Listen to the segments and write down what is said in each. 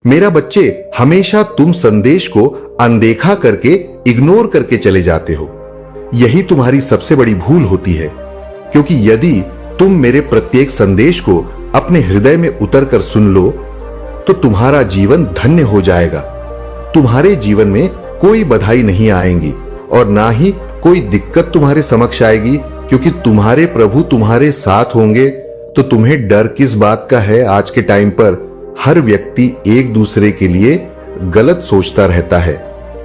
मेरा बच्चे, हमेशा तुम संदेश को अनदेखा करके, इग्नोर करके चले जाते हो। यही तुम्हारी सबसे बड़ी भूल होती है, क्योंकि यदि तुम मेरे प्रत्येक संदेश को अपने हृदय में उतर कर सुन लो तो तुम्हारा जीवन धन्य हो जाएगा। तुम्हारे जीवन में कोई बधाई नहीं आएंगी और ना ही कोई दिक्कत तुम्हारे समक्ष आएगी, क्योंकि तुम्हारे प्रभु तुम्हारे साथ होंगे। तो तुम्हें डर किस बात का है? आज के टाइम पर हर व्यक्ति एक दूसरे के लिए गलत सोचता रहता है,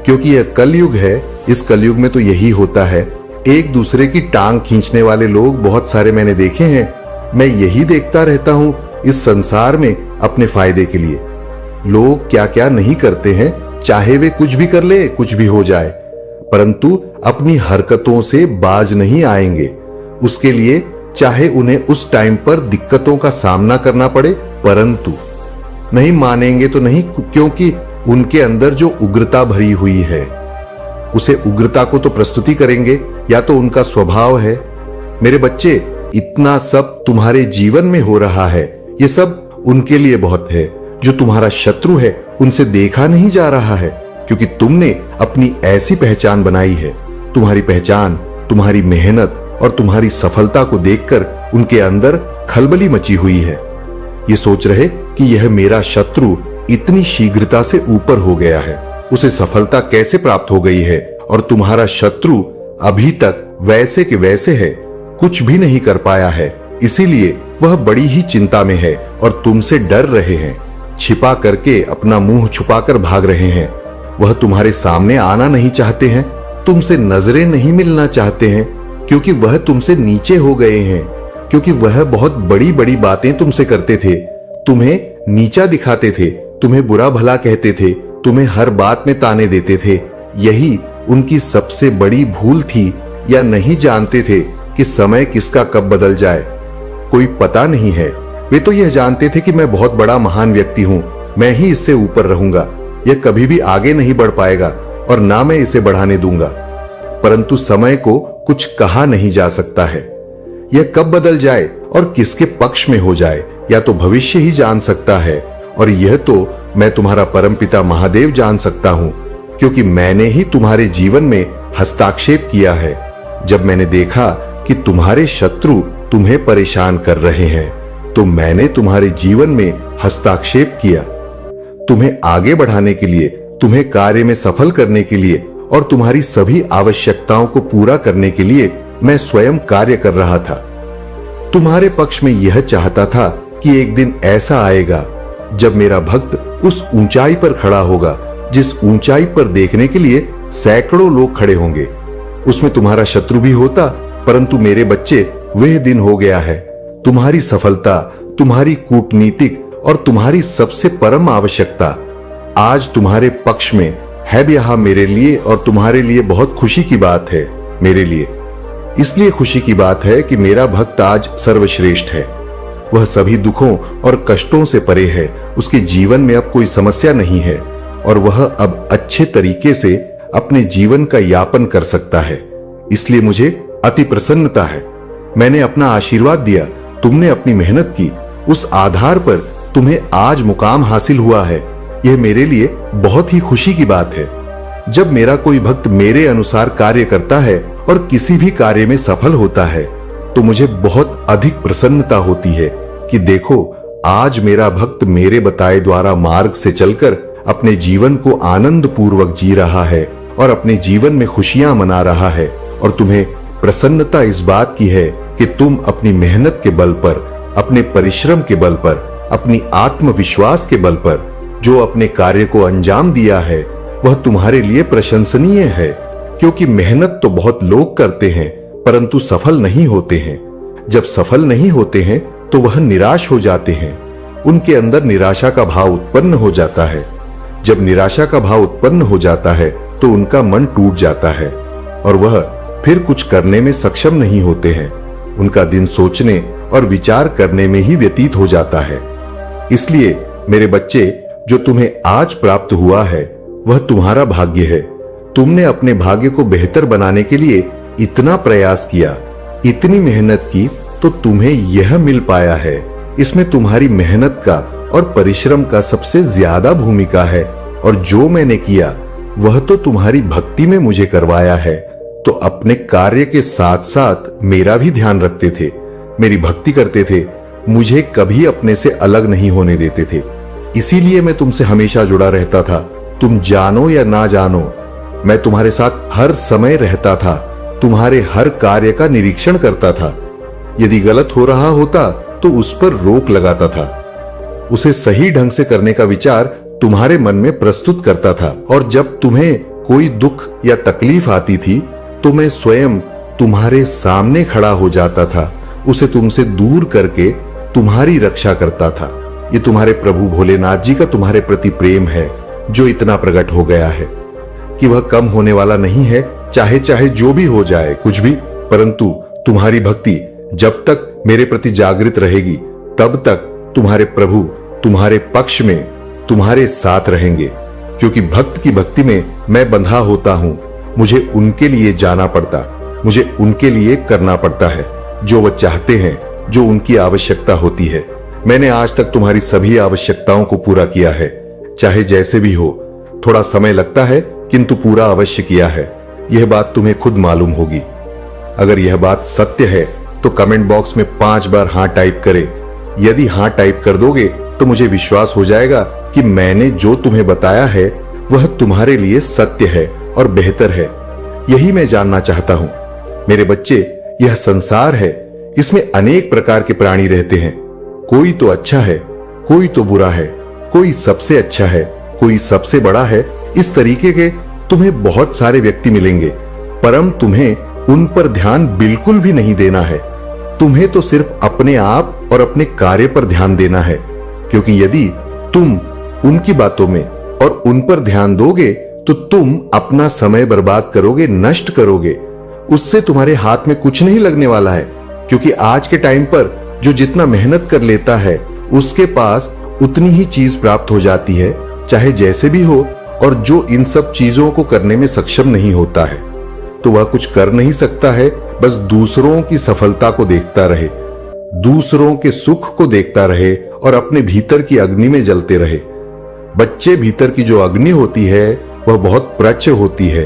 क्योंकि यह कलयुग है। इस कलयुग में तो यही होता है, एक दूसरे की टांग खींचने वाले लोग बहुत सारे मैंने देखे हैं। मैं यही देखता रहता हूं इस संसार में अपने फायदे के लिए। लोग क्या क्या नहीं करते हैं, चाहे वे कुछ भी कर ले, कुछ भी हो जाए, परंतु अपनी हरकतों से बाज नहीं आएंगे। उसके लिए चाहे उन्हें उस टाइम पर दिक्कतों का सामना करना पड़े, परंतु नहीं मानेंगे तो नहीं, क्योंकि उनके अंदर जो उग्रता भरी हुई है उसे उग्रता को तो प्रस्तुति करेंगे, या तो उनका स्वभाव है। मेरे बच्चे, इतना सब तुम्हारे जीवन में हो रहा है, ये सब उनके लिए बहुत है। जो तुम्हारा शत्रु है उनसे देखा नहीं जा रहा है, क्योंकि तुमने अपनी ऐसी पहचान बनाई है। तुम्हारी पहचान, तुम्हारी मेहनत और तुम्हारी सफलता को देखकर उनके अंदर खलबली मची हुई है। ये सोच रहे कि यह मेरा शत्रु इतनी शीघ्रता से ऊपर हो गया है, उसे सफलता कैसे प्राप्त हो गई है, और तुम्हारा शत्रु अभी तक वैसे के वैसे है, कुछ भी नहीं कर पाया है। इसीलिए वह बड़ी ही चिंता में है और तुमसे डर रहे हैं, छिपा करके अपना मुंह छुपाकर भाग रहे हैं। वह तुम्हारे सामने आना नहीं चाहते हैं, तुमसे नजरें नहीं मिलना चाहते हैं, क्योंकि वह तुमसे नीचे हो गए हैं, क्योंकि वह बहुत बड़ी बड़ी बातें तुमसे करते थे, तुम्हें नीचा दिखाते थे, तुम्हें बुरा भला कहते थे, तुम्हें हर बात में ताने देते थे। यही उनकी सबसे बड़ी भूल थी, या नहीं जानते थे कि समय किसका कब बदल जाए, कोई पता नहीं है। वे तो यह जानते थे कि मैं बहुत बड़ा महान व्यक्ति हूं, मैं ही इससे ऊपर रहूंगा, यह कभी भी आगे नहीं बढ़ पाएगा और ना मैं इसे बढ़ाने दूंगा। परंतु समय को कुछ कहा नहीं जा सकता है, यह कब बदल जाए और किसके पक्ष में हो जाए, या तो भविष्य ही जान सकता है, और यह तो मैं तुम्हारा परमपिता महादेव जान सकता हूं, क्योंकि मैंने ही तुम्हारे जीवन में हस्ताक्षेप किया है। जब मैंने देखा कि तुम्हारे शत्रु तुम्हें परेशान कर रहे हैं, तो मैंने तुम्हारे जीवन में हस्ताक्षेप किया। तुम्हें आगे बढ़ाने के लिए, तुम्हें कार्य में सफल करने के लिए और तुम्हारी सभी आवश्यकताओं को पूरा करने के लिए मैं स्वयं कार्य कर रहा था। तुम्हारे पक्ष में यह चाहता था कि एक दिन ऐसा आएगा जब मेरा भक्त उस ऊंचाई पर खड़ा होगा, जिस ऊंचाई पर देखने के लिए सैकड़ों लोग खड़े होंगे। उसमें तुम्हारा शत्रु भी होता, परंतु मेरे बच्चे, वह दिन हो गया है। तुम्हारी सफलता, तुम्हारी कूटनीतिक और तुम्हारी सबसे परम आवश्यकता आज तुम्हारे पक्ष में है। यह मेरे लिए और तुम्हारे लिए बहुत खुशी की बात है। मेरे लिए इसलिए खुशी की बात है कि मेरा भक्त आज सर्वश्रेष्ठ है। वह सभी दुखों और कष्टों से परे है, उसके जीवन में अब कोई समस्या नहीं है और वह अब अच्छे तरीके से अपने जीवन का यापन कर सकता है। इसलिए मुझे अति प्रसन्नता है। मैंने अपना आशीर्वाद दिया, तुमने अपनी मेहनत की, उस आधार पर तुम्हें आज मुकाम हासिल हुआ है। यह मेरे लिए बहुत ही खुशी की बात है। जब मेरा कोई भक्त मेरे अनुसार कार्य करता है और किसी भी कार्य में सफल होता है, तो मुझे बहुत अधिक प्रसन्नता होती है कि देखो, आज मेरा भक्त मेरे बताए द्वारा मार्ग से चलकर अपने जीवन को आनंद पूर्वक जी रहा है और अपने जीवन में खुशियां मना रहा है। और तुम्हें प्रसन्नता इस बात की है कि तुम अपनी मेहनत के बल पर, अपने परिश्रम के बल पर, अपनी आत्मविश्वास के बल पर जो अपने कार्य को अंजाम दिया है, वह तुम्हारे लिए प्रशंसनीय है। क्योंकि मेहनत तो बहुत लोग करते हैं, परंतु सफल नहीं होते हैं। जब सफल नहीं होते हैं तो वह निराश हो जाते हैं, उनके अंदर निराशा का भाव उत्पन्न हो जाता है। जब निराशा का भाव उत्पन्न हो जाता है तो उनका मन टूट जाता है और वह फिर कुछ करने में सक्षम नहीं होते हैं। उनका दिन सोचने और विचार करने में ही व्यतीत हो जाता है। इसलिए मेरे बच्चे, जो तुम्हें आज प्राप्त हुआ है वह तुम्हारा भाग्य है। तुमने अपने भाग्य को बेहतर बनाने के लिए इतना प्रयास किया, इतनी मेहनत की, तो तुम्हें यह मिल पाया है। इसमें तुम्हारी मेहनत का और परिश्रम का सबसे ज्यादा भूमिका है, और जो मैंने किया वह तो तुम्हारी भक्ति में मुझे करवाया है। तो अपने कार्य के साथ साथ मेरा भी ध्यान रखते थे, मेरी भक्ति करते थे, मुझे कभी अपने से अलग नहीं होने देते थे। इसीलिए मैं तुमसे हमेशा जुड़ा रहता था। तुम जानो या ना जानो, मैं तुम्हारे साथ हर समय रहता था, तुम्हारे हर कार्य का निरीक्षण करता था। यदि गलत हो रहा होता तो उस पर रोक लगाता था, उसे सही ढंग से करने का विचार तुम्हारे मन में प्रस्तुत करता था। और जब तुम्हें कोई दुख या तकलीफ आती थी तो मैं स्वयं तुम्हारे सामने खड़ा हो जाता था, उसे तुमसे दूर करके तुम्हारी रक्षा करता था। ये तुम्हारे प्रभु भोलेनाथ जी का तुम्हारे प्रति प्रेम है, जो इतना प्रकट हो गया है कि वह कम होने वाला नहीं है, चाहे चाहे जो भी हो जाए, कुछ भी। परंतु तुम्हारी भक्ति जब तक मेरे प्रति जागृत रहेगी, तब तक तुम्हारे प्रभु तुम्हारे पक्ष में, तुम्हारे साथ रहेंगे। क्योंकि भक्त की भक्ति में मैं बंधा होता हूं, मुझे उनके लिए जाना पड़ता, मुझे उनके लिए करना पड़ता है जो वह चाहते हैं, जो उनकी आवश्यकता होती है। मैंने आज तक तुम्हारी सभी आवश्यकताओं को पूरा किया है, चाहे जैसे भी हो। थोड़ा समय लगता है, किंतु पूरा अवश्य किया है। यह बात तुम्हें खुद मालूम होगी। अगर यह बात सत्य है तो कमेंट बॉक्स में 5 बार हां टाइप करें। यदि हां टाइप कर दोगे तो मुझे विश्वास हो जाएगा कि मैंने जो तुम्हें बताया है वह तुम्हारे लिए सत्य है और बेहतर है। यही मैं जानना चाहता हूं। मेरे बच्चे, यह संसार है, इसमें अनेक प्रकार के प्राणी रहते हैं। कोई तो अच्छा है, कोई तो बुरा है, कोई सबसे अच्छा है, कोई सबसे बड़ा है। इस तरीके के तुम्हें बहुत सारे व्यक्ति मिलेंगे, परम तुम्हें उन पर ध्यान बिल्कुल भी नहीं देना है। तुम्हें तो सिर्फ अपने आप और अपने कार्य पर ध्यान देना है। क्योंकि यदि तुम उनकी बातों में और उन पर ध्यान दोगे तो तुम अपना समय बर्बाद करोगे, नष्ट करोगे। उससे तुम्हारे हाथ में कुछ नहीं लगने वाला है। क्योंकि आज के टाइम पर जो जितना मेहनत कर लेता है उसके पास उतनी ही चीज प्राप्त हो जाती है, चाहे जैसे भी हो। और जो इन सब चीजों को करने में सक्षम नहीं होता है तो वह कुछ कर नहीं सकता है, बस दूसरों की सफलता को देखता रहे, दूसरों के सुख को देखता रहे और अपने भीतर की अग्नि में जलते रहे। बच्चे, भीतर की जो अग्नि होती है वह बहुत प्रचंड होती है।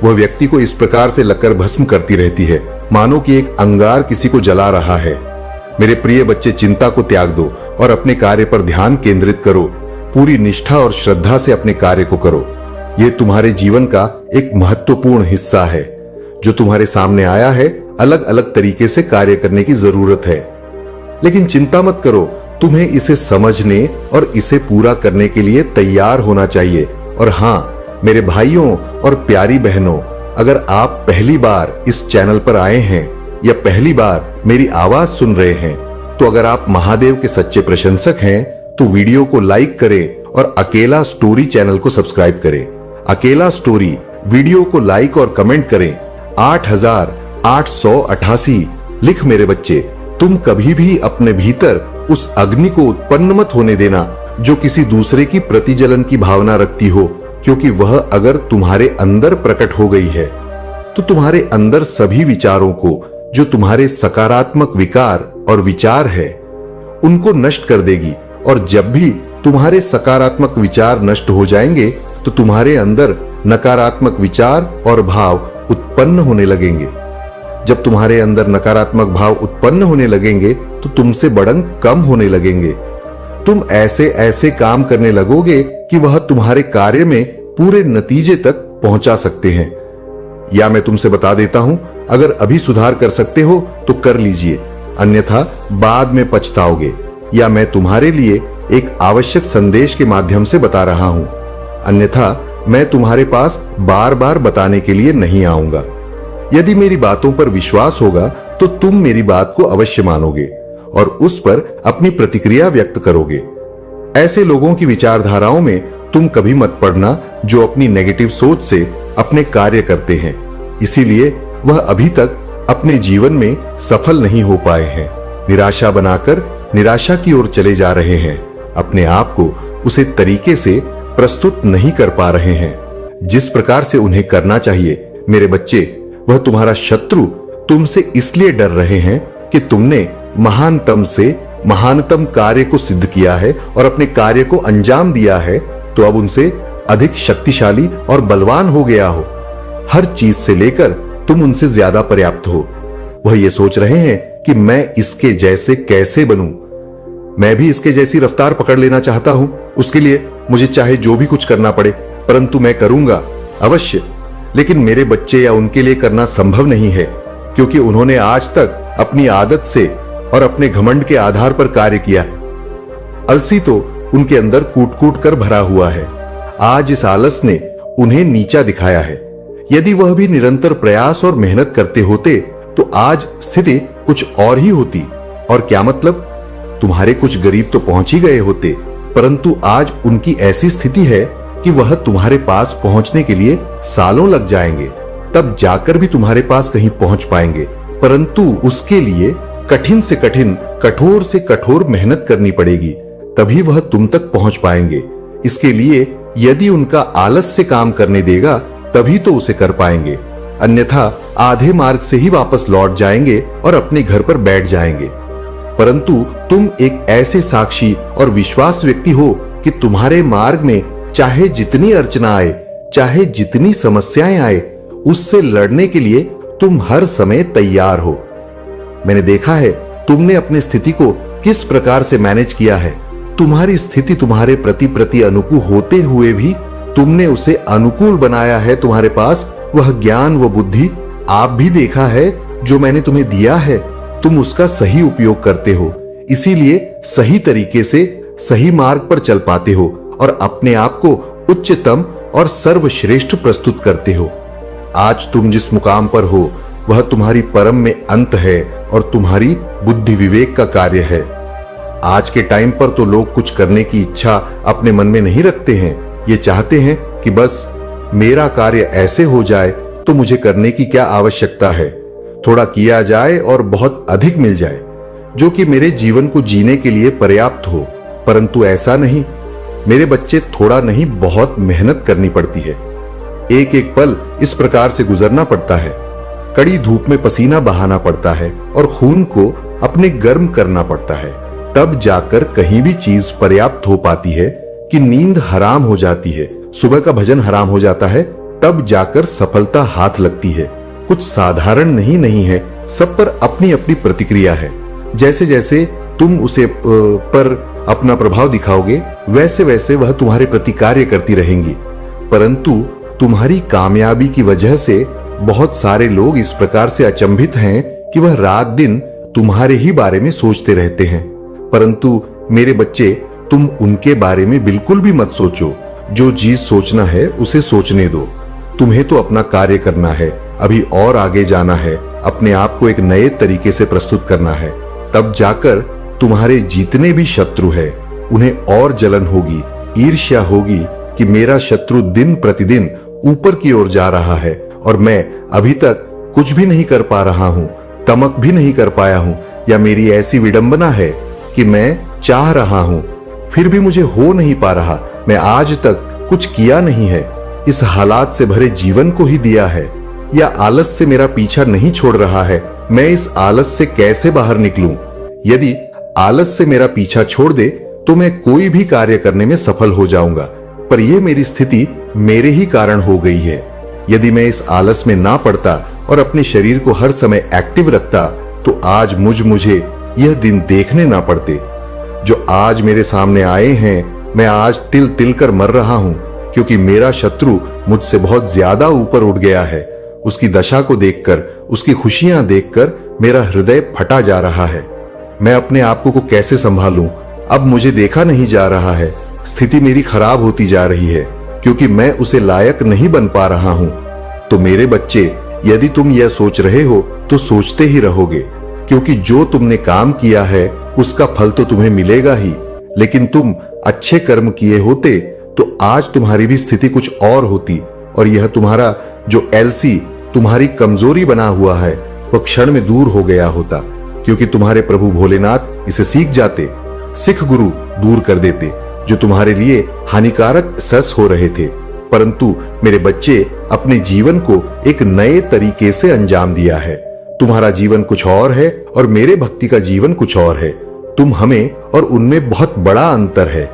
वह व्यक्ति को इस प्रकार से लकर भस्म करती रहती है, मानो कि एक अंगार किसी को जला रहा है। मेरे प्रिय बच्चे, चिंता को त्याग दो और अपने कार्य पर ध्यान केंद्रित करो। पूरी निष्ठा और श्रद्धा से अपने कार्य को करो। यह तुम्हारे जीवन का एक महत्वपूर्ण हिस्सा है जो तुम्हारे सामने आया है। अलग अलग तरीके से कार्य करने की जरूरत है, लेकिन चिंता मत करो। तुम्हें इसे समझने और इसे पूरा करने के लिए तैयार होना चाहिए। और हाँ मेरे भाइयों और प्यारी बहनों, अगर आप पहली बार इस चैनल पर आए हैं या पहली बार मेरी आवाज सुन रहे हैं, तो अगर आप महादेव के सच्चे प्रशंसक हैं तो वीडियो को लाइक करें और अकेला स्टोरी चैनल को सब्सक्राइब करें। अकेला स्टोरी वीडियो को लाइक और कमेंट करें। 8888 लिख मेरे बच्चे। तुम कभी भी अपने भीतर उस अग्नि को उत्पन्न मत होने देना जो किसी दूसरे की प्रतिजलन की भावना रखती हो, क्योंकि वह अगर तुम्हारे अंदर प्रकट हो गई है तो तुम्हारे अंदर सभी विचारों को, जो तुम्हारे सकारात्मक विकार और विचार है, उनको नष्ट कर देगी। और जब भी तुम्हारे सकारात्मक विचार नष्ट हो जाएंगे तो तुम्हारे अंदर नकारात्मक विचार और भाव उत्पन्न होने लगेंगे। जब तुम्हारे अंदर नकारात्मक भाव उत्पन्न होने लगेंगे तो तुमसे बढ़ंग कम होने लगेंगे। तुम ऐसे ऐसे काम करने लगोगे कि वह तुम्हारे कार्य में पूरे नतीजे तक पहुंचा सकते हैं। या मैं तुमसे बता देता हूं, अगर अभी सुधार कर सकते हो तो कर लीजिए, अन्यथा बाद में पछताओगे। या मैं तुम्हारे लिए एक आवश्यक संदेश के माध्यम से बता रहा हूं, अन्यथा मैं तुम्हारे पास बार बार बताने के लिए नहीं आऊंगा। यदि मेरी बातों पर विश्वास होगा तो तुम मेरी बात को अवश्य मानोगे और उस पर अपनी प्रतिक्रिया व्यक्त करोगे। ऐसे लोगों की विचारधाराओं में तुम कभी मत पड़ना जो अपनी नेगेटिव सोच से अपने कार्य करते हैं, इसीलिए वह अभी तक अपने जीवन में सफल नहीं हो पाए हैं। निराशा बनाकर निराशा की ओर चले जा रहे हैं, अपने आप को उसे तरीके से प्रस्तुत नहीं कर पा रहे हैं जिस प्रकार से उन्हें करना चाहिए। मेरे बच्चे, वह तुम्हारा शत्रु तुमसे इसलिए डर रहे हैं कि तुमने महानतम से महानतम कार्य को सिद्ध किया है और अपने कार्य को अंजाम दिया है, तो अब उनसे अधिक शक्तिशाली और बलवान हो गया हो। हर चीज से लेकर तुम उनसे ज्यादा पर्याप्त हो। वह ये सोच रहे हैं कि मैं इसके जैसे कैसे बनूं। मैं भी इसके जैसी रफ्तार पकड़ लेना चाहता हूं। उसके लिए मुझे चाहे जो भी कुछ करना पड़े, परंतु मैं करूंगा अवश्य। लेकिन मेरे बच्चे या उनके लिए करना संभव नहीं है, क्योंकि उन्होंने आज तक अपनी आदत से और अपने घमंड के आधार पर कार्य किया। अलसी तो उनके अंदर कूट कूट कर भरा हुआ है। आज इस आलस ने उन्हें नीचा दिखाया है। यदि वह भी निरंतर प्रयास और मेहनत करते होते तो आज स्थिति कुछ और ही होती। और क्या मतलब, तुम्हारे कुछ गरीब तो पहुंच ही गए होते, परंतु आज उनकी ऐसी स्थिति है कि वह तुम्हारे पास पहुंचने के लिए सालों लग जाएंगे, तब जाकर भी तुम्हारे पास कहीं पहुंच पाएंगे। परंतु उसके लिए कठिन से कठिन, कठोर से कठोर मेहनत करनी पड़ेगी, तभी वह तुम तक पहुंच पाएंगे। इसके लिए यदि उनका आलस से काम करने देगा तभी तो उसे कर पाएंगे, अन्यथा आधे मार्ग से ही वापस लौट जाएंगे और अपने घर पर बैठ जाएंगे। परंतु तुम एक ऐसे साक्षी और विश्वास व्यक्ति हो कि तुम्हारे मार्ग में चाहे जितनी अर्चना आए, चाहे जितनी समस्याएं आए, उससे लड़ने के लिए तुम हर समय तैयार हो। मैंने देखा है तुमने अपनी स्थिति को किस प्रकार से मैनेज किया है। तुम्हारी स्थिति तुम्हारे प्रति अनुकूल होते हुए भी तुमने उसे अनुकूल बनाया है। तुम्हारे पास वह ज्ञान, वो बुद्धि आप भी देखा है जो मैंने तुम्हें दिया है, तुम उसका सही उपयोग करते हो। इसीलिए सही तरीके से सही मार्ग पर चल पाते हो और अपने आप को उच्चतम और सर्वश्रेष्ठ प्रस्तुत करते हो। आज तुम जिस मुकाम पर हो वह तुम्हारी परम में अंत है और तुम्हारी बुद्धि विवेक का कार्य है। आज के टाइम पर तो लोग कुछ करने की इच्छा अपने मन में नहीं रखते हैं। ये चाहते हैं कि बस मेरा कार्य ऐसे हो जाए तो मुझे करने की क्या आवश्यकता है, थोड़ा किया जाए और बहुत अधिक मिल जाए, जो कि मेरे जीवन को जीने के लिए पर्याप्त हो। परंतु ऐसा नहीं। मेरे बच्चे, थोड़ा नहीं बहुत मेहनत करनी पड़ती है। एक एक पल इस प्रकार से गुजरना पड़ता है। कड़ी धूप में पसीना बहाना पड़ता है और खून को अपने गर्म करना पड़ता है, तब जाकर कहीं भी चीज पर्याप्त हो पाती है। कि नींद हराम हो जाती है, सुबह का भजन हराम हो जाता है, तब जाकर सफलता हाथ लगती है। कुछ साधारण नहीं है, सब पर अपनी अपनी प्रतिक्रिया है। जैसे जैसे तुम उसे पर अपना प्रभाव दिखाओगे, वैसे वैसे वह तुम्हारे प्रति कार्य करती रहेंगी। परंतु तुम्हारी कामयाबी की वजह से बहुत सारे लोग इस प्रकार से अचंभित हैं कि वह रात दिन तुम्हारे ही बारे में सोचते रहते हैं। परंतु मेरे बच्चे, तुम उनके बारे में बिल्कुल भी मत सोचो। जो चीज सोचना है उसे सोचने दो। तुम्हें तो अपना कार्य करना है, अभी और आगे जाना है, अपने आप को एक नए तरीके से प्रस्तुत करना है। तब जाकर तुम्हारे जितने भी शत्रु है उन्हें और जलन होगी, ईर्ष्या होगी कि मेरा शत्रु दिन प्रतिदिन ऊपर की ओर जा रहा है और मैं अभी तक कुछ भी नहीं कर पा रहा हूं, तमक भी नहीं कर पाया हूं, या मेरी ऐसी विडंबना है कि मैं चाह रहा हूं फिर भी मुझे हो नहीं पा रहा, मैं आज तक कुछ किया नहीं है, इस हालात से भरे जीवन को ही दिया है, या आलस से मेरा पीछा नहीं छोड़ रहा है, मैं इस आलस से कैसे बाहर निकलूं? यदि आलस से मेरा पीछा छोड़ दे तो मैं कोई भी कार्य करने में सफल हो जाऊंगा, पर यह मेरी स्थिति मेरे ही कारण हो गई है। यदि मैं इस आलस में ना पड़ता और अपने शरीर को हर समय एक्टिव रखता तो आज मुझे यह दिन देखने ना पड़ते जो आज मेरे सामने आए हैं। मैं आज तिल तिल कर मर रहा हूं क्योंकि मेरा शत्रु मुझसे बहुत ज्यादा ऊपर उठ गया है। उसकी दशा को देखकर, उसकी खुशियां देखकर मेरा हृदय फटा जा रहा है। मैं अपने आप को कैसे संभालूं? अब मुझे देखा नहीं जा रहा है। स्थिति मेरी खराब होती जा रही है क्योंकि मैं उसे लायक नहीं बन पा रहा हूं। तो मेरे बच्चे, यदि तुम यह सोच रहे हो तो सोचते ही रहोगे, क्योंकि जो तुमने काम किया है उसका फल तो तुम्हें मिलेगा ही। लेकिन तुम अच्छे कर्म किए होते तो आज तुम्हारी भी स्थिति कुछ और होती और यह तुम्हारा जो एलसी तुम्हारी कमजोरी बना हुआ है वह क्षण में दूर हो गया होता, क्योंकि तुम्हारे प्रभु भोलेनाथ इसे सीख जाते, सिख गुरु दूर कर देते जो तुम्हारे लिए हानिकारक सस हो रहे थे। परंतु मेरे बच्चे, अपने जीवन को एक नए तरीके से अंजाम दिया है। तुम्हारा जीवन कुछ और है और मेरे भक्ति का जीवन कुछ और है। तुम हमें और उनमें बहुत बड़ा अंतर है।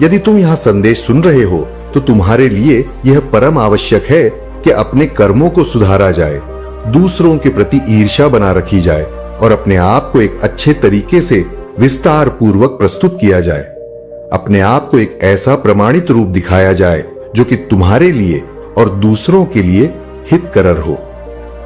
यदि तुम यहां संदेश सुन रहे हो तो तुम्हारे लिए यह परम आवश्यक है कि अपने कर्मों को सुधारा जाए, दूसरों के प्रति ईर्ष्या बना रखी जाए और अपने आप को एक अच्छे तरीके से विस्तार पूर्वक प्रस्तुत किया जाए। अपने आप को एक ऐसा प्रमाणित रूप दिखाया जाए जो कि तुम्हारे लिए और दूसरों के लिए हितकर हो।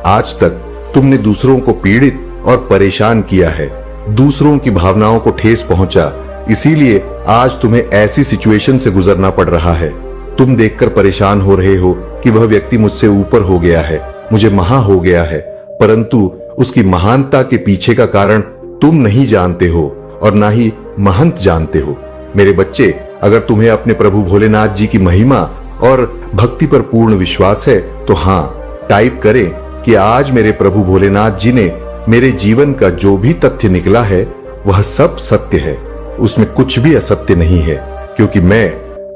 आज तक तुमने दूसरों को पीड़ित और परेशान किया है, दूसरों की भावनाओं को ठेस पहुंचा, इसीलिए आज तुम्हें ऐसी सिचुएशन से गुजरना पड़ रहा है। तुम देखकर परेशान हो रहे हो कि वह व्यक्ति मुझसे ऊपर हो गया है, मुझे महा हो गया है, परंतु उसकी महानता के पीछे का कारण तुम नहीं जानते हो और ना ही महंत जानते हो। मेरे बच्चे, अगर तुम्हें अपने प्रभु भोलेनाथ जी की महिमा और भक्ति पर पूर्ण विश्वास है तो हाँ, टाइप करें कि आज मेरे प्रभु भोलेनाथ जी ने मेरे जीवन का जो भी तथ्य निकला है वह सब सत्य है, उसमें कुछ भी असत्य नहीं है, क्योंकि मैं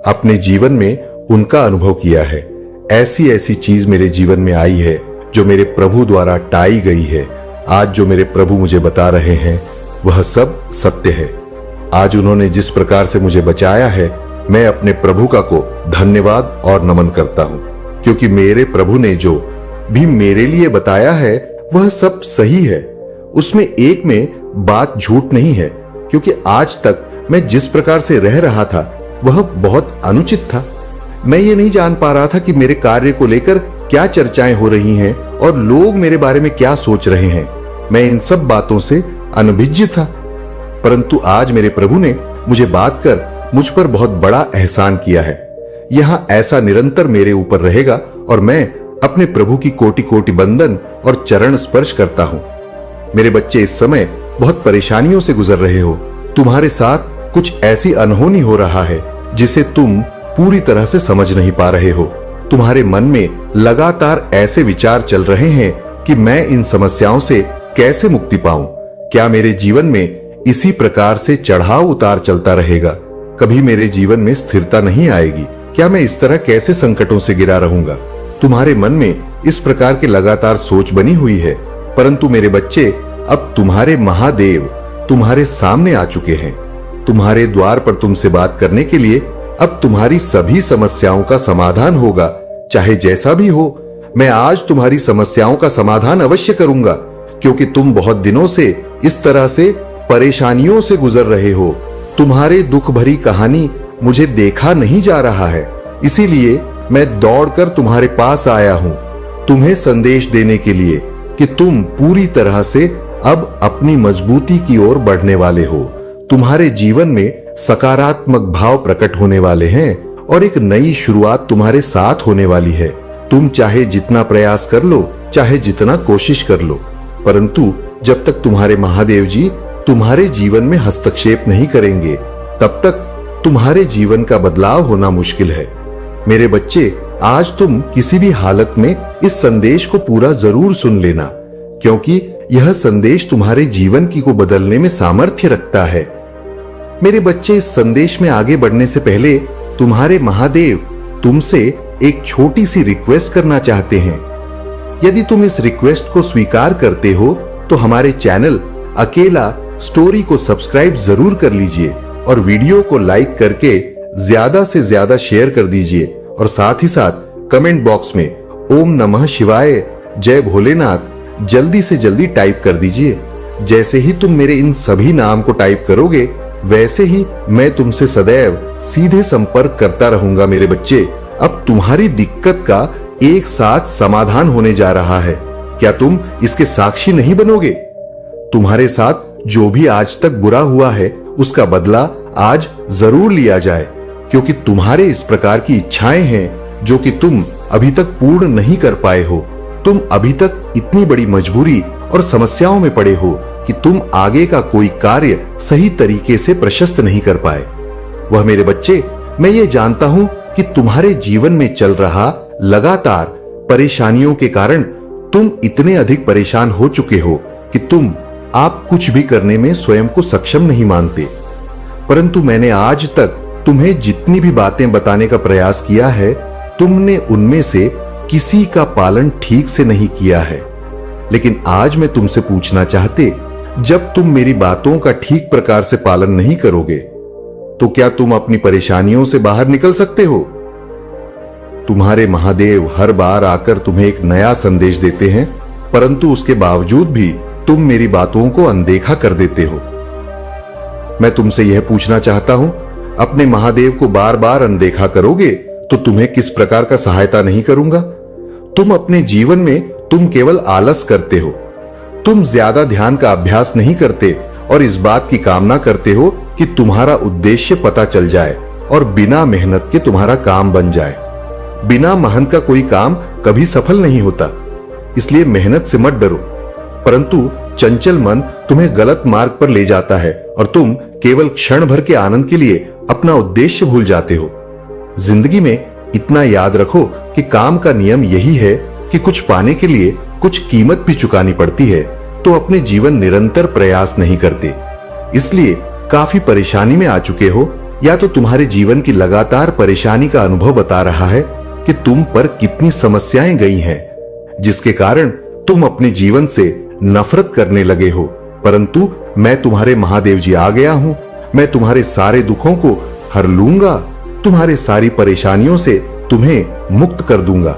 अपने जीवन में उनका अनुभव किया है। ऐसी ऐसी चीज मेरे जीवन में आई है जो मेरे प्रभु द्वारा टाई गई है। आज जो मेरे प्रभु मुझे बता रहे हैं वह सब सत्य है। आज उन्होंने जिस प्रकार से मुझे बचाया है, मैं अपने प्रभु का को धन्यवाद और नमन करता हूं, क्योंकि मेरे प्रभु ने जो भी मेरे लिए बताया है वह सब सही है। उसमें एक में बात झूठ नहीं है, क्योंकि आज तक मैं जिस प्रकार से रह रहा था वह बहुत अनुचित था। मैं ये नहीं जान पा रहा था कि मेरे कार्य को लेकर क्या चर्चाएं हो रही हैं और लोग मेरे बारे में क्या सोच रहे हैं। मैं इन सब बातों से अनभिज्ञ था, परंतु आज मेरे प्रभु ने मुझे बात कर मुझ पर बहुत बड़ा एहसान किया है। यहां ऐसा निरंतर मेरे ऊपर रहेगा और मैं अपने प्रभु की कोटि कोटि बंदन और चरण स्पर्श करता हूं। मेरे बच्चे, इस समय बहुत परेशानियों से गुजर रहे हो। तुम्हारे साथ कुछ ऐसी अनहोनी हो रहा है जिसे तुम पूरी तरह से समझ नहीं पा रहे हो। तुम्हारे मन में लगातार ऐसे विचार चल रहे हैं कि मैं इन समस्याओं से कैसे मुक्ति पाऊं? क्या मेरे जीवन में इसी प्रकार से चढ़ाव उतार चलता रहेगा? कभी मेरे जीवन में स्थिरता नहीं आएगी? क्या मैं इस तरह कैसे संकटों से घिरा रहूंगा? तुम्हारे मन में इस प्रकार के लगातार सोच बनी हुई है, परंतु मेरे बच्चे, अब तुम्हारे महादेव तुम्हारे सामने आ चुके हैं। तुम्हारे द्वार पर तुमसे बात करने के लिए अब तुम्हारी सभी समस्याओं का समाधान होगा, चाहे जैसा भी हो। मैं आज तुम्हारी समस्याओं का समाधान अवश्य करूंगा, क्योंकि तुम बहुत दिनों से इस तरह से परेशानियों से गुजर रहे हो। तुम्हारे दुख भरी कहानी मुझे देखा नहीं जा रहा है, इसीलिए मैं दौड़कर तुम्हारे पास आया हूं, तुम्हें संदेश देने के लिए कि तुम पूरी तरह से अब अपनी मजबूती की ओर बढ़ने वाले हो। तुम्हारे जीवन में सकारात्मक भाव प्रकट होने वाले हैं और एक नई शुरुआत तुम्हारे साथ होने वाली है। तुम चाहे जितना प्रयास कर लो, चाहे जितना कोशिश कर लो, परंतु जब तक तुम्हारे महादेव जी तुम्हारे जीवन में हस्तक्षेप नहीं करेंगे, तब तक तुम्हारे जीवन का बदलाव होना मुश्किल है। मेरे बच्चे, आज तुम किसी भी हालत में इस संदेश को पूरा जरूर सुन लेना, क्योंकि यह संदेश तुम्हारे जीवन की को बदलने में सामर्थ्य रखता है। मेरे बच्चे, इस संदेश में आगे बढ़ने से पहले तुम्हारे महादेव तुमसे एक छोटी सी रिक्वेस्ट करना चाहते हैं। यदि तुम इस रिक्वेस्ट को स्वीकार करते हो तो हमारे चैनल अकेला स्टोरी को सब्सक्राइब जरूर कर लीजिए और वीडियो को लाइक करके ज्यादा से ज्यादा शेयर कर दीजिए और साथ ही साथ कमेंट बॉक्स में ओम नमः शिवाय, जय भोलेनाथ जल्दी से जल्दी टाइप कर दीजिए। जैसे ही तुम मेरे इन सभी नाम को टाइप करोगे, वैसे ही मैं तुमसे सदैव सीधे संपर्क करता रहूंगा। मेरे बच्चे, अब तुम्हारी दिक्कत का एक साथ समाधान होने जा रहा है। क्या तुम इसके साक्षी नहीं बनोगे? तुम्हारे साथ जो भी आज तक बुरा हुआ है उसका बदला आज जरूर लिया जाए, क्योंकि तुम्हारे इस प्रकार की इच्छाएं हैं जो कि तुम अभी तक पूर्ण नहीं कर पाए हो। तुम अभी तक इतनी बड़ी मजबूरी और समस्याओं में पड़े हो कि तुम आगे का कोई कार्य सही तरीके से प्रशस्त नहीं कर पाए। वह मेरे बच्चे, मैं ये जानता हूं कि तुम्हारे जीवन में चल रहा लगातार परेशानियों के कारण तुम इतने अधिक परेशान हो चुके हो कि तुम आप कुछ भी करने में स्वयं को सक्षम नहीं मानते। परंतु मैंने आज तक तुम्हें जितनी भी बातें बताने का प्रयास किया है, तुमने उनमें से किसी का पालन ठीक से नहीं किया है। लेकिन आज मैं तुमसे पूछना चाहते जब तुम मेरी बातों का ठीक प्रकार से पालन नहीं करोगे तो क्या तुम अपनी परेशानियों से बाहर निकल सकते हो? तुम्हारे महादेव हर बार आकर तुम्हें एक नया संदेश देते हैं, परंतु उसके बावजूद भी तुम मेरी बातों को अनदेखा कर देते हो। मैं तुमसे यह पूछना चाहता हूं, अपने महादेव को बार बार अनदेखा करोगे तो तुम्हें किस प्रकार का सहायता नहीं करूंगा। तुम अपने जीवन में तुम केवल आलस करते हो, तुम ज्यादा ध्यान का अभ्यास नहीं करते और इस बात की कामना करते हो कि तुम्हारा उद्देश्य पता चल जाए और बिना मेहनत के तुम्हारा काम बन जाए। बिना मेहनत का कोई काम कभी सफल नहीं होता, इसलिए मेहनत से मत डरो। परंतु चंचल मन तुम्हें गलत मार्ग पर ले जाता है और तुम केवल क्षण भर के आनंद के लिए अपना उद्देश्य भूल जाते हो। जिंदगी में इतना याद रखो कि काम का नियम यही है कि कुछ पाने के लिए कुछ कीमत भी चुकानी पड़ती है, तो अपने जीवन निरंतर प्रयास नहीं करते, इसलिए काफी परेशानी में आ चुके हो, या तो तुम्हारे जीवन की लगातार परेशानी का अनुभव बता रहा है कि तुम पर कितनी समस्याएं गई हैं, जिसके कारण तुम अपने जीवन से नफरत करने लगे हो। परंतु मैं तुम्हारे महादेव जी आ गया हूं, मैं तुम्हारे सारे दुखों को हर लूंगा, तुम्हारे सारी परेशानियों से तुम्हें मुक्त कर दूंगा।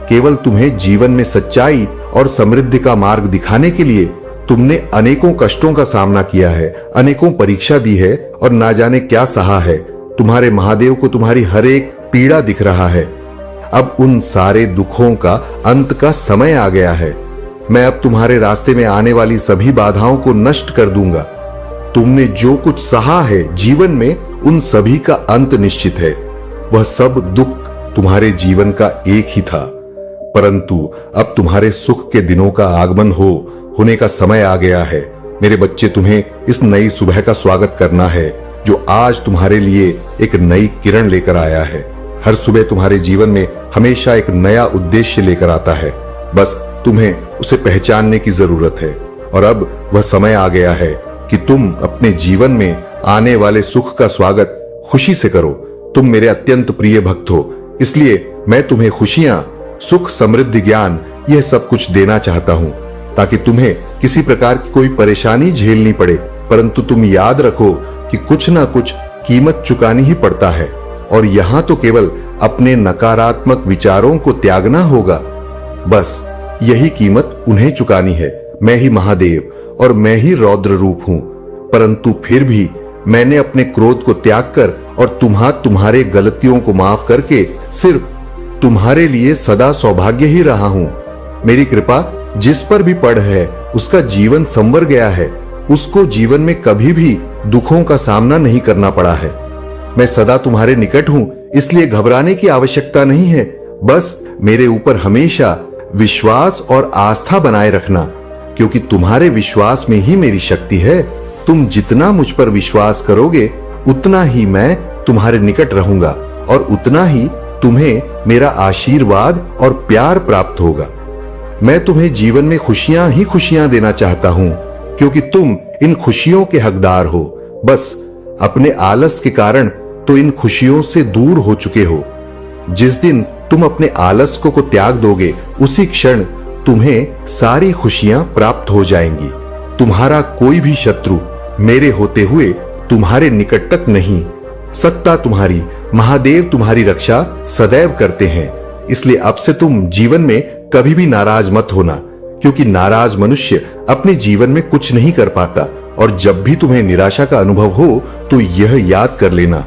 केवल तुम्हें जीवन में सच्चाई और समृद्धि का मार्ग दिखाने के लिए तुमने अनेकों कष्टों का सामना किया है, अनेकों परीक्षा दी है और ना जाने क्या सहा है। तुम्हारे महादेव को तुम्हारी हर एक पीड़ा दिख रहा है। अब उन सारे दुखों का अंत का समय आ गया है। मैं अब तुम्हारे रास्ते में आने वाली सभी बाधाओं को नष्ट कर दूंगा। तुमने जो कुछ सहा है जीवन में, उन सभी का अंत निश्चित है। वह सब दुख तुम्हारे जीवन का एक ही था, परंतु अब तुम्हारे सुख के दिनों का आगमन होने का समय आ गया है। मेरे बच्चे, तुम्हें इस नई सुबह का स्वागत करना है जो आज तुम्हारे लिए एक नई किरण लेकर आया है। हर सुबह तुम्हारे जीवन में हमेशा एक नया उद्देश्य लेकर आता है, बस तुम्हें उसे पहचानने की जरूरत है। और अब वह समय आ गया है कि तुम अपने जीवन में आने वाले सुख का स्वागत खुशी से करो। तुम मेरे अत्यंत प्रिय भक्त हो, इसलिए मैं तुम्हें खुशियां, सुख, समृद्धि, ज्ञान यह सब कुछ देना चाहता हूं, ताकि तुम्हें किसी प्रकार की कोई परेशानी झेलनी पड़े। परंतु तुम याद रखो कि कुछ ना कुछ कीमत चुकानी ही पड़ता है, और यहां तो केवल अपने नकारात्मक विचारों को त्यागना होगा। बस यही कीमत उन्हें चुकानी है। मैं ही महादेव और मैं ही रौद्र रूप हूं, परंतु फिर भी मैंने अपने क्रोध को त्याग कर और तुम्हारे गलतियों को माफ करके सिर्फ तुम्हारे लिए सदा सौभाग्य ही रहा हूं। मेरी कृपा जिस पर भी पड़ है उसका जीवन संवर गया है, उसको जीवन में कभी भी दुखों का सामना नहीं करना पड़ा है। मैं सदा तुम्हारे निकट हूं, इसलिए घबराने की आवश्यकता नहीं है। बस मेरे ऊपर हमेशा विश्वास और आस्था बनाए रखना, क्योंकि तुम्हारे विश्वास में ही मेरी शक्ति है। तुम जितना मुझ पर विश्वास करोगे उतना ही मैं तुम्हारे निकट रहूंगा और उतना ही तुम्हें मेरा आशीर्वाद और प्यार प्राप्त होगा। मैं तुम्हें जीवन में खुशियां ही खुशियां देना चाहता हूं, क्योंकि तुम इन खुशियों के हकदार हो। बस अपने आलस के कारण तो इन खुशियों से दूर हो चुके हो। जिस दिन तुम अपने आलस को त्याग दोगे, उसी क्षण तुम्हें सारी खुशियां प्राप्त हो जाएंगी। तुम्हारा कोई भी शत्रु मेरे होते हुए तुम्हारे निकट तक नहीं। सत्ता तुम्हारी, महादेव तुम्हारी रक्षा सदैव करते हैं। इसलिए अब से तुम जीवन में कभी भी नाराज मत होना, क्योंकि नाराज मनुष्य अपने जीवन में कुछ नहीं कर पाता। और जब भी तुम्हें निराशा का अनुभव हो तो यह याद कर लेना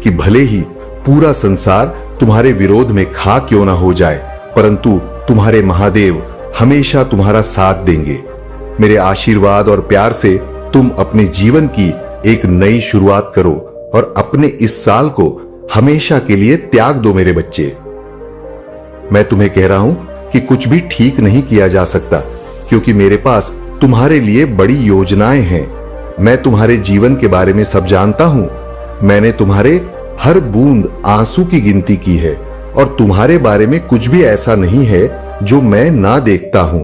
कि भले ही पूरा संसार तुम्हारे विरोध में खा क्यों ना हो जाए, परंतु तुम्हारे महादेव हमेशा तुम्हारा साथ देंगे। मेरे आशीर्वाद और प्यार से तुम अपने जीवन की एक नई शुरुआत करो और अपने इस साल को हमेशा के लिए त्याग दो। मेरे बच्चे, मैं तुम्हें कह रहा हूं कि कुछ भी ठीक नहीं किया जा सकता, क्योंकि मेरे पास तुम्हारे लिए बड़ी योजनाएं हैं। मैं तुम्हारे जीवन के बारे में सब जानता हूं। मैंने तुम्हारे हर बूंद आंसू की गिनती की है और तुम्हारे बारे में कुछ भी ऐसा नहीं है जो मैं ना देखता हूं।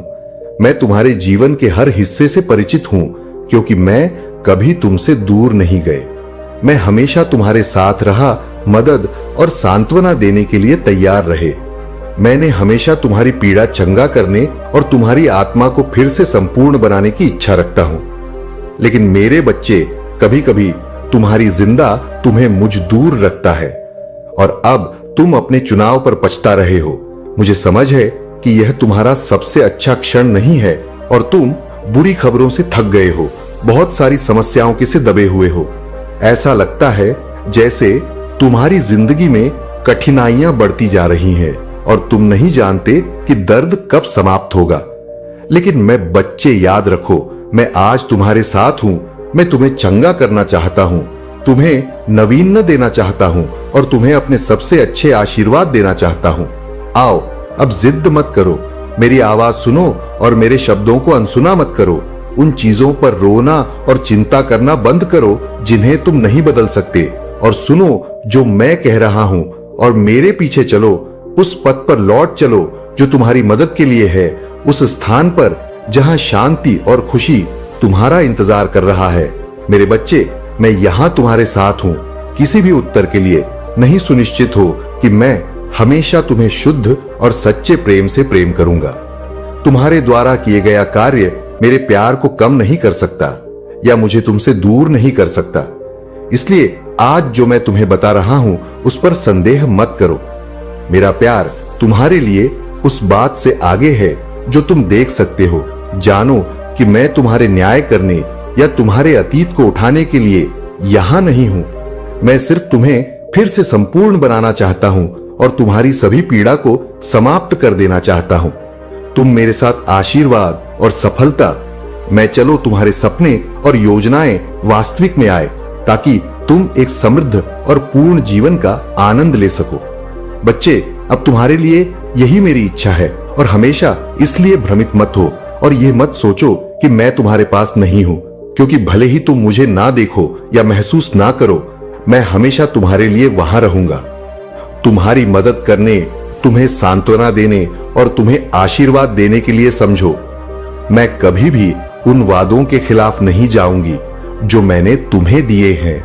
मैं तुम्हारे जीवन के हर हिस्से से परिचित हूं, क्योंकि मैं कभी तुमसे दूर नहीं गए। मैं हमेशा तुम्हारे साथ रहा, मदद और सांत्वना देने के लिए तैयार रहे। मैंने हमेशा तुम्हारी पीड़ा चंगा करने और तुम्हारी आत्मा को फिर से संपूर्ण बनाने की इच्छा रखता हूं। लेकिन मेरे बच्चे, कभी कभी तुम्हारी जिंदा तुम्हें मुझ दूर रखता है और अब तुम अपने चुनाव पर पछता रहे हो। मुझे समझ है कि यह तुम्हारा सबसे अच्छा क्षण नहीं है और तुम बुरी खबरों से थक गए हो, बहुत सारी समस्याओं के से दबे हुए हो। ऐसा लगता है जैसे तुम्हारी जिंदगी में कठिनाइयां बढ़ती जा रही हैं और तुम नहीं जानते कि दर्द कब समाप्त होगा। लेकिन मैं बच्चे, याद रखो, मैं आज तुम्हारे साथ हूं। मैं तुम्हें चंगा करना चाहता हूं, तुम्हें नवीन देना चाहता हूं और तुम्हें अपने सबसे अच्छे आशीर्वाद देना चाहता हूं। आओ, अब जिद मत करो, मेरी आवाज सुनो और मेरे शब्दों को अनसुना मत करो। उन चीजों पर रोना और चिंता करना बंद करो जिन्हें तुम नहीं बदल सकते और सुनो जो मैं कह रहा हूं और मेरे पीछे चलो। उस पथ पर लौट चलो जो तुम्हारी मदद के लिए है, उस स्थान पर जहां शांति और खुशी तुम्हारा इंतजार कर रहा है। मेरे बच्चे, मैं यहां तुम्हारे साथ हूं। किसी भी उत्तर के लिए नहीं सुनिश्चित हो कि मैं हमेशा तुम्हें शुद्ध और सच्चे प्रेम से प्रेम करूंगा। तुम्हारे द्वारा किए गया कार्य मेरे प्यार को कम नहीं कर सकता या मुझे तुमसे दूर नहीं कर सकता। इसलिए आज जो मैं तुम्हें बता रहा हूं उस पर संदेह मत करो। मेरा प्यार तुम्हारे लिए उस बात से आगे है जो तुम देख सकते हो। जानो कि मैं तुम्हारे न्याय करने या तुम्हारे अतीत को उठाने के लिए यहां नहीं हूं। मैं सिर्फ तुम्हें फिर से संपूर्ण बनाना चाहता हूं और तुम्हारी सभी पीड़ा को समाप्त कर देना चाहता हूं। तुम मेरे साथ आशीर्वाद और सफलता, मैं चलो तुम्हारे सपने और योजनाएं वास्तविक में आए ताकि तुम एक समृद्ध और पूर्ण जीवन का आनंद ले सको। बच्चे, अब तुम्हारे लिए यही मेरी इच्छा है और हमेशा इसलिए भ्रमित मत हो और यह मत सोचो कि मैं तुम्हारे पास नहीं हूं, क्योंकि भले ही तुम मुझे ना देखो या महसूस ना करो, मैं हमेशा तुम्हारे लिए वहां रहूंगा। तुम्हारी मदद करने, तुम्हें सांत्वना देने और तुम्हें आशीर्वाद देने के लिए समझो। मैं कभी भी उन वादों के खिलाफ नहीं जाऊंगी जो मैंने तुम्हें दिए हैं।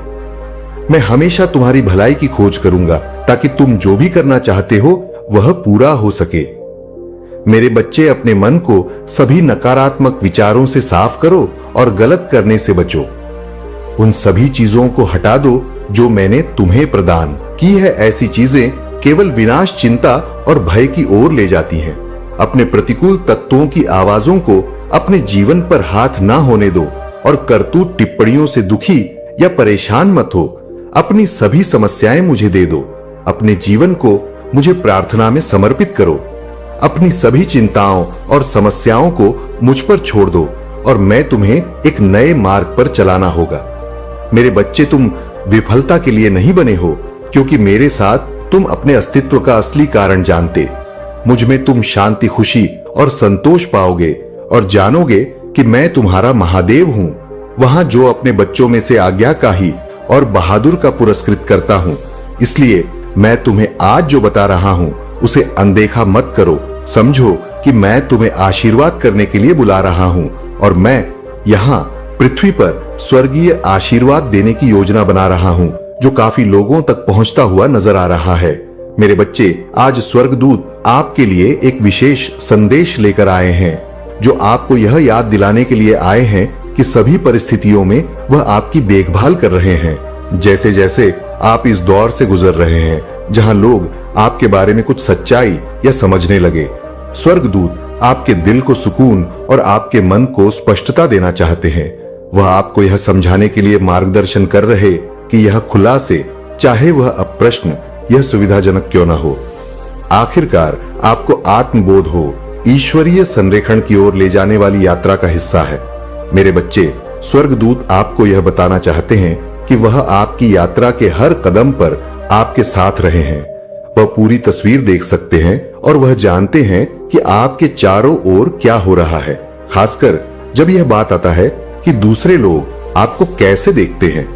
मैं हमेशा तुम्हारी भलाई की खोज करूंगा ताकि तुम जो भी करना चाहते हो वह पूरा हो सके। मेरे बच्चे, अपने मन को सभी नकारात्मक विचारों से साफ करो और गलत करने से बचो। उन सभी चीजों को हटा दो जो मैंने तुम्हें प्रदान की है। ऐसी चीजें केवल विनाश, चिंता और भय की ओर ले जाती हैं। अपने प्रतिकूल तत्वों की आवाजों को अपने जीवन पर हाथ ना होने दो और करतूत टिप्पणियों से दुखी या परेशान मत हो। अपनी सभी समस्याएं मुझे दे दो। अपने जीवन को मुझे प्रार्थना में समर्पित करो। अपनी सभी चिंताओं और समस्याओं को मुझ पर छोड़ दो और मैं तुम्हें एक नए मार्ग पर चलाना होगा। मेरे बच्चे, तुम विफलता के लिए नहीं बने हो, क्योंकि मेरे साथ तुम अपने अस्तित्व का असली कारण जानते। मुझ में तुम शांति, खुशी और संतोष पाओगे और जानोगे कि मैं तुम्हारा महादेव हूं, वहां जो अपने बच्चों में से आज्ञाकारी और बहादुर का पुरस्कृत करता हूं। इसलिए मैं तुम्हें आज जो बता रहा हूं उसे अनदेखा मत करो। समझो कि मैं तुम्हें आशीर्वाद करने के लिए बुला रहा हूं और मैं यहां पृथ्वी पर स्वर्गीय आशीर्वाद देने की योजना बना रहा हूं जो काफी लोगों तक पहुंचता हुआ नजर आ रहा है। मेरे बच्चे, आज स्वर्गदूत आपके लिए एक विशेष संदेश लेकर आए हैं, जो आपको यह याद दिलाने के लिए आए हैं कि सभी परिस्थितियों में वह आपकी देखभाल कर रहे हैं। जैसे जैसे आप इस दौर से गुजर रहे हैं जहां लोग आपके बारे में कुछ सच्चाई या समझने लगे, स्वर्गदूत आपके दिल को सुकून और आपके मन को स्पष्टता देना चाहते हैं। वह आपको यह समझाने के लिए मार्गदर्शन कर रहे कि यह खुला से, चाहे वह अप्रश्न यह सुविधाजनक क्यों न हो, आखिरकार आपको आत्मबोध हो ईश्वरीय संरेखण की ओर ले जाने वाली यात्रा का हिस्सा है। मेरे बच्चे, स्वर्गदूत आपको यह बताना चाहते हैं कि वह आपकी यात्रा के हर कदम पर आपके साथ रहे हैं। वह पूरी तस्वीर देख सकते हैं और वह जानते हैं कि आपके चारों ओर क्या हो रहा है, खासकर जब यह बात आता है कि दूसरे लोग आपको कैसे देखते हैं।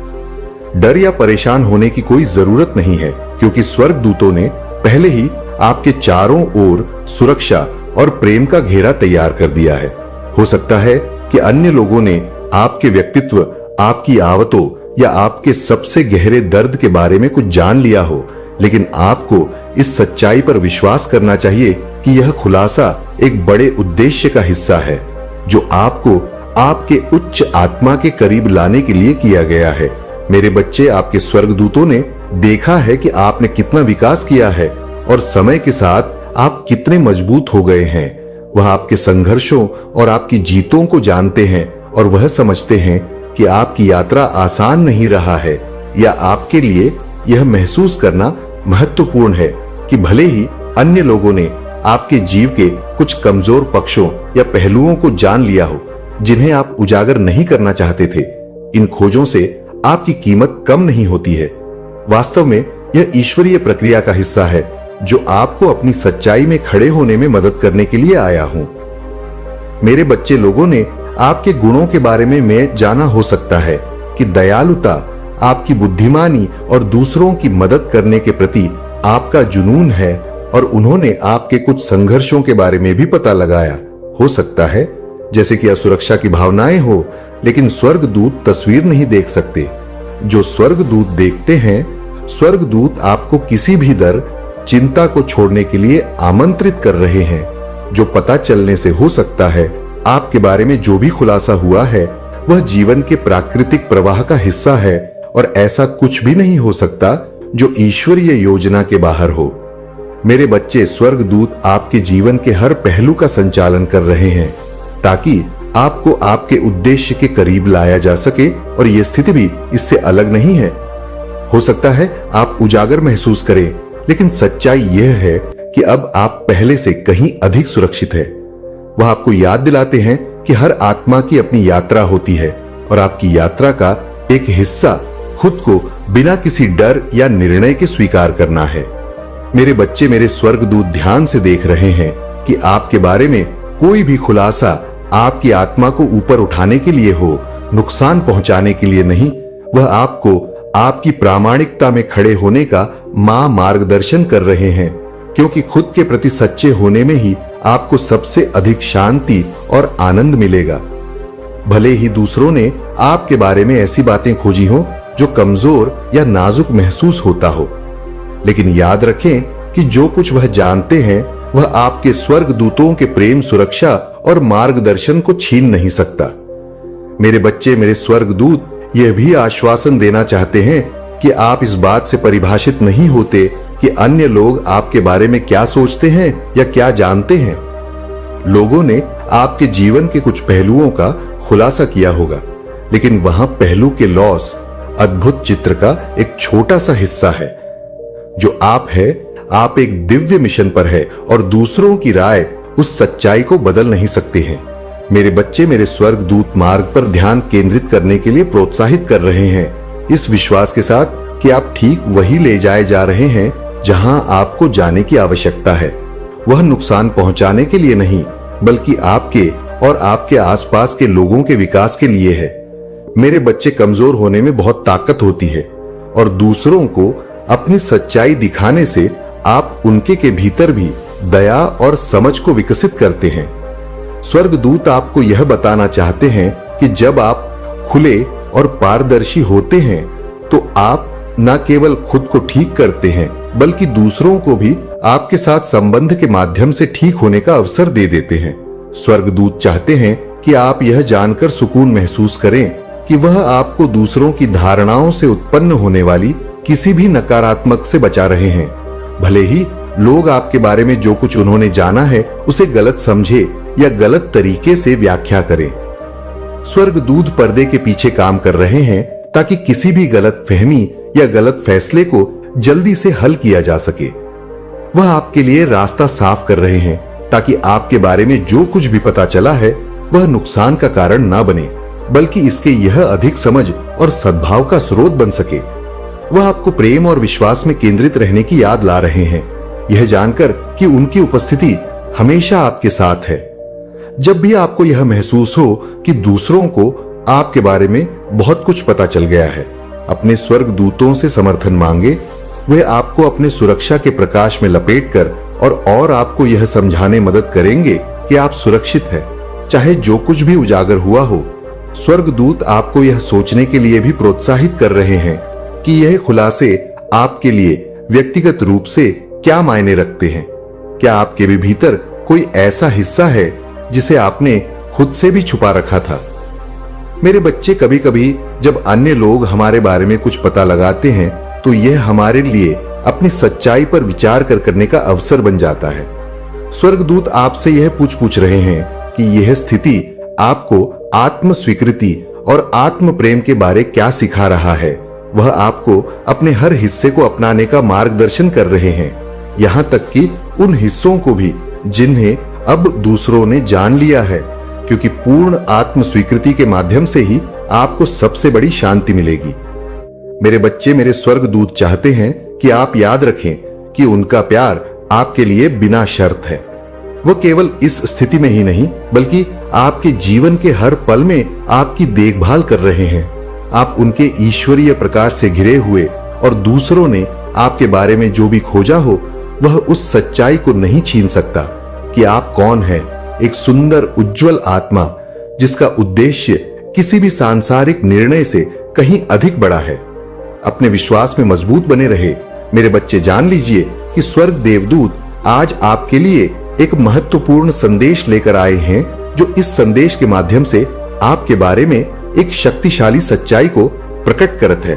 डर या परेशान होने की कोई जरूरत नहीं है, क्योंकि स्वर्गदूतों ने पहले ही आपके चारों ओर सुरक्षा और प्रेम का घेरा तैयार कर दिया है। हो सकता है कि अन्य लोगों ने आपके व्यक्तित्व, आपकी आवतों या आपके सबसे गहरे दर्द के बारे में कुछ जान लिया हो, लेकिन आपको इस सच्चाई पर विश्वास करना चाहिए कि यह खुलासा एक बड़े उद्देश्य का हिस्सा है, जो आपको आपके उच्च आत्मा के करीब लाने के लिए किया गया है। मेरे बच्चे, आपके स्वर्गदूतों ने देखा है कि आपने कितना विकास किया है और समय के साथ आप कितने मजबूत हो गए हैं। वह आपके संघर्षों और आपकी जीतों को जानते हैं और वह समझते हैं कि आपकी यात्रा आसान नहीं रहा है, या आपके लिए यह महसूस करना महत्वपूर्ण है कि भले ही अन्य लोगों ने आपके जीव के कुछ कमजोर पक्षों या पहलुओं को जान लिया हो जिन्हें आप उजागर नहीं करना चाहते थे, इन खोजों से आपकी कीमत कम नहीं होती है। वास्तव में यह ईश्वरीय प्रक्रिया का हिस्सा है जो आपको अपनी सच्चाई में खड़े होने में मदद करने के लिए आया हूं। मेरे बच्चे, लोगों ने आपके गुणों के बारे में जाना हो सकता है कि दयालुता, आपकी बुद्धिमानी और दूसरों की मदद करने के प्रति आपका जुनून है, और उन्होंने आपके कुछ संघर्षों के बारे में भी पता लगाया हो सकता है, जैसे कि असुरक्षा की भावनाएं हो, लेकिन स्वर्गदूत तस्वीर नहीं देख सकते। जो स्वर्गदूत देखते हैं, स्वर्गदूत आपको किसी भी दर चिंता को छोड़ने के लिए आमंत्रित कर रहे हैं। जो पता चलने से हो सकता है आपके बारे में जो भी खुलासा हुआ है वह जीवन के प्राकृतिक प्रवाह का हिस्सा है, और ऐसा कुछ भी नहीं हो सकता जो ईश्वरीय योजना के बाहर हो। मेरे बच्चे, स्वर्गदूत आपके जीवन के हर पहलू का संचालन कर रहे हैं ताकि आपको आपके उद्देश्य के करीब लाया जा सके, और यह स्थिति भी इससे अलग नहीं है। हो सकता है आप उजागर महसूस करें, लेकिन सच्चाई यह है कि अब आप पहले से कहीं अधिक सुरक्षित है। वह आपको याद दिलाते हैं कि हर आत्मा की अपनी यात्रा होती है, और आपकी यात्रा का एक हिस्सा खुद को बिना किसी डर या निर्णय के स्वीकार करना है। मेरे बच्चे, मेरे स्वर्गदूत ध्यान से देख रहे हैं कि आपके बारे में कोई भी खुलासा आपकी आत्मा को ऊपर उठाने के लिए हो, नुकसान पहुंचाने के लिए नहीं। वह आपको आपकी प्रामाणिकता में खड़े होने का मार्गदर्शन कर रहे हैं, क्योंकि खुद के प्रति सच्चे होने में ही आपको सबसे अधिक शांति और आनंद मिलेगा। भले ही दूसरों ने आपके बारे में ऐसी बातें खोजी हो जो कमजोर या नाजुक महसूस होता हो, लेकिन याद रखें कि जो कुछ वह जानते हैं वह आपके स्वर्गदूतों के प्रेम, सुरक्षा और मार्गदर्शन को छीन नहीं सकता। मेरे बच्चे, मेरे स्वर्गदूत यह भी आश्वासन देना चाहते हैं कि आप इस बात से परिभाषित नहीं होते कि अन्य लोग आपके बारे में क्या सोचते हैं या क्या जानते हैं। लोगों ने आपके जीवन के कुछ पहलुओं का खुलासा किया होगा, लेकिन वहां पहलू के लॉस अद्भुत चित्र का एक छोटा सा हिस्सा है। जो आप है, आप एक दिव्य मिशन पर है, और दूसरों की राय उस सच्चाई को बदल नहीं सकते हैं। मेरे बच्चे, मेरे स्वर्गदूत मार्ग पर ध्यान केंद्रित करने के लिए प्रोत्साहित कर रहे हैं, इस विश्वास के साथ कि आप ठीक वही ले जाए जा रहे हैं जहां आपको जाने की आवश्यकता है। वह नुकसान पहुंचाने के लिए नहीं, बल्कि आपके और आपके आसपास के लोगों के विकास के लिए है। मेरे बच्चे, कमजोर होने में बहुत ताकत होती है, और दूसरों को अपनी सच्चाई दिखाने से आप उनके के भीतर भी दया और समझ को विकसित करते हैं। स्वर्गदूत आपको यह बताना चाहते हैं कि जब आप खुले और पारदर्शी होते हैं तो आप न केवल खुद को ठीक करते हैं, बल्कि दूसरों को भी आपके साथ संबंध के माध्यम से ठीक होने का अवसर दे देते हैं। स्वर्गदूत चाहते हैं कि आप यह जानकर सुकून महसूस करें कि वह आपको दूसरों की धारणाओं से उत्पन्न होने वाली किसी भी नकारात्मक से बचा रहे हैं। भले ही लोग आपके बारे में जो कुछ उन्होंने जाना है उसे गलत समझे या गलत तरीके से व्याख्या करें। स्वर्गदूत पर्दे के पीछे काम कर रहे हैं ताकि किसी भी गलत फहमी या गलत फैसले को जल्दी से हल किया जा सके। वह आपके लिए रास्ता साफ कर रहे हैं ताकि आपके बारे में जो कुछ भी पता चला है वह नुकसान का कारण ना बने, बल्कि इसके यह अधिक समझ और सद्भाव का स्रोत बन सके। वह आपको प्रेम और विश्वास में केंद्रित रहने की याद ला रहे हैं, यह जानकर कि उनकी उपस्थिति हमेशा आपके साथ है। जब भी आपको यह महसूस हो कि दूसरों को आपके बारे में बहुत कुछ पता चल गया है, अपने स्वर्गदूतों से समर्थन मांगे। वे आपको अपने सुरक्षा के प्रकाश में लपेटकर और आपको यह समझाने मदद करेंगे कि आप सुरक्षित हैं, चाहे जो कुछ भी उजागर हुआ हो। स्वर्गदूत आपको यह सोचने के लिए भी प्रोत्साहित कर रहे हैं कि यह खुलासे आपके लिए व्यक्तिगत रूप से क्या मायने रखते हैं। क्या आपके भी भीतर कोई ऐसा हिस्सा है जिसे आपने खुद से भी छुपा रखा था? मेरे बच्चे, कभी कभी जब अन्य लोग हमारे बारे में कुछ पता लगाते हैं तो यह हमारे लिए अपनी सच्चाई पर विचार करने का अवसर बन जाता है। स्वर्गदूत आपसे यह पूछ रहे हैं कि यह स्थिति आपको आत्म स्वीकृति और आत्म प्रेम के बारे क्या सिखा रहा है। वह आपको अपने हर हिस्से को अपनाने का मार्गदर्शन कर रहे हैं, यहाँ तक कि उन हिस्सों को भी जिन्हें अब दूसरों ने जान लिया है, क्योंकि पूर्ण आत्म स्वीकृति के माध्यम से ही आपको सबसे बड़ी शांति मिलेगी। मेरे बच्चे, मेरे स्वर्गदूत चाहते हैं कि आप याद रखें कि उनका प्यार आपके लिए बिना शर्त है। वो केवल इस स्थिति में ही नहीं बल्कि आपके जीवन के हर पल में आपकी देखभाल कर रहे हैं। आप उनके ईश्वरीय प्रकाश से घिरे हुए और दूसरों ने आपके बारे में जो भी खोजा हो वह उस सच्चाई को नहीं छीन सकता कि आप कौन हैं, एक सुंदर उज्जवल आत्मा जिसका उद्देश्य किसी भी सांसारिक निर्णय से कहीं अधिक बड़ा है। अपने विश्वास में मजबूत बने रहे। मेरे बच्चे, जान लीजिए कि स्वर्ग देवदूत आज आपके लिए एक महत्वपूर्ण संदेश लेकर आए हैं, जो इस संदेश के माध्यम से आपके बारे में एक शक्तिशाली सच्चाई को प्रकट करत है।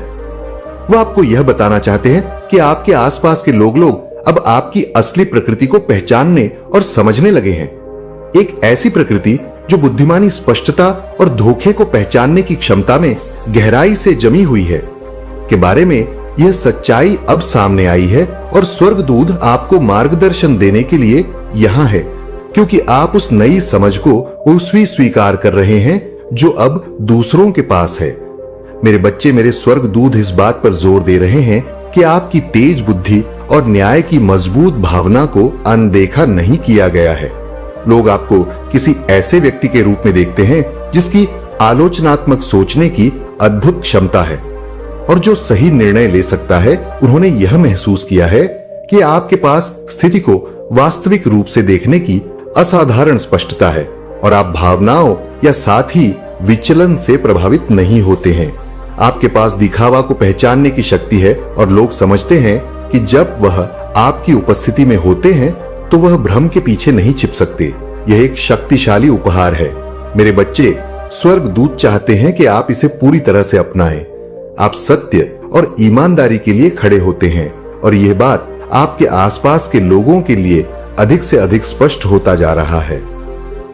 वह आपको यह बताना चाहते हैं कि आपके आसपास के लोग अब आपकी असली प्रकृति को पहचानने और समझने लगे हैं। एक ऐसी प्रकृति जो बुद्धिमानी, स्पष्टता और धोखे को पहचानने की क्षमता में गहराई से जमी हुई है के बारे में यह सच्चाई अब सामने आई है। और स्वर्गदूत आपको मार्गदर्शन देने के लिए यहाँ है, क्योंकि आप उस नई समझ को उसवी स्वीकार कर रहे हैं जो अब दूसरों के पास है। मेरे बच्चे, मेरे स्वर्गदूत इस बात पर जोर दे रहे हैं कि आपकी तेज बुद्धि और न्याय की मजबूत भावना को अनदेखा नहीं किया गया है। लोग आपको किसी ऐसे व्यक्ति के रूप में देखते हैं जिसकी आलोचनात्मक सोचने की अद्भुत क्षमता है और जो सही निर्णय ले सकता है। उन्होंने यह महसूस किया है कि आपके पास स्थिति को वास्तविक रूप से देखने की असाधारण स्पष्टता है और आप भावनाओं या साथ ही विचलन से प्रभावित नहीं होते हैं। आपके पास दिखावा को पहचानने की शक्ति है और लोग समझते हैं कि जब वह आपकी उपस्थिति में होते हैं तो वह भ्रम के पीछे नहीं छिप सकते। यह एक शक्तिशाली उपहार है। मेरे बच्चे, स्वर्गदूत चाहते हैं कि आप इसे पूरी तरह से अपनाएं। आप सत्य और ईमानदारी के लिए खड़े होते हैं और यह बात आपके आसपास के लोगों के लिए अधिक से अधिक स्पष्ट होता जा रहा है।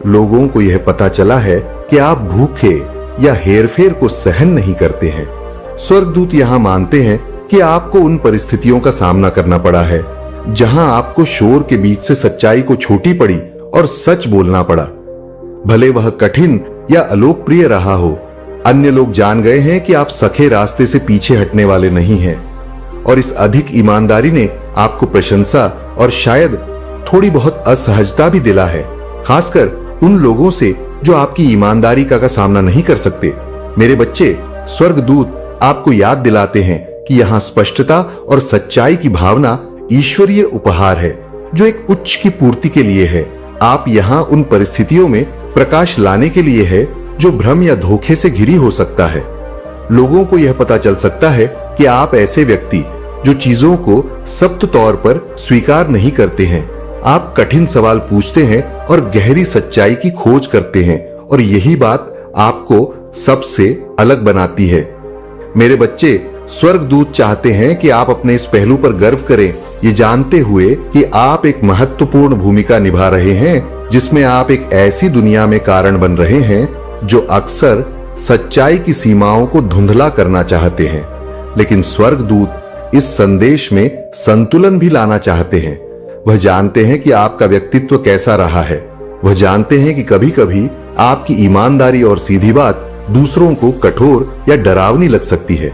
लोगों को यह पता चला है कि आप भूखे या हेरफेर को सहन नहीं करते हैं। स्वर्गदूत यहाँ मानते हैं कि आपको उन परिस्थितियों का सामना करना पड़ा है जहां आपको शोर के बीच से सच्चाई को छोटी पड़ी और सच बोलना पड़ा। भले वह कठिन या अलोकप्रिय रहा हो, अन्य लोग जान गए हैं कि आप सखे रास्ते से पीछे हटने वाले नहीं हैं और इस अधिक ईमानदारी ने आपको प्रशंसा और शायद थोड़ी बहुत असहजता भी दिला है, खासकर उन लोगों से जो आपकी ईमानदारी का सामना नहीं कर सकते। मेरे बच्चे, स्वर्गदूत आपको याद दिलाते हैं कि यहाँ स्पष्टता और सच्चाई की भावना ईश्वरीय उपहार है जो एक उच्च की पूर्ति के लिए है। आप यहाँ उन परिस्थितियों में प्रकाश लाने के लिए है जो भ्रम या धोखे से घिरी हो सकता है। लोगों को यह पता चल सकता है कि आप ऐसे व्यक्ति जो चीजों को सख्त तौर पर स्वीकार नहीं करते हैं। आप कठिन सवाल पूछते हैं और गहरी सच्चाई की खोज करते हैं और यही बात आपको सबसे अलग बनाती है। मेरे बच्चे, स्वर्गदूत चाहते हैं कि आप अपने इस पहलू पर गर्व करें, ये जानते हुए कि आप एक महत्वपूर्ण भूमिका निभा रहे हैं जिसमें आप एक ऐसी दुनिया में कारण बन रहे हैं जो अक्सर सच्चाई की सीमाओं को धुंधला करना चाहते हैं। लेकिन स्वर्गदूत इस संदेश में संतुलन भी लाना चाहते हैं। वह जानते हैं कि आपका व्यक्तित्व कैसा रहा है। वह जानते हैं कि कभी कभी आपकी ईमानदारी और सीधी बात दूसरों को कठोर या डरावनी लग सकती है।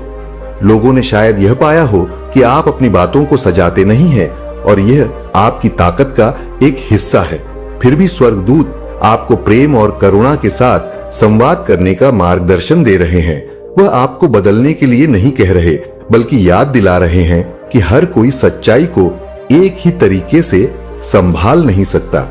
लोगों ने शायद यह पाया हो कि आप अपनी बातों को सजाते नहीं हैं और यह आपकी ताकत का एक हिस्सा है। फिर भी स्वर्गदूत आपको प्रेम और करुणा के साथ संवाद करने का मार्गदर्शन दे रहे हैं। वह आपको बदलने के लिए नहीं कह रहे, बल्कि याद दिला रहे हैं कि हर कोई सच्चाई को एक ही तरीके से संभाल नहीं सकता।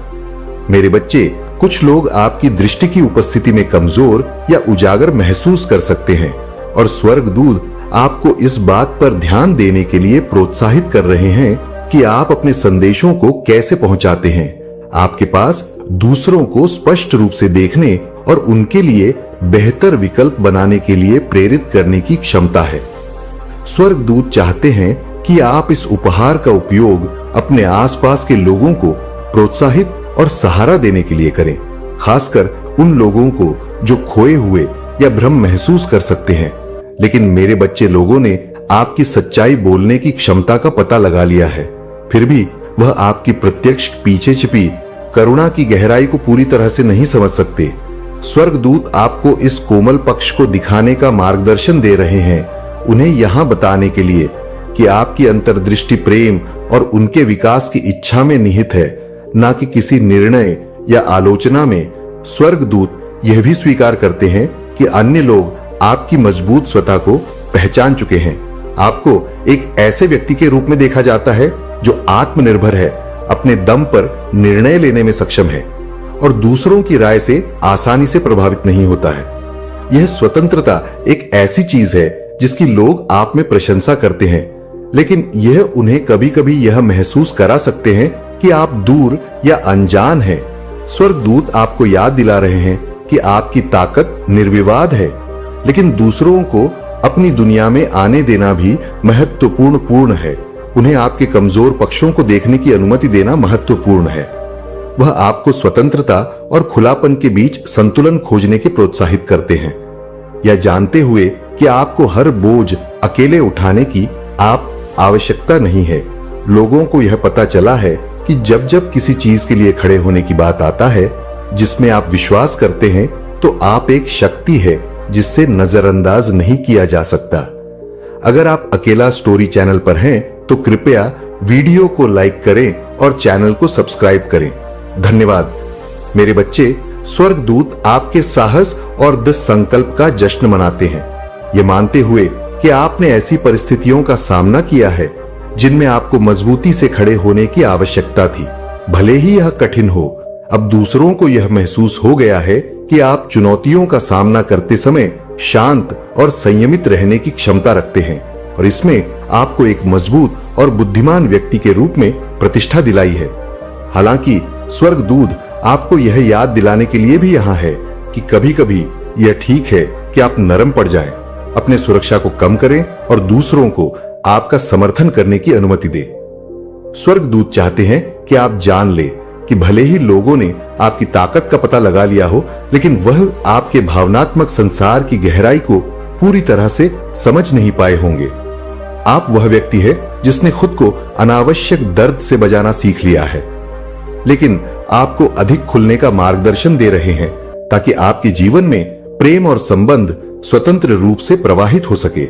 मेरे बच्चे, कुछ लोग आपकी दृष्टि की उपस्थिति में कमजोर या उजागर महसूस कर सकते हैं और स्वर्गदूत आपको इस बात पर ध्यान देने के लिए प्रोत्साहित कर रहे हैं कि आप अपने संदेशों को कैसे पहुंचाते हैं। आपके पास दूसरों को स्पष्ट रूप से देखने और उनके लिए बेहतर विकल्प बनाने के लिए प्रेरित करने की क्षमता है। स्वर्गदूत चाहते हैं कि आप इस उपहार का उपयोग अपने आसपास के लोगों को प्रोत्साहित और सहारा देने के लिए करें, खासकर उन लोगों को जो खोए हुए या भ्रम महसूस कर सकते हैं। लेकिन मेरे बच्चे लोगों ने आपकी सच्चाई बोलने की क्षमता का पता लगा लिया है, फिर भी वह आपकी प्रत्यक्ष पीछे छिपी करुणा की गहराई को पूरी तरह से नहीं समझ सकते। स्वर्गदूत आपको इस कोमल पक्ष को दिखाने का मार्गदर्शन दे रहे हैं, उन्हें यहां बताने के लिए कि आपकी अंतर्दृष्टि प्रेम और उनके विकास की इच्छा में निहित है, न कि किसी निर्णय या आलोचना में। स्वर्गदूत यह भी स्वीकार करते हैं कि अन्य लोग आपकी मजबूत स्वता को पहचान चुके हैं। आपको एक ऐसे व्यक्ति के रूप में देखा जाता है जो आत्मनिर्भर है, अपने दम पर निर्णय लेने में सक्षम है और दूसरों की राय से आसानी से प्रभावित नहीं होता है। यह स्वतंत्रता एक ऐसी चीज है जिसकी लोग आप में प्रशंसा करते हैं, लेकिन यह उन्हें कभी-कभी यह महसूस करा सकते हैं कि आप दूर या अनजान हैं। स्वर्गदूत आपको याद दिला रहे हैं कि आपकी ताकत निर्विवाद है, लेकिन दूसरों को अपनी दुनिया में आने देना भी महत्वपूर्ण है। उन्हें आपके कमजोर पक्षों को देखने की अनुमति देना महत्वपूर्ण है। वह आपको स्वतंत्रता और खुलापन के बीच संतुलन खोजने के प्रोत्साहित करते हैं, या जानते हुए कि आपको हर बोझ अकेले उठाने की आवश्यकता नहीं है। लोगों को यह पता चला है कि जब जब किसी चीज के लिए खड़े होने की बात आता है जिसमें आप विश्वास करते हैं, तो आप एक शक्ति है जिससे नजरअंदाज नहीं किया जा सकता। अगर आप अकेला स्टोरी चैनल पर हैं, तो कृपया वीडियो को लाइक करें और चैनल को सब्सक्राइब करें। धन्यवाद। मेरे बच्चे, स्वर्गदूत आपके साहस और दृढ़ संकल्प का जश्न मनाते हैं, ये मानते हुए कि आपने ऐसी परिस्थितियों का सामना किया है जिनमें आपको मजबूती से खड़े होने की आवश्यकता थी। भले ही यह कठिन हो, अब दूसरों को यह महसूस हो गया है कि आप चुनौतियों का सामना करते समय शांत और संयमित रहने की क्षमता रखते हैं, और इसमें आपको एक मजबूत और बुद्धिमान व्यक्ति के रूप में प्रतिष्ठा दिलाई है। हालांकि स्वर्गदूत आपको यह याद दिलाने के लिए भी यहाँ है कि कभी-कभी यह ठीक है कि आप नरम पड़ जाएं, अपने सुरक्षा को कम करें और दूसरों को आपका समर्थन करने की अनुमति दें। स्वर्गदूत चाहते हैं कि आप जान ले कि भले ही लोगों ने आपकी ताकत का पता लगा लिया हो, लेकिन वह आपके भावनात्मक संसार की गहराई को पूरी तरह से समझ नहीं पाए होंगे। आप वह व्यक्ति है जिसने खुद को अनावश्यक दर्द से बचाना सीख लिया है, लेकिन आपको अधिक खुलने का मार्गदर्शन दे रहे हैं ताकि आपके जीवन में प्रेम और संबंध स्वतंत्र रूप से प्रवाहित हो सके।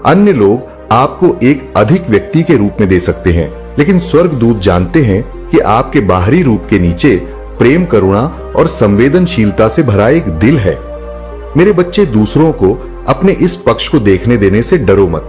अन्य लोग आपको एक अधिक व्यक्ति के रूप में दे सकते हैं, लेकिन स्वर्गदूत जानते हैं कि आपके बाहरी रूप के नीचे प्रेम, करुणा और संवेदनशीलता से भरा एक दिल है। मेरे बच्चे, दूसरों को अपने इस पक्ष को देखने देने से डरो मत,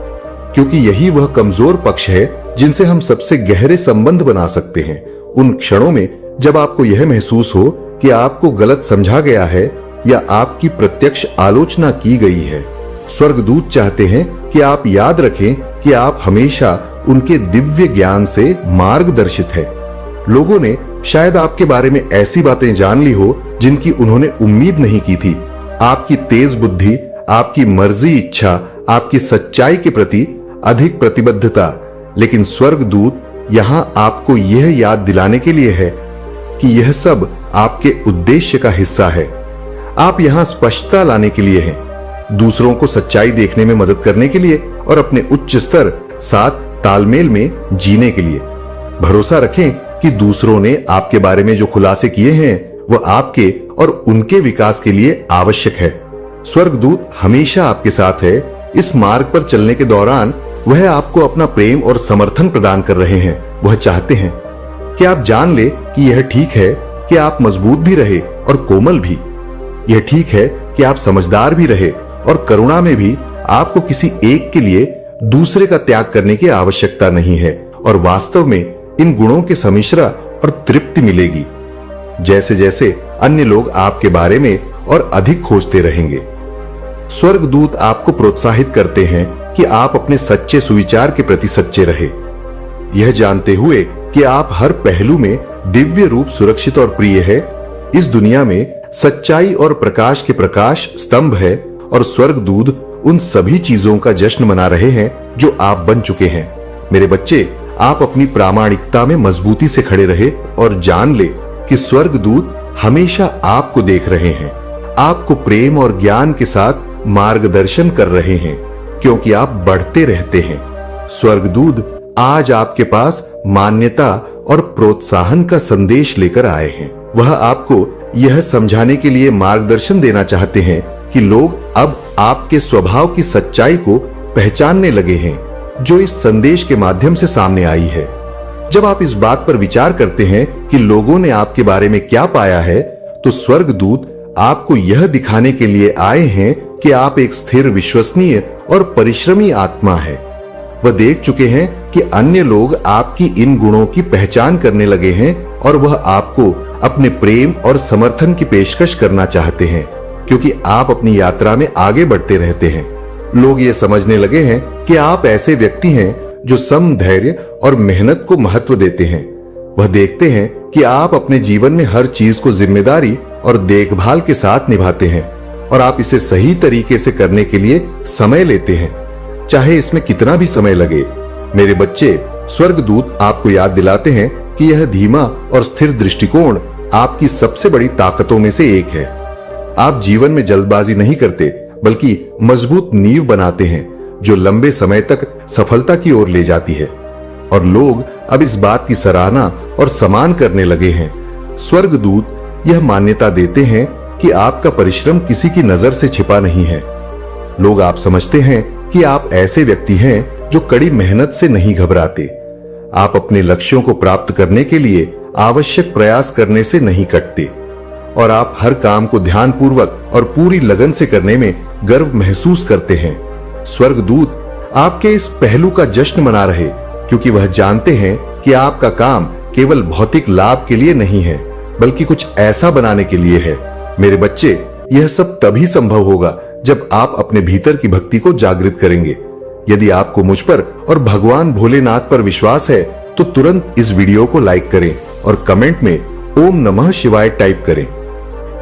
क्योंकि यही वह कमजोर पक्ष है जिनसे हम सबसे गहरे संबंध बना सकते हैं। उन क्षणों में जब आपको यह महसूस हो कि आपको गलत समझा गया है या आपकी प्रत्यक्ष आलोचना की गई है, स्वर्गदूत चाहते हैं कि आप याद रखें कि आप हमेशा उनके दिव्य ज्ञान से मार्गदर्शित है। लोगों ने शायद आपके बारे में ऐसी बातें जान ली हो जिनकी उन्होंने उम्मीद नहीं की थी। आपकी तेज बुद्धि, आपकी मर्जी इच्छा, आपकी सच्चाई के प्रति अधिक प्रतिबद्धता, लेकिन स्वर्गदूत यहां आपको यह याद दिलाने के लिए है कि यह सब आपके उद्देश्य का हिस्सा है। आप यहां स्पष्टता लाने के लिए हैं, दूसरों को सच्चाई देखने में मदद करने के लिए और अपने उच्च स्तर साथ तालमेल में जीने के लिए। भरोसा रखें कि दूसरों ने आपके बारे में जो खुलासे किए हैं वह आपके और उनके विकास के लिए आवश्यक है। स्वर्गदूत हमेशा आपके साथ है। इस मार्ग पर चलने के दौरान वह आपको अपना प्रेम और समर्थन प्रदान कर रहे हैं। वह चाहते हैं कि आप जान ले कि यह ठीक है कि आप मजबूत भी रहे और कोमल भी। यह ठीक है कि आप समझदार भी रहे और करुणा में भी। आपको किसी एक के लिए दूसरे का त्याग करने की आवश्यकता नहीं है, और वास्तव में इन गुणों के सम्मिश्रण और तृप्ति मिलेगी जैसे जैसे अन्य लोग आपके बारे में और अधिक खोजते रहेंगे। स्वर्गदूत आपको प्रोत्साहित करते हैं कि आप अपने सच्चे सुविचार के प्रति सच्चे रहे, यह जानते हुए कि आप हर पहलू में दिव्य रूप सुरक्षित और प्रिय है। इस दुनिया में सच्चाई और प्रकाश के प्रकाश स्तंभ है और स्वर्गदूत उन सभी चीजों का जश्न मना रहे हैं जो आप बन चुके हैं। मेरे बच्चे, आप अपनी प्रामाणिकता में मजबूती से खड़े रहे और जान ले कि स्वर्गदूत हमेशा आपको देख रहे हैं, आपको प्रेम और ज्ञान के साथ मार्गदर्शन कर रहे हैं, क्योंकि आप बढ़ते रहते हैं। स्वर्गदूत आज आपके पास मान्यता और प्रोत्साहन का संदेश लेकर आए हैं। वह आपको यह समझाने के लिए मार्गदर्शन देना चाहते हैं कि लोग अब आपके स्वभाव की सच्चाई को पहचानने लगे हैं, जो इस संदेश के माध्यम से सामने आई है। जब आप इस बात पर विचार करते हैं कि लोगों ने आपके बारे में क्या पाया है, तो स्वर्गदूत आपको यह दिखाने के लिए आए हैं कि आप एक स्थिर, विश्वसनीय और परिश्रमी आत्मा है। वह देख चुके हैं कि अन्य लोग आपकी इन गुणों की पहचान करने लगे हैं और वह आपको अपने प्रेम और समर्थन की पेशकश करना चाहते हैं, क्योंकि आप अपनी यात्रा में आगे बढ़ते रहते हैं। लोग ये समझने लगे हैं कि आप ऐसे व्यक्ति हैं जो सम, धैर्य और मेहनत को महत्व देते हैं। वह देखते हैं कि आप अपने जीवन में हर चीज को जिम्मेदारी और देखभाल के साथ निभाते हैं और आप इसे सही तरीके से करने के लिए समय लेते हैं, चाहे इसमें कितना भी समय लगे। मेरे बच्चे, स्वर्गदूत आपको याद दिलाते हैं कि यह धीमा और स्थिर दृष्टिकोण आपकी सबसे बड़ी ताकतों में से एक है। आप जीवन में जल्दबाजी नहीं करते, बल्कि मजबूत नींव बनाते हैं जो लंबे समय तक सफलता की ओर ले जाती है। और लोग अब इस बात की सराहना और सम्मान करने लगे हैं। स्वर्गदूत यह मान्यता देते हैं कि आपका परिश्रम किसी की नजर से छिपा नहीं है। लोग आप समझते हैं कि आप ऐसे व्यक्ति हैं जो कड़ी मेहनत से नहीं घबराते। आप अपने लक्ष्यों को प्राप्त करने के लिए आवश्यक प्रयास करने से नहीं कटते और आप हर काम को ध्यानपूर्वक और पूरी लगन से करने में गर्व महसूस करते हैं। स्वर्गदूत आपके इस पहलू का जश्न मना रहे, क्योंकि वह जानते हैं कि आपका काम केवल भौतिक लाभ के लिए नहीं है, बल्कि कुछ ऐसा बनाने के लिए है। मेरे बच्चे, यह सब तभी संभव होगा जब आप अपने भीतर की भक्ति को जागृत करेंगे। यदि आपको मुझ पर और भगवान भोलेनाथ पर विश्वास है, तो तुरंत इस वीडियो को लाइक करें और कमेंट में ओम नमः शिवाय टाइप करें।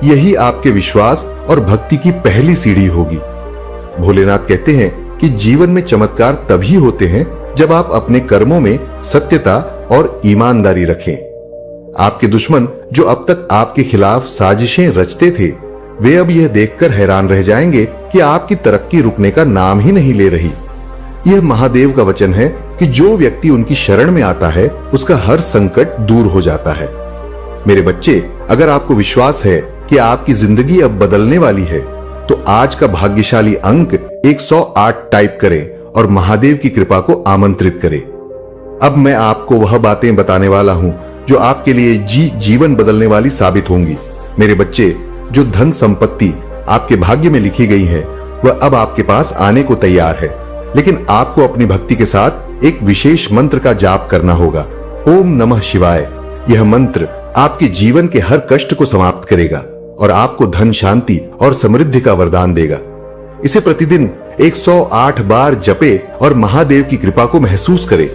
यही आपके विश्वास और भक्ति की पहली सीढ़ी होगी। भोलेनाथ कहते हैं कि जीवन में चमत्कार तभी होते हैं जब आप अपने कर्मों में सत्यता और ईमानदारी रखें। आपके दुश्मन जो अब तक आपके खिलाफ साजिशें रचते थे, वे अब यह देखकर हैरान रह जाएंगे कि आपकी तरक्की रुकने का नाम ही नहीं ले रही। यह महादेव का वचन है कि जो व्यक्ति उनकी शरण में आता है, उसका हर संकट दूर हो जाता है। मेरे बच्चे, अगर आपको विश्वास है कि आपकी जिंदगी अब बदलने वाली है, तो आज का भाग्यशाली अंक 108 टाइप करें और महादेव की कृपा को आमंत्रित करें। अब मैं आपको वह बातें बताने वाला हूं जो आपके लिए जीवन बदलने वाली साबित होंगी। मेरे बच्चे, जो धन संपत्ति आपके भाग्य में लिखी गई है, वह अब आपके पास आने को तैयार है, लेकिन आपको अपनी भक्ति के साथ एक विशेष मंत्र का जाप करना होगा। ओम नमः शिवाय। यह मंत्र आपके जीवन के हर कष्ट को समाप्त करेगा और आपको धन, शांति और समृद्धि का वरदान देगा। इसे प्रतिदिन 108 बार जपे और महादेव की कृपा को महसूस करें।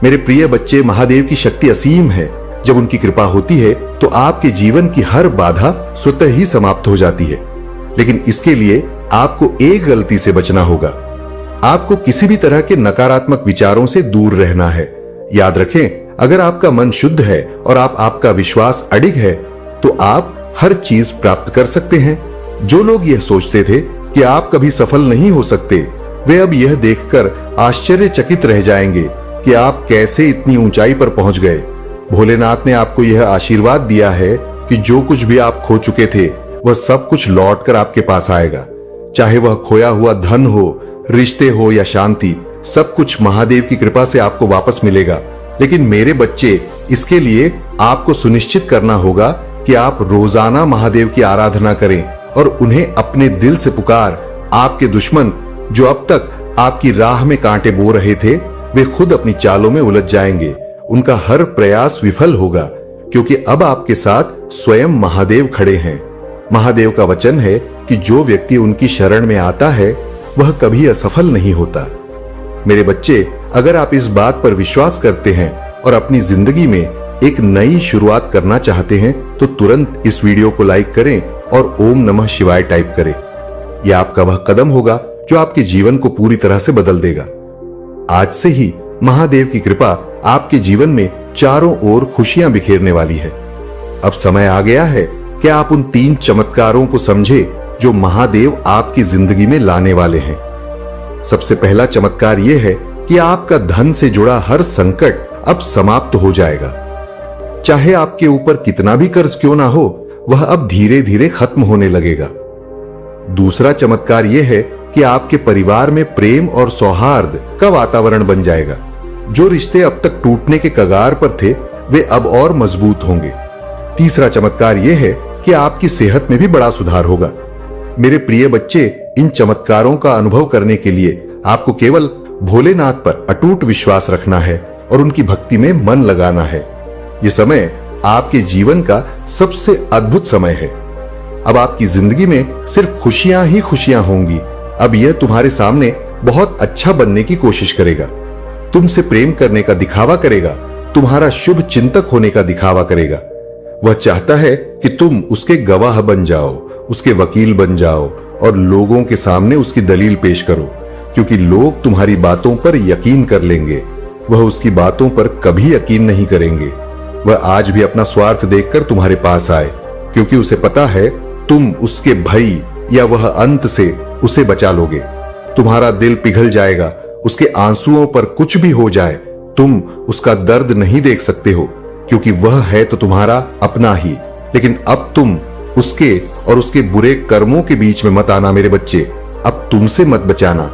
मेरे प्रिय बच्चे, महादेव की शक्ति असीम है। जब उनकी कृपा होती है तो आपके जीवन की हर बाधा स्वतः ही समाप्त हो जाती है। लेकिन इसके लिए आपको एक गलती से बचना होगा। आपको किसी भी तरह के नकारात्मक विचारों से दूर रहना है। याद रखें, अगर आपका मन शुद्ध है और आपका विश्वास अडिग है, तो आप हर चीज प्राप्त कर सकते हैं। जो लोग यह सोचते थे कि आप कभी सफल नहीं हो सकते, वे अब यह देखकर आश्चर्यचकित रह जाएंगे कि आप कैसे इतनी ऊंचाई पर पहुंच गए। भोलेनाथ ने आपको यह आशीर्वाद दिया है कि जो कुछ भी आप खो चुके थे, वह सब कुछ लौटकर आपके पास आएगा। चाहे वह खोया हुआ धन हो, रिश्ते हो या शांति, सब कुछ महादेव की कृपा से आपको वापस मिलेगा। लेकिन मेरे बच्चे, इसके लिए आपको सुनिश्चित करना होगा कि आप रोजाना महादेव की आराधना करें और उन्हें अपने दिल से पुकार। आपके दुश्मन जो अब तक आपकी राह में कांटे बो रहे थे, वे खुद अपनी चालों में उलझ जाएंगे। उनका हर प्रयास विफल होगा, क्योंकि अब आपके साथ स्वयं महादेव खड़े हैं। महादेव का वचन है कि जो व्यक्ति उनकी शरण में आता है, वह कभी असफल नहीं होता। मेरे बच्चे, अगर आप इस बात पर विश्वास करते हैं और अपनी जिंदगी में एक नई शुरुआत करना चाहते हैं तो तुरंत इस वीडियो को लाइक करें और ओम नमः शिवाय टाइप करें। यह आपका वह कदम होगा जो आपके जीवन को पूरी तरह से बदल देगा। आज से ही महादेव की कृपा आपके जीवन में चारों ओर खुशियां बिखेरने वाली है। अब समय आ गया है कि आप उन 3 चमत्कारों को समझे जो महादेव आपकी जिंदगी में लाने वाले हैं। सबसे पहला चमत्कार यह है कि आपका धन से जुड़ा हर संकट अब समाप्त हो जाएगा। चाहे आपके ऊपर कितना भी कर्ज क्यों ना हो, वह अब धीरे धीरे खत्म होने लगेगा। दूसरा चमत्कार यह है कि आपके परिवार में प्रेम और सौहार्द का वातावरण बन जाएगा। जो रिश्ते अब तक टूटने के कगार पर थे, वे अब और मजबूत होंगे। तीसरा चमत्कार यह है कि आपकी सेहत में भी बड़ा सुधार होगा। मेरे प्रिय बच्चे, इन चमत्कारों का अनुभव करने के लिए आपको केवल भोलेनाथ पर अटूट विश्वास रखना है और उनकी भक्ति में मन लगाना है। यह समय आपके जीवन का सबसे अद्भुत समय है। अब आपकी जिंदगी में सिर्फ खुशियां ही खुशियां होंगी। अब यह तुम्हारे सामने बहुत अच्छा बनने की कोशिश करेगा, तुमसे प्रेम करने का दिखावा करेगा, तुम्हारा शुभ चिंतक होने का दिखावा करेगा। वह चाहता है कि तुम उसके गवाह बन जाओ, उसके वकील बन जाओ और लोगों के सामने उसकी दलील पेश करो, क्योंकि लोग तुम्हारी बातों पर यकीन कर लेंगे। वह उसकी बातों पर कभी यकीन नहीं करेंगे। वह आज भी अपना स्वार्थ देखकर तुम्हारे पास आए, क्योंकि उसे पता है तुम उसके भय या वह अंत से उसे बचा लोगे। तुम्हारा दिल पिघल जाएगा, उसके आंसुओं पर कुछ भी हो जाए, तुम उसका दर्द नहीं देख सकते हो, क्योंकि वह है तो तुम्हारा अपना ही। लेकिन अब तुम उसके और उसके बुरे कर्मों के बीच में मत आना मेरे बच्चे। अब तुमसे मत बचाना,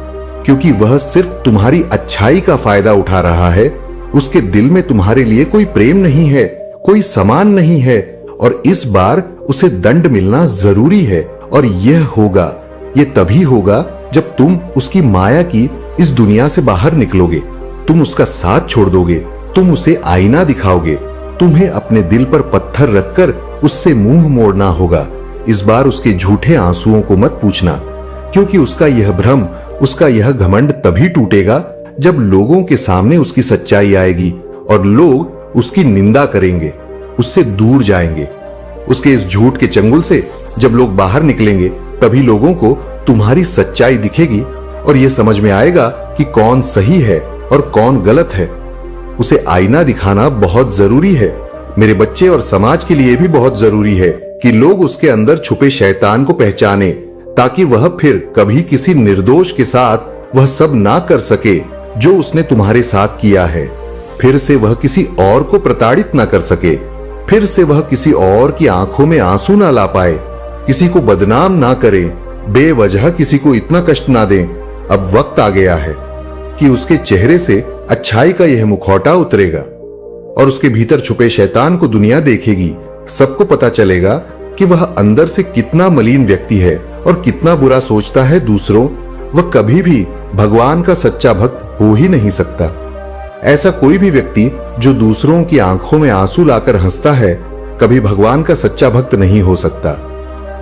क्योंकि वह सिर्फ तुम्हारी अच्छाई का फायदा उठा रहा है। उसके दिल में तुम्हारे लिए कोई प्रेम नहीं है, कोई समान नहीं है, और इस बार उसे दंड मिलना जरूरी है। और यह होगा, यह तभी होगा जब तुम उसकी माया की इस दुनिया से बाहर निकलोगे। तुम उसका साथ छोड़ दोगे, तुम उसे आईना दिखाओगे। तुम्हें अपने दिल पर पत्थर रखकर उससे मुंह मोड़ना होगा। इस बार उसके झूठे आंसुओं को मत पूछना, क्योंकि उसका यह भ्रम, उसका यह घमंड तभी टूटेगा जब लोगों के सामने उसकी सच्चाई आएगी और लोग उसकी निंदा करेंगे, उससे दूर जाएंगे। उसके इस झूठ के चंगुल से जब लोग बाहर निकलेंगे, तभी लोगों को तुम्हारी सच्चाई दिखेगी और यह समझ में आएगा कि कौन सही है और कौन गलत है। उसे आईना दिखाना बहुत जरूरी है मेरे बच्चे, और समाज के लिए भी बहुत जरूरी है कि लोग उसके अंदर छुपे शैतान को पहचाने, ताकि वह फिर कभी किसी निर्दोष के साथ वह सब ना कर सके जो उसने तुम्हारे साथ किया है। फिर से वह किसी और को प्रताड़ित ना कर सके, फिर से वह किसी और की आंखों में आंसू ना ला पाए, किसी को बदनाम ना करे, बेवजह किसी को इतना कष्ट ना दें। अब वक्त आ गया है कि उसके चेहरे से अच्छाई का यह मुखौटा उतरेगा और उसके भीतर छुपे शैतान को दुनिया देखेगी। सबको पता चलेगा कि वह अंदर से कितना मलिन व्यक्ति है और कितना बुरा सोचता है दूसरों। वह कभी भी भगवान का सच्चा भक्त हो ही नहीं सकता। ऐसा कोई भी व्यक्ति जो दूसरों की आंखों में आंसू लाकर हंसता है, कभी भगवान का सच्चा भक्त नहीं हो सकता।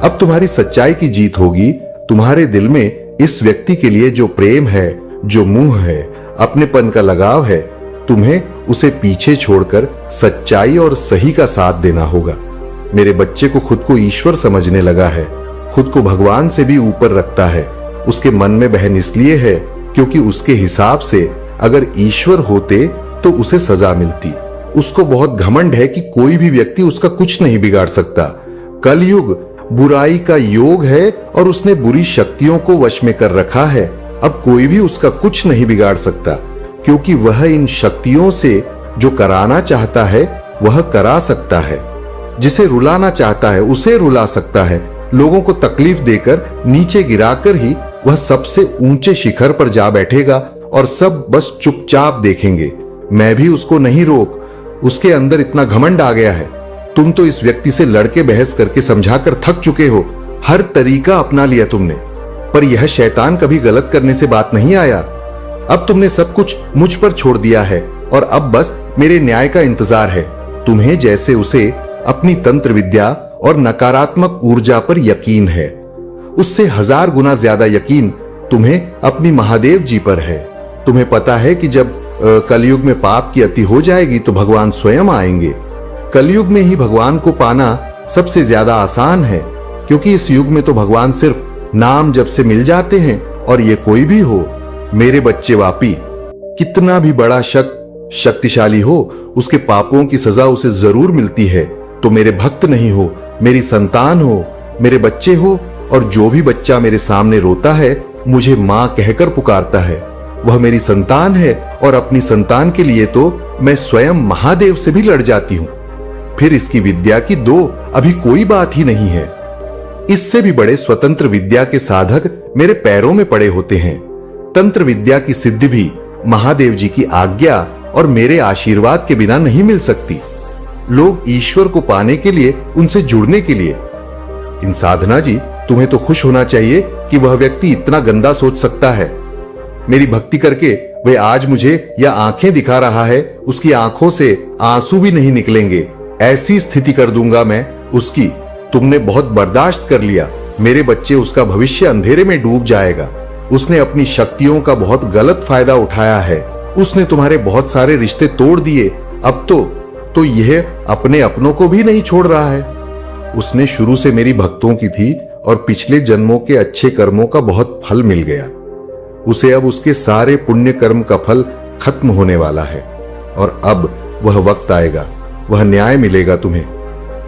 अब तुम्हारी सच्चाई की जीत होगी। तुम्हारे दिल में इस व्यक्ति के लिए जो प्रेम है, जो मुंह है, अपनेपन का लगाव है, तुम्हें उसे पीछे छोड़कर सच्चाई और सही का साथ देना होगा। मेरे बच्चे को खुद को ईश्वर समझने लगा है, खुद को भगवान से भी ऊपर रखता है। उसके मन में बहन इसलिए है क्योंकि उसके हिसाब से अगर ईश्वर होते तो उसे सजा मिलती। उसको बहुत घमंड है कि कोई भी व्यक्ति उसका कुछ नहीं बिगाड़ सकता। कलयुग बुराई का योग है और उसने बुरी शक्तियों को वश में कर रखा है। अब कोई भी उसका कुछ नहीं बिगाड़ सकता, क्योंकि वह इन शक्तियों से जो कराना चाहता है वह करा सकता है। जिसे रुलाना चाहता है उसे रुला सकता है। लोगों को तकलीफ देकर, नीचे गिराकर ही वह सबसे ऊंचे शिखर पर जा बैठेगा और सब बस चुपचाप देखेंगे। मैं भी उसको नहीं रोक, उसके अंदर इतना घमंड आ गया है। तुम तो इस व्यक्ति से लड़के बहस करके समझाकर थक चुके हो, हर तरीका अपना लिया तुमने, पर यह शैतान कभी गलत करने से बात नहीं आया। अब तुमने सब कुछ मुझ पर छोड़ दिया है और अब बस मेरे न्याय का इंतजार है। तुम्हें जैसे उसे अपनी तंत्र विद्या और नकारात्मक ऊर्जा पर यकीन है, उससे 1000 गुना ज्यादा यकीन तुम्हें अपनी महादेव जी पर है। तुम्हें पता है कि जब कलयुग में पाप की अति हो जाएगी तो भगवान स्वयं आएंगे। कलयुग में ही भगवान को पाना सबसे ज्यादा आसान है, क्योंकि इस युग में तो भगवान सिर्फ नाम जप से मिल जाते हैं, और ये कोई भी हो। मेरे बच्चे वापी, कितना भी बड़ा शक्तिशाली हो, उसके पापों की सजा उसे जरूर मिलती है। तो मेरे भक्त नहीं हो, मेरी संतान हो, मेरे बच्चे हो, और जो भी बच्चा मेरे सामने रोता है, मुझे मां कहकर पुकारता है, वह मेरी संतान है। और अपनी संतान के लिए तो मैं स्वयं महादेव से भी लड़ जाती हूं। फिर इसकी विद्या की दो अभी कोई बात ही नहीं है। इससे भी बड़े स्वतंत्र विद्या के साधक मेरे पैरों में पड़े होते हैं। तंत्र विद्या की सिद्धि भी महादेव जी की आज्ञा और मेरे आशीर्वाद के बिना नहीं मिल सकती। लोग ईश्वर को पाने के लिए, उनसे जुड़ने के लिए। इन साधना जी, तुम्हें तो खुश होना चाहिए कि वह व्यक्ति इतना गंदा सोच सकता है। मेरी भक्ति करके वह आज मुझे यह आंखें दिखा रहा है, उसकी आंखों से आंसू भी नहीं निकलेंगे, ऐसी स्थिति कर दूंगा मैं उसकी। तुमने बहुत बर्दाश्त कर लिया। मेरे बच्चे, उसका भविष्य अंधेरे में डूब जाएगा। उसने अपनी शक्तियों का बहुत गलत फायदा उठाया है। उसने तुम्हारे बहुत सारे रिश्ते तोड़ दिए। अब तो यह अपने अपनों को भी नहीं छोड़ रहा है। उसने शुरू से मेरी भक्तों की थी, और पिछले जन्मों के अच्छे कर्मों का बहुत फल मिल गया उसे। अब उसके सारे पुण्य कर्म का फल खत्म होने वाला है, और अब वह वक्त आएगा, वह न्याय मिलेगा तुम्हें,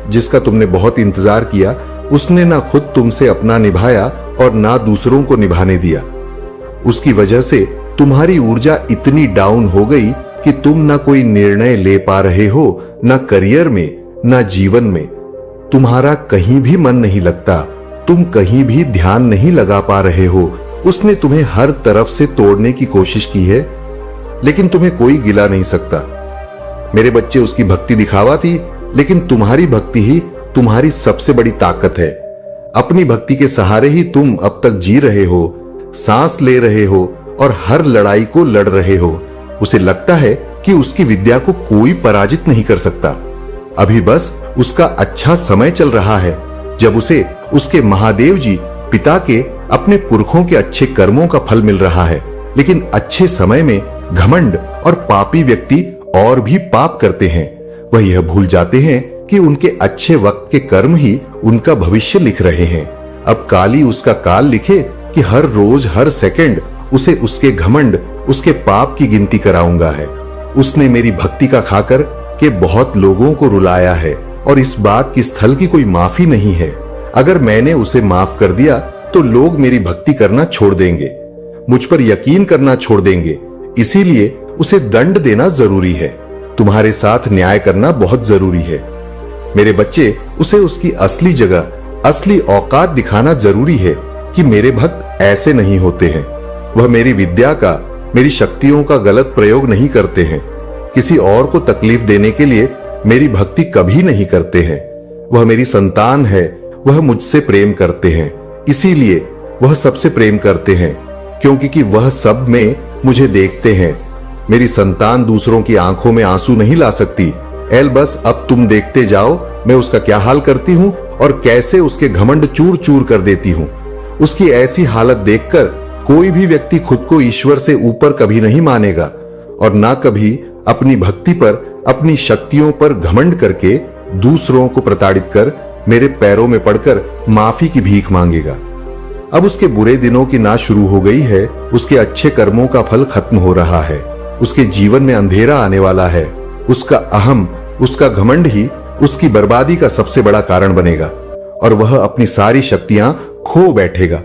जिसका तुमने बहुत इंतजार किया। उसने ना खुद तुमसे अपना निभाया और ना दूसरों को निभाने दिया। उसकी वजह से तुम्हारी ऊर्जा इतनी डाउन हो गई कि तुम ना कोई निर्णय ले पा रहे हो, ना करियर में, ना जीवन में। तुम्हारा कहीं भी मन नहीं लगता, तुम कहीं भी ध्यान नहीं लगा पा रहे हो। उसने तुम्हें हर तरफ से तोड़ने की कोशिश की है, लेकिन तुम्हें कोई गिला नहीं सकता। मेरे बच्चे, उसकी भक्ति दिखावा थी, लेकिन तुम्हारी भक्ति ही तुम्हारी सबसे बड़ी ताकत है। अपनी भक्ति के सहारे ही तुम अब तक जी रहे हो, सांस ले रहे हो और हर लड़ाई को लड़ रहे हो। उसे लगता है कि उसकी विद्या को कोई पराजित नहीं कर सकता। अभी बस उसका अच्छा समय चल रहा है, जब उसे उसके महादेव जी पिता के, अपने पुरखों के अच्छे कर्मों का फल मिल रहा है। लेकिन अच्छे समय में घमंड और पापी व्यक्ति और भी पाप करते हैं। वह यह भूल जाते हैं कि उनके अच्छे वक्त के कर्म ही उनका भविष्य लिख रहे हैं। अब काली उसका काल लिखे कि हर रोज हर सेकंड उसे उसके घमंड, उसके पाप की गिनती कराऊंगा है। उसने मेरी भक्ति का खाकर के बहुत लोगों को रुलाया है, और इस बात की स्थल की कोई माफी नहीं है। अगर मैंने उसे माफ कर दिया तो लोग मेरी भक्ति करना छोड़ देंगे, मुझ पर यकीन करना छोड़ देंगे। इसीलिए उसे दंड देना जरूरी है। तुम्हारे साथ न्याय करना बहुत जरूरी है। मेरे बच्चे, उसे उसकी असली जगह, असली औकात दिखाना जरूरी है कि मेरे भक्त ऐसे नहीं होते हैं। वह मेरी विद्या का, मेरी शक्तियों का गलत प्रयोग नहीं करते हैं। किसी और को तकलीफ देने के लिए मेरी भक्ति कभी नहीं करते हैं। वह मेरी संतान है, वह मुझसे प्रेम करते हैं। इसीलिए वह सबसे प्रेम करते हैं, क्योंकि वह सब में मुझे देखते हैं। मेरी संतान दूसरों की आंखों में आंसू नहीं ला सकती। बस अब तुम देखते जाओ मैं उसका क्या हाल करती हूँ और कैसे उसके घमंड चूर चूर कर देती हूँ। उसकी ऐसी हालत देखकर कोई भी व्यक्ति खुद को ईश्वर से ऊपर कभी नहीं मानेगा, और ना कभी अपनी भक्ति पर, अपनी शक्तियों पर घमंड करके दूसरों को प्रताड़ित कर मेरे पैरों में पड़कर माफी की भीख मांगेगा। अब उसके बुरे दिनों की ना शुरू हो गई है, उसके अच्छे कर्मों का फल खत्म हो रहा है। उसके जीवन में अंधेरा आने वाला है। उसका अहम, उसका घमंड ही उसकी बर्बादी का सबसे बड़ा कारण बनेगा, और वह अपनी सारी शक्तियां खो बैठेगा।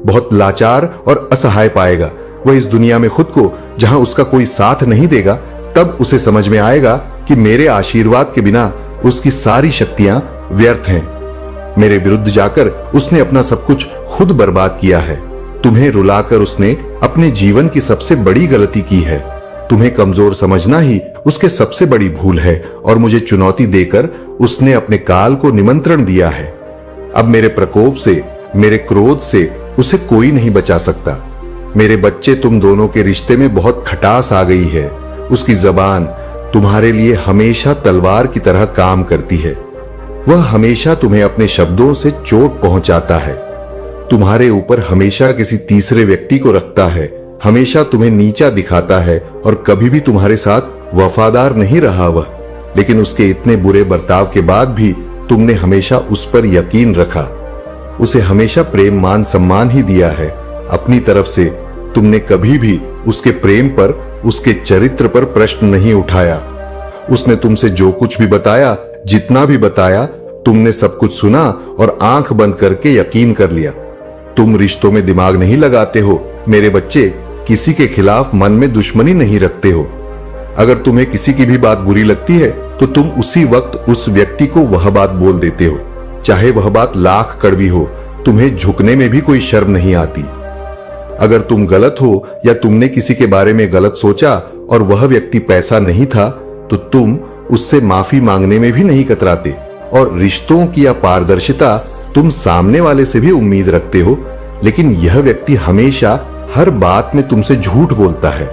बहुत लाचार और असहाय पाएगा वह इस दुनिया में खुद को, जहां उसका कोई साथ नहीं देगा। तब उसे समझ में आएगा कि मेरे आशीर्वाद के बिना उसकी सारी शक्तियां व्यर्थ हैं। मेरे विरुद्ध जाकर उसने अपना सब कुछ खुद बर्बाद किया है। तुम्हें रुलाकर उसने अपने जीवन की सबसे बड़ी गलती की है। तुम्हें कमजोर समझना ही उसके सबसे बड़ी भूल है, और मुझे चुनौती देकर उसने अपने काल को निमंत्रण दिया है। अब मेरे प्रकोप से, मेरे क्रोध से उसे कोई नहीं बचा सकता। मेरे बच्चे, तुम दोनों के रिश्ते में बहुत खटास आ गई है। उसकी जबान तुम्हारे लिए हमेशा तलवार की तरह काम करती है। वह हमेशा तुम्हें अपने शब्दों से चोट पहुंचाता है। तुम्हारे ऊपर हमेशा किसी तीसरे व्यक्ति को रखता है, हमेशा तुम्हें नीचा दिखाता है, और कभी भी तुम्हारे साथ वफादार नहीं रहा। वह लेकिन उसके इतने बुरे बर्ताव के बाद भी तुमने हमेशा उस पर यकीन रखा, उसे हमेशा प्रेम मान सम्मान ही दिया है। अपनी तरफ से तुमने कभी भी उसके प्रेम पर, उसके चरित्र पर प्रश्न नहीं उठाया। उसने तुमसे जो कुछ भी बताया, जितना भी बताया, तुमने सब कुछ सुना और आंख बंद करके यकीन कर लिया। तुम रिश्तों में दिमाग नहीं लगाते हो मेरे बच्चे, किसी के खिलाफ मन में दुश्मनी नहीं रखते हो। अगर तुम्हें किसी की भी बात बुरी लगती है तो तुम उसी वक्त उस व्यक्ति को वह बात बोल देते हो, चाहे वह बात लाख कड़वी हो। तुम्हें झुकने में भी कोई शर्म नहीं आती। अगर तुम गलत हो या तुमने किसी के बारे में गलत सोचा और वह व्यक्ति पैसा नहीं था तो तुम उससे माफी मांगने में भी नहीं कतराते। और रिश्तों की पारदर्शिता तुम सामने वाले से भी उम्मीद रखते हो, लेकिन यह व्यक्ति हमेशा हर बात में तुमसे झूठ बोलता है।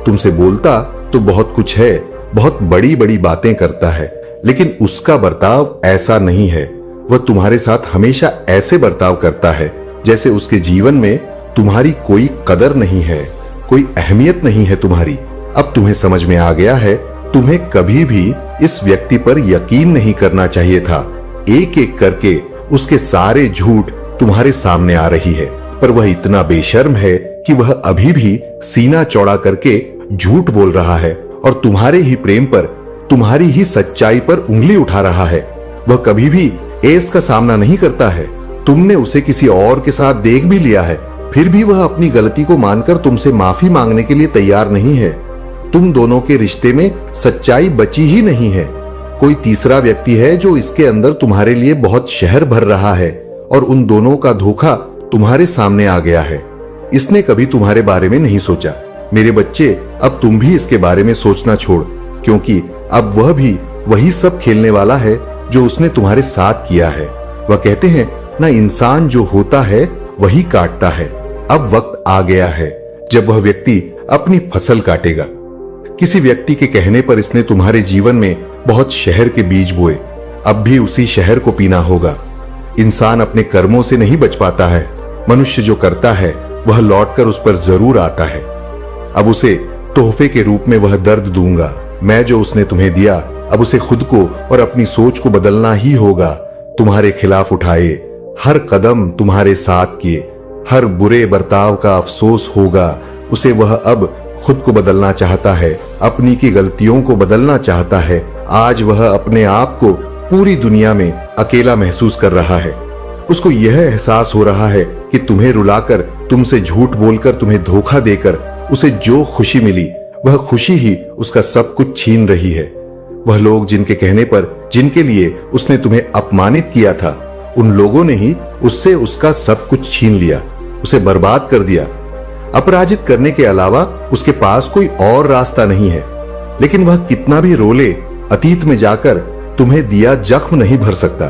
तुमसे बोलता तो बहुत कुछ है, बहुत बड़ी बड़ी बातें करता है, लेकिन उसका बर्ताव ऐसा नहीं है। वह तुम्हारे साथ हमेशा ऐसे बर्ताव करता है जैसे उसके जीवन में तुम्हारी कोई कदर नहीं है, कोई अहमियत नहीं है तुम्हारी। अब तुम्हें समझ में आ गया है, तुम्हें कभी भी इस व्यक्ति पर यकीन नहीं करना चाहिए था। एक एक करके उसके सारे झूठ तुम्हारे सामने आ रही है, पर वह इतना बेशर्म है कि वह अभी भी सीना चौड़ा करके झूठ बोल रहा है और तुम्हारे ही प्रेम पर, तुम्हारी ही सच्चाई पर उंगली उठा रहा है। वह कभी भी एस का सामना नहीं करता है। तुमने उसे किसी और के साथ देख भी लिया है, फिर भी वह अपनी गलती को मानकर तुमसे माफी मांगने के लिए तैयार नहीं है। तुम दोनों के रिश्ते में सच्चाई बची ही नहीं है। कोई तीसरा व्यक्ति है जो इसके अंदर तुम्हारे लिए बहुत शहर भर रहा है और उन दोनों का धोखा तुम्हारे सामने आ गया है। इसने कभी तुम्हारे बारे में नहीं सोचा। मेरे बच्चे, अब तुम भी इसके बारे में सोचना छोड़, क्योंकि अब वह भी वही सब खेलने वाला है जो उसने तुम्हारे साथ किया है। वह कहते हैं ना, इंसान जो होता है वही काटता है। अब वक्त आ गया है जब वह व्यक्ति अपनी फसल काटेगा। किसी व्यक्ति के कहने पर इसने तुम्हारे जीवन में बहुत शहर के बीज बोए, अब भी उसी शहर को पीना होगा। इंसान अपने कर्मों से नहीं बच पाता है। मनुष्य जो करता है वह लौटकर उस पर जरूर आता है। अब उसे तोहफे के रूप में वह दर्द दूंगा। मैं जो उसने तुम्हें दिया, अब उसे खुद को और अपनी सोच को बदलना ही होगा। तुम्हारे खिलाफ उठाए हर कदम तुम्हारे साथ किए, हर बुरे बर्ताव का अफसोस होगा उसे। वह अब खुद को बदलना चाहता है, अपनी की गलतियों को बदलना चाहता है। आज वह अपने आप को पूरी दुनिया में अकेला महसूस कर रहा है। उसको यह एहसास हो रहा है कि तुम्हें रुलाकर, तुमसे झूठ बोलकर, तुम्हें धोखा देकर उसे जो खुशी मिली, वह खुशी ही उसका सब कुछ छीन रही है। वह लोग जिनके कहने पर, जिनके लिए उसने तुम्हें अपमानित किया था, उन लोगों ने ही उससे उसका सब कुछ छीन लिया, उसे बर्बाद कर दिया। अपराजित करने के अलावा उसके पास कोई और रास्ता नहीं है। लेकिन वह कितना भी रोले, अतीत में जाकर तुम्हें दिया जख्म नहीं भर सकता।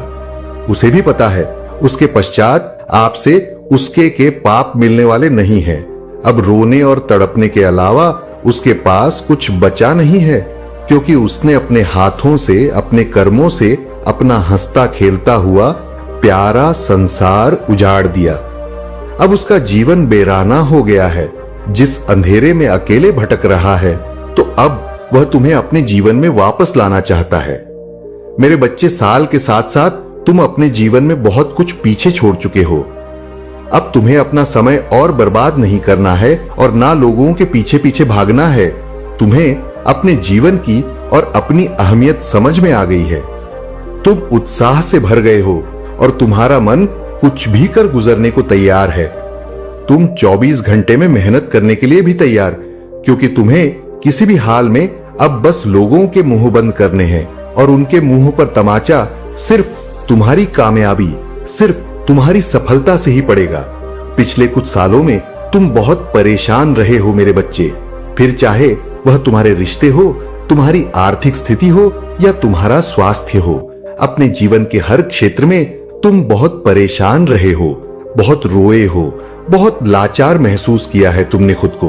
उसे भी पता है उसके पश्चात आपसे उसके के पाप मिलने वाले नहीं हैं। अब रोने और तड़पने के अलावा उसके पास कुछ बचा नहीं है, क्योंकि उसने अपने हाथों से, अपने कर्मों से अपना हंसता खेलता हुआ प्यारा संसार उजाड़ दिया। अब उसका जीवन बेराना हो गया है। जिस अंधेरे में अकेले भटक रहा है, तो अब वह तुम्हें अपने जीवन में वापस लाना चाहता है। मेरे बच्चे, साल के साथ साथ तुम अपने जीवन में बहुत कुछ पीछे छोड़ चुके हो। अब तुम्हें अपना समय और बर्बाद नहीं करना है और ना लोगों के पीछे पीछे भागना है। तुम्हें अपने जीवन की और अपनी अहमियत समझ में आ गई है। तुम उत्साह से भर गए हो और तुम्हारा मन कुछ भी कर गुजरने को तैयार है। तुम 24 घंटे में मेहनत करने के लिए भी तैयार, क्योंकि तुम्हें किसी भी हाल में अब बस लोगों के मुंह बंद करने हैं और उनके मुंह पर तमाचा सिर्फ तुम्हारी कामयाबी, सिर्फ तुम्हारी सफलता से ही पड़ेगा। पिछले कुछ सालों में तुम बहुत परेशान रहे हो मेरे बच्चे, फिर चाहे वह तुम्हारे रिश्ते हो, तुम्हारी आर्थिक स्थिति हो या तुम्हारा स्वास्थ्य हो। अपने जीवन के हर क्षेत्र में तुम बहुत परेशान रहे हो, बहुत रोए हो, बहुत लाचार महसूस किया है तुमने खुद को।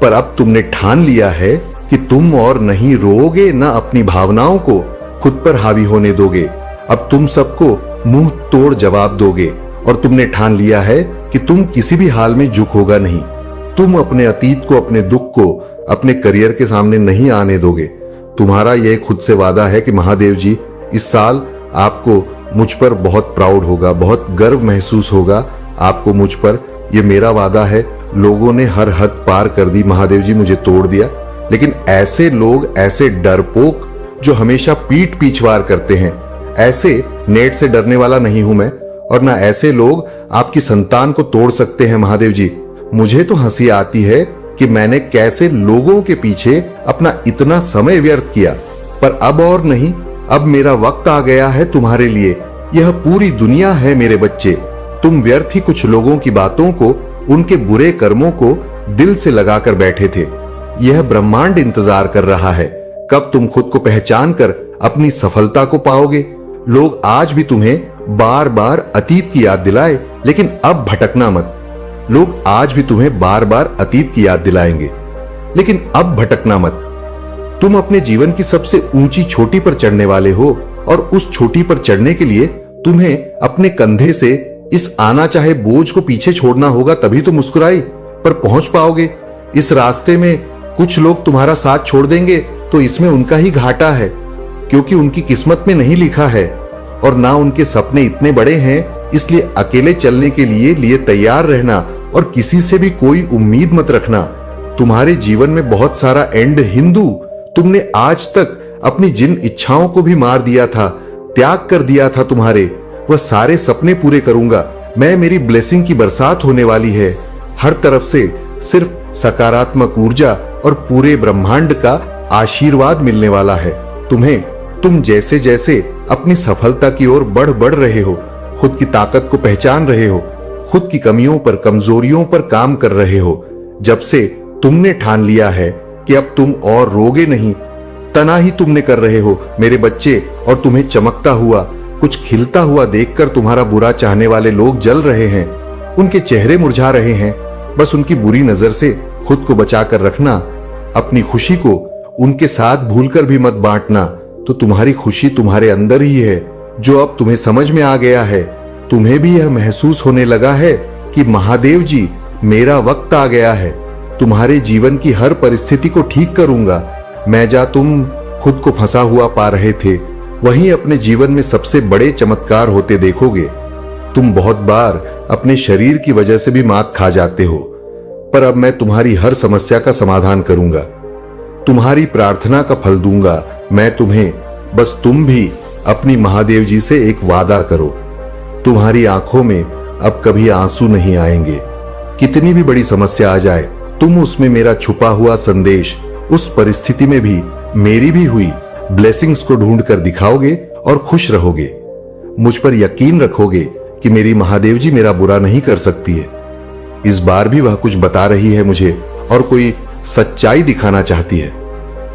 पर अब तुमने ठान लिया है कि तुम और नहीं रोओगे, न अपनी भावनाओं को खुद पर हावी होने दोगे। अब तुम सबको मुंह तोड़ जवाब दोगे और तुमने ठान लिया है कि तुम किसी भी हाल में झुकोगा नहीं। तुम अपने अतीत को, अपने दुख को अपने करियर के सामने नहीं आने दोगे। तुम्हारा यह खुद से वादा है कि महादेव जी, इस साल आपको मुझ पर बहुत प्राउड होगा, बहुत गर्व महसूस होगा आपको मुझ पर। यह मेरा वादा है। लोगों ने हर हद पार कर दी महादेव जी, मुझे तोड़ दिया, लेकिन ऐसे लोग, ऐसे डरपोक जो हमेशा पीठ पीछवार करते हैं, ऐसे नेट से डरने वाला नहीं हूं मैं, और ना ऐसे लोग आपकी संतान को तोड़ सकते हैं महादेव जी। मुझे तो हंसी आती है कि मैंने कैसे लोगों के पीछे अपना इतना समय व्यर्थ किया, पर अब और नहीं, अब मेरा वक्त आ गया है तुम्हारे लिए। यह पूरी दुनिया है मेरे बच्चे। तुम व्यर्थ ही कुछ लोगों की बातों को, उनके बुरे कर्मों को दिल से लगाकर बैठे थे। यह ब्रह्मांड इंतजार कर रहा है कब तुम खुद को पहचान कर अपनी सफलता को पाओगे। लोग आज भी तुम्हें बार बार अतीत की याद दिलाए, लेकिन अब भटकना मत। लोग आज भी तुम्हें बार बार अतीत की याद दिलाएंगे, लेकिन अब भटकना मत। तुम अपने जीवन की सबसे ऊंची चोटी पर चढ़ने वाले हो, और उस चोटी पर चढ़ने के लिए तुम्हें अपने कंधे से इस आना चाहे बोझ को पीछे छोड़ना होगा, तभी तो मुस्कुराई पर पहुंच पाओगे। इस रास्ते में कुछ लोग तुम्हारा साथ छोड़ देंगे तो इसमें उनका ही घाटा है, क्योंकि उनकी किस्मत में नहीं लिखा है, और ना उनके सपने इतने बड़े हैं। इसलिए अकेले चलने के लिए तैयार रहना, और किसी से भी कोई उम्मीद मत रखना। तुम्हारे जीवन में बहुत सारा एंड हिंदू, तुमने आज तक अपनी जिन इच्छाओं को भी मार दिया था, त्याग कर दिया था तुम्हारे, वह सारे सपने पूरे करूंगा मैं। मेरी ब्लेसिंग की बरसात होने वाली है। हर तरफ से सिर्फ सकारात्मक ऊर्जा और पूरे ब्रह्मांड का आशीर्वाद मिलने वाला है तुम्हें। तुम जैसे जैसे अपनी सफलता की ओर बढ़ रहे हो, खुद की ताकत को पहचान रहे हो, खुद की कमियों पर, कमजोरियों पर काम कर रहे हो, जब से तुमने ठान लिया है कि अब तुम और रोगे नहीं, तना ही तुमने कर रहे हो मेरे बच्चे। और तुम्हें चमकता हुआ, कुछ खिलता हुआ देखकर तुम्हारा बुरा चाहने वाले लोग जल रहे हैं, उनके चेहरे मुरझा रहे हैं। बस उनकी बुरी नजर से खुद को बचाकर रखना। अपनी खुशी को उनके साथ भूलकर भी मत बांटना। तो तुम्हारी खुशी तुम्हारे अंदर ही है, जो अब तुम्हें समझ में आ गया है। तुम्हें भी यह महसूस होने लगा है कि महादेव जी, मेरा वक्त आ गया है। तुम्हारे जीवन की हर परिस्थिति को ठीक करूंगा मैं। जा तुम खुद को फंसा हुआ पा रहे थे, वहीं अपने जीवन में सबसे बड़े चमत्कार होते देखोगे। तुम बहुत बार अपने शरीर की वजह से भी मात खा जाते हो, पर अब मैं तुम्हारी हर समस्या का समाधान करूंगा, तुम्हारी प्रार्थना का फल दूंगा मैं तुम्हें। बस तुम भी अपनी महादेव जी से एक वादा करो, तुम्हारी आंखों में अब कभी आंसू नहीं आएंगे। कितनी भी बड़ी समस्या आ जाए, तुम उसमें मेरा छुपा हुआ संदेश, उस परिस्थिति में भी मेरी भी हुई ब्लेसिंग्स को ढूंढ कर दिखाओगे और खुश रहोगे। मुझ पर यकीन रखोगे कि मेरी महादेव जी मेरा बुरा नहीं कर सकती है। इस बार भी वह कुछ बता रही है मुझे, और कोई सच्चाई दिखाना चाहती है।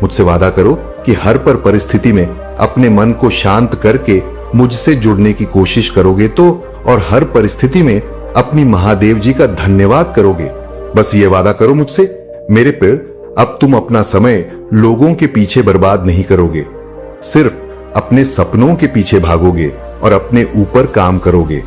मुझसे वादा करो कि हर पर परिस्थिति में अपने मन को शांत करके मुझसे जुड़ने की कोशिश करोगे तो, और हर परिस्थिति में अपनी महादेव जी का धन्यवाद करोगे। बस ये वादा करो मुझसे मेरे पे। अब तुम अपना समय लोगों के पीछे बर्बाद नहीं करोगे, सिर्फ अपने सपनों के पीछे भागोगे और अपने ऊपर काम करोगे।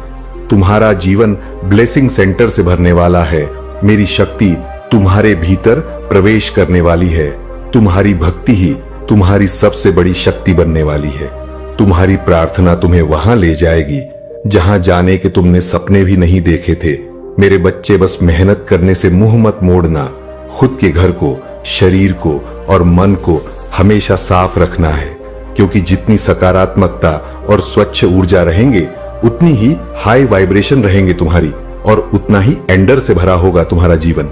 तुम्हारा जीवन ब्लेसिंग सेंटर से भरने वाला है। मेरी शक्ति तुम्हारे भीतर प्रवेश करने वाली है। तुम्हारी भक्ति ही तुम्हारी सबसे बड़ी शक्ति बनने वाली है। तुम्हारी प्रार्थना तुम्हें वहां ले जाएगी जहां जाने के तुमने सपने भी नहीं देखे थे। मेरे बच्चे, बस मेहनत करने से मुंह मत मोड़ना। खुद के घर को, शरीर को और मन को हमेशा साफ रखना है, क्योंकि जितनी सकारात्मकता और स्वच्छ ऊर्जा रहेंगे, उतनी ही हाई वाइब्रेशन रहेंगे तुम्हारी, और उतना ही एंडर से भरा होगा तुम्हारा जीवन।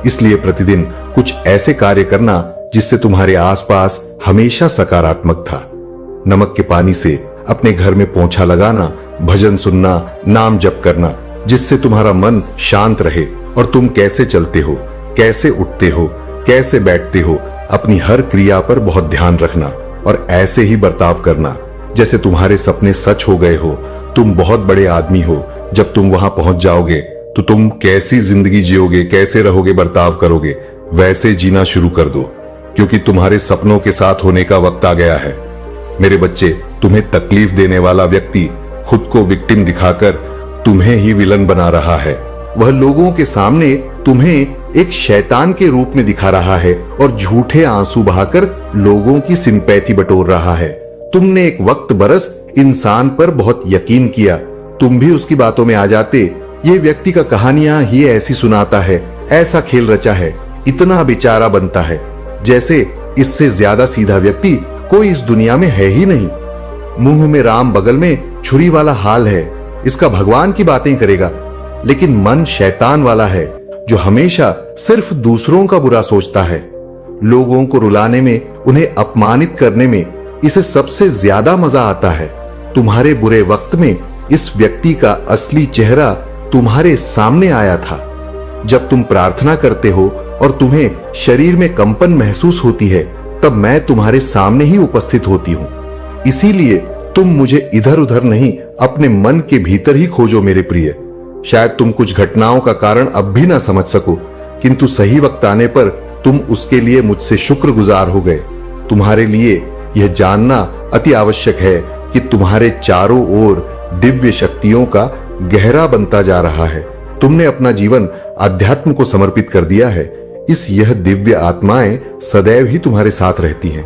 इसलिए प्रतिदिन कुछ ऐसे कार्य करना जिससे तुम्हारे आसपास हमेशा सकारात्मक था। नमक के पानी से अपने घर में पोंछा लगाना, भजन सुनना, नाम जप करना, जिससे तुम्हारा मन शांत रहे और तुम कैसे चलते हो, कैसे उठते हो, कैसे बैठते हो, अपनी हर क्रिया पर बहुत ध्यान रखना और ऐसे ही बर्ताव करना जैसे तुम्हारे सपने सच हो गए हो। तुम बहुत बड़े आदमी हो। जब तुम वहां पहुंच जाओगे तो तुम कैसी जिंदगी जियोगे, कैसे रहोगे, बर्ताव करोगे, वैसे जीना शुरू कर दो, क्योंकि तुम्हारे सपनों के साथ होने का वक्त आ गया है। मेरे बच्चे, तुम्हें तकलीफ देने वाला व्यक्ति खुद को विक्टिम दिखाकर तुम्हें ही विलन बना रहा है। वह लोगों के सामने तुम्हें एक शैतान के रूप में दिखा रहा है और झूठे आंसू बहाकर लोगों की सिंपैथी बटोर रहा है। तुमने एक वक्त बरस इंसान पर बहुत यकीन किया, तुम भी उसकी बातों में आ जाते। ये व्यक्ति का कहानियां ही ऐसी सुनाता है, ऐसा खेल रचा है, इतना बेचारा बनता है, जैसे इससे ज्यादा सीधा व्यक्ति कोई इस दुनिया में है ही नहीं। मुंह में राम बगल में छुरी वाला हाल है, इसका भगवान की बातें करेगा, लेकिन मन शैतान वाला है जो हमेशा सिर्फ दूसरों का बुरा सोचता है। लोगों को रुलाने में, उन्हें अपमानित करने में इसे सबसे ज्यादा मजा आता है। तुम्हारे बुरे वक्त में इस व्यक्ति का असली चेहरा तुम्हारे सामने आया था। जब तुम प्रार्थना करते हो और तुम्हें शरीर में कंपन महसूस होती है, तब मैं तुम्हारे सामने ही उपस्थित होती हूं। इसीलिए तुम मुझे इधर उधर नहीं, अपने मन के भीतर ही खोजो मेरे प्रिय। शायद तुम कुछ घटनाओं का कारण अब भी ना समझ सको, किंतु सही वक्त आने पर तुम उसके लिए मुझसे शुक्रगुजार हो गए। तुम्हारे लिए यह जानना अति आवश्यक है कि तुम्हारे चारों ओर दिव्य शक्तियों का गहरा बनता जा रहा है। तुमने अपना जीवन अध्यात्म को समर्पित कर दिया है। इस यह दिव्य आत्माएं सदैव ही तुम्हारे साथ रहती हैं।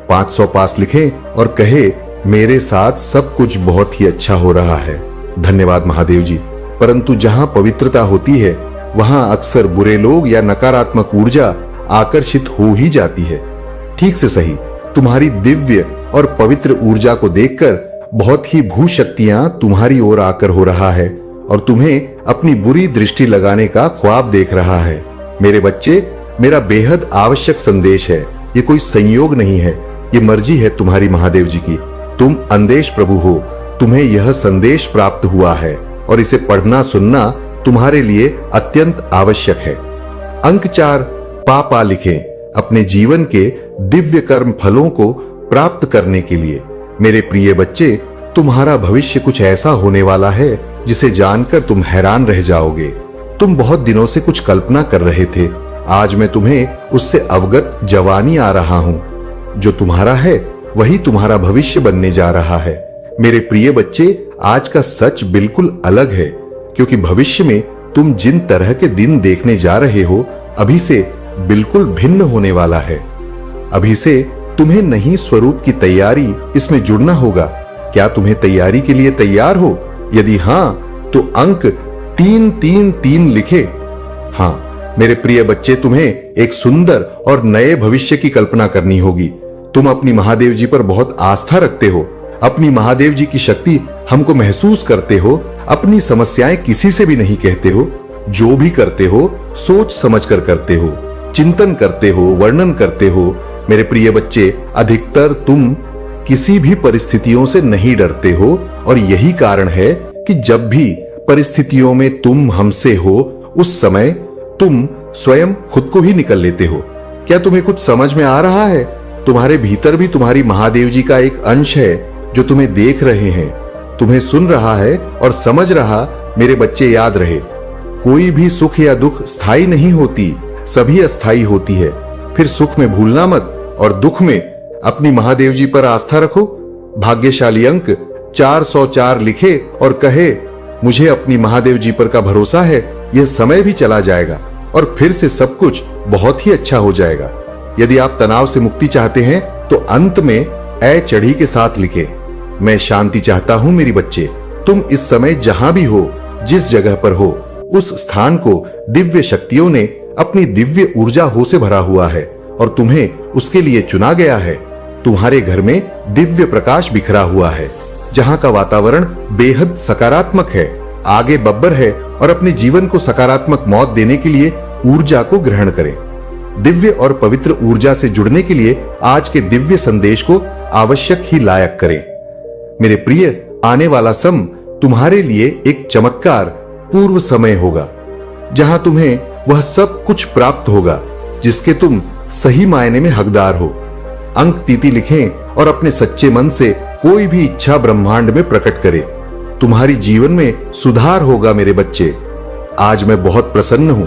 500 पास लिखें और कहे, मेरे साथ सब कुछ बहुत ही अच्छा हो रहा है। धन्यवाद महादेव जी। परंतु जहां पवित्रता होती है, वहां अक्सर बुरे लोग या नकारात्मक ऊर्जा आकर्षित हो ही जाती है। ठीक से सही, तुम्हारी दिव्य और पवित्र ऊर्जा को देखकर बहुत ही भूशक्तियां तुम्हारी ओर आकर हो रहा है और तुम्हें अपनी बुरी दृष्टि लगाने का ख्वाब देख रहा है। मेरे बच्चे, मेरा बेहद आवश्यक संदेश है। ये कोई संयोग नहीं है, ये मर्जी है तुम्हारी महादेव जी की। तुम अंदेश प्रभु हो, तुम्हें यह संदेश प्राप्त हुआ है और इसे पढ़ना सुनना तुम्हारे लिए अत्यंत आवश्यक है। अंक 4 पापा लिखें अपने जीवन के दिव्य कर्म फलों को प्राप्त करने के लिए। मेरे प्रिय बच्चे, तुम्हारा भविष्य कुछ ऐसा होने वाला है जिसे जानकर तुम हैरान रह जाओगे। तुम बहुत दिनों से कुछ कल्पना कर रहे थे, आज मैं तुम्हें उससे अवगत जवानी आ रहा हूं। जो तुम्हारा है वही तुम्हारा भविष्य बनने जा रहा है। मेरे प्रिय बच्चे, आज का सच बिल्कुल अलग है, क्योंकि भविष्य में तुम जिन तरह के दिन देखने जा रहे हो, अभी से बिल्कुल भिन्न होने वाला है। अभी से तुम्हें नई स्वरूप की तैयारी इसमें जुड़ना होगा। क्या तुम्हें तैयारी के लिए तैयार हो? यदि हां, तो अंक 333 लिखे। हां मेरे प्रिय बच्चे, तुम्हें एक सुंदर और नए भविष्य की कल्पना करनी होगी। तुम अपनी महादेव जी पर बहुत आस्था रखते हो, अपनी महादेव जी की शक्ति हमको महसूस करते हो, अपनी समस्याएं किसी से भी नहीं कहते हो। जो भी करते हो सोच समझकर करते हो, चिंतन करते हो, वर्णन करते हो। मेरे प्रिय बच्चे, अधिकतर तुम किसी भी परिस्थितियों से नहीं डरते हो और यही कारण है कि जब भी परिस्थितियों में तुम हमसे हो, उस समय तुम स्वयं खुद को ही निकल लेते हो। क्या तुम्हें कुछ समझ में आ रहा है? तुम्हारे भीतर भी तुम्हारी महादेव जी का एक अंश है जो तुम्हें देख रहे हैं, तुम्हें सुन रहा है और समझ रहा। मेरे बच्चे, याद रहे, कोई भी सुख या दुख स्थायी नहीं होती, सभी अस्थायी होती है। फिर सुख में भूलना मत और दुख में अपनी महादेव जी पर आस्था रखो। भाग्यशाली अंक 404 लिखे और कहे, मुझे अपनी महादेव जी पर का भरोसा है, यह समय भी चला जाएगा और फिर से सब कुछ बहुत ही अच्छा हो जाएगा। यदि आप तनाव से मुक्ति चाहते हैं तो अंत में ए चढ़ी के साथ लिखे, मैं शांति चाहता हूं मेरी बच्चे। तुम इस समय जहां भी हो, जिस जगह पर हो, उस स्थान को दिव्य शक्तियों ने अपनी दिव्य ऊर्जा हो से भरा हुआ है और तुम्हें उसके लिए चुना गया है। तुम्हारे घर में दिव्य प्रकाश बिखरा हुआ है, जहां का वातावरण बेहद सकारात्मक है, आगे बब्बर है और अपने जीवन को सकारात्मक मौत देने के लिए ऊर्जा को ग्रहण करें। दिव्य और पवित्र ऊर्जा से जुड़ने के लिए आज के दिव्य संदेश को आवश्यक ही लायक करें। मेरे प्रिय, आने वाला सम तुम्हारे लिए एक चमत्कार पूर्व समय होगा, जहां तुम्हें वह सब कुछ प्राप्त होगा जिसके तुम सही मायने में हकदार हो। अंक 33 लिखें और अपने सच्चे मन से कोई भी इच्छा ब्रह्मांड में प्रकट करें। तुम्हारी जीवन में सुधार होगा मेरे बच्चे। आज मैं बहुत प्रसन्न हूं।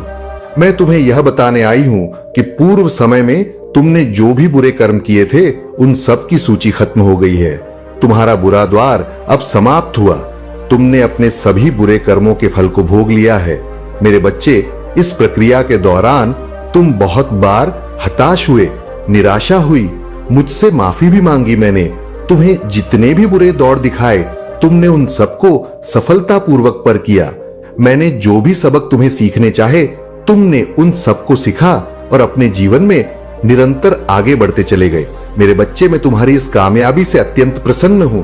मैं तुम्हें यह बताने आई हूं कि पूर्व समय में तुमने जो भी बुरे कर्म किए थे, उन सब की सूची खत्म हो गई है। तुम्हारा बुरा द्वार अब समाप्त हुआ। तुमने अपने सभी बुरे कर्मों के फल को भोग लिया है। मेरे बच्चे, इस प्रक्रिया के दौरान तुम बहुत बार हताश हुए, निराशा हुई, मुझसे माफी भी मांगी मैंने। तुम्हें जितने भी बुरे दौर दिखाए, तुमने उन सबको सफलतापूर्वक पार किया। मैंने जो भी सबक तुम्हें सीखने चाहे, तुमने उन सबको सीखा और अपने जीवन में निरंतर आगे बढ़ते चले गए। मेरे बच्चे, मैं तुम्हारी इस कामयाबी से अत्यंत प्रसन्न हूं।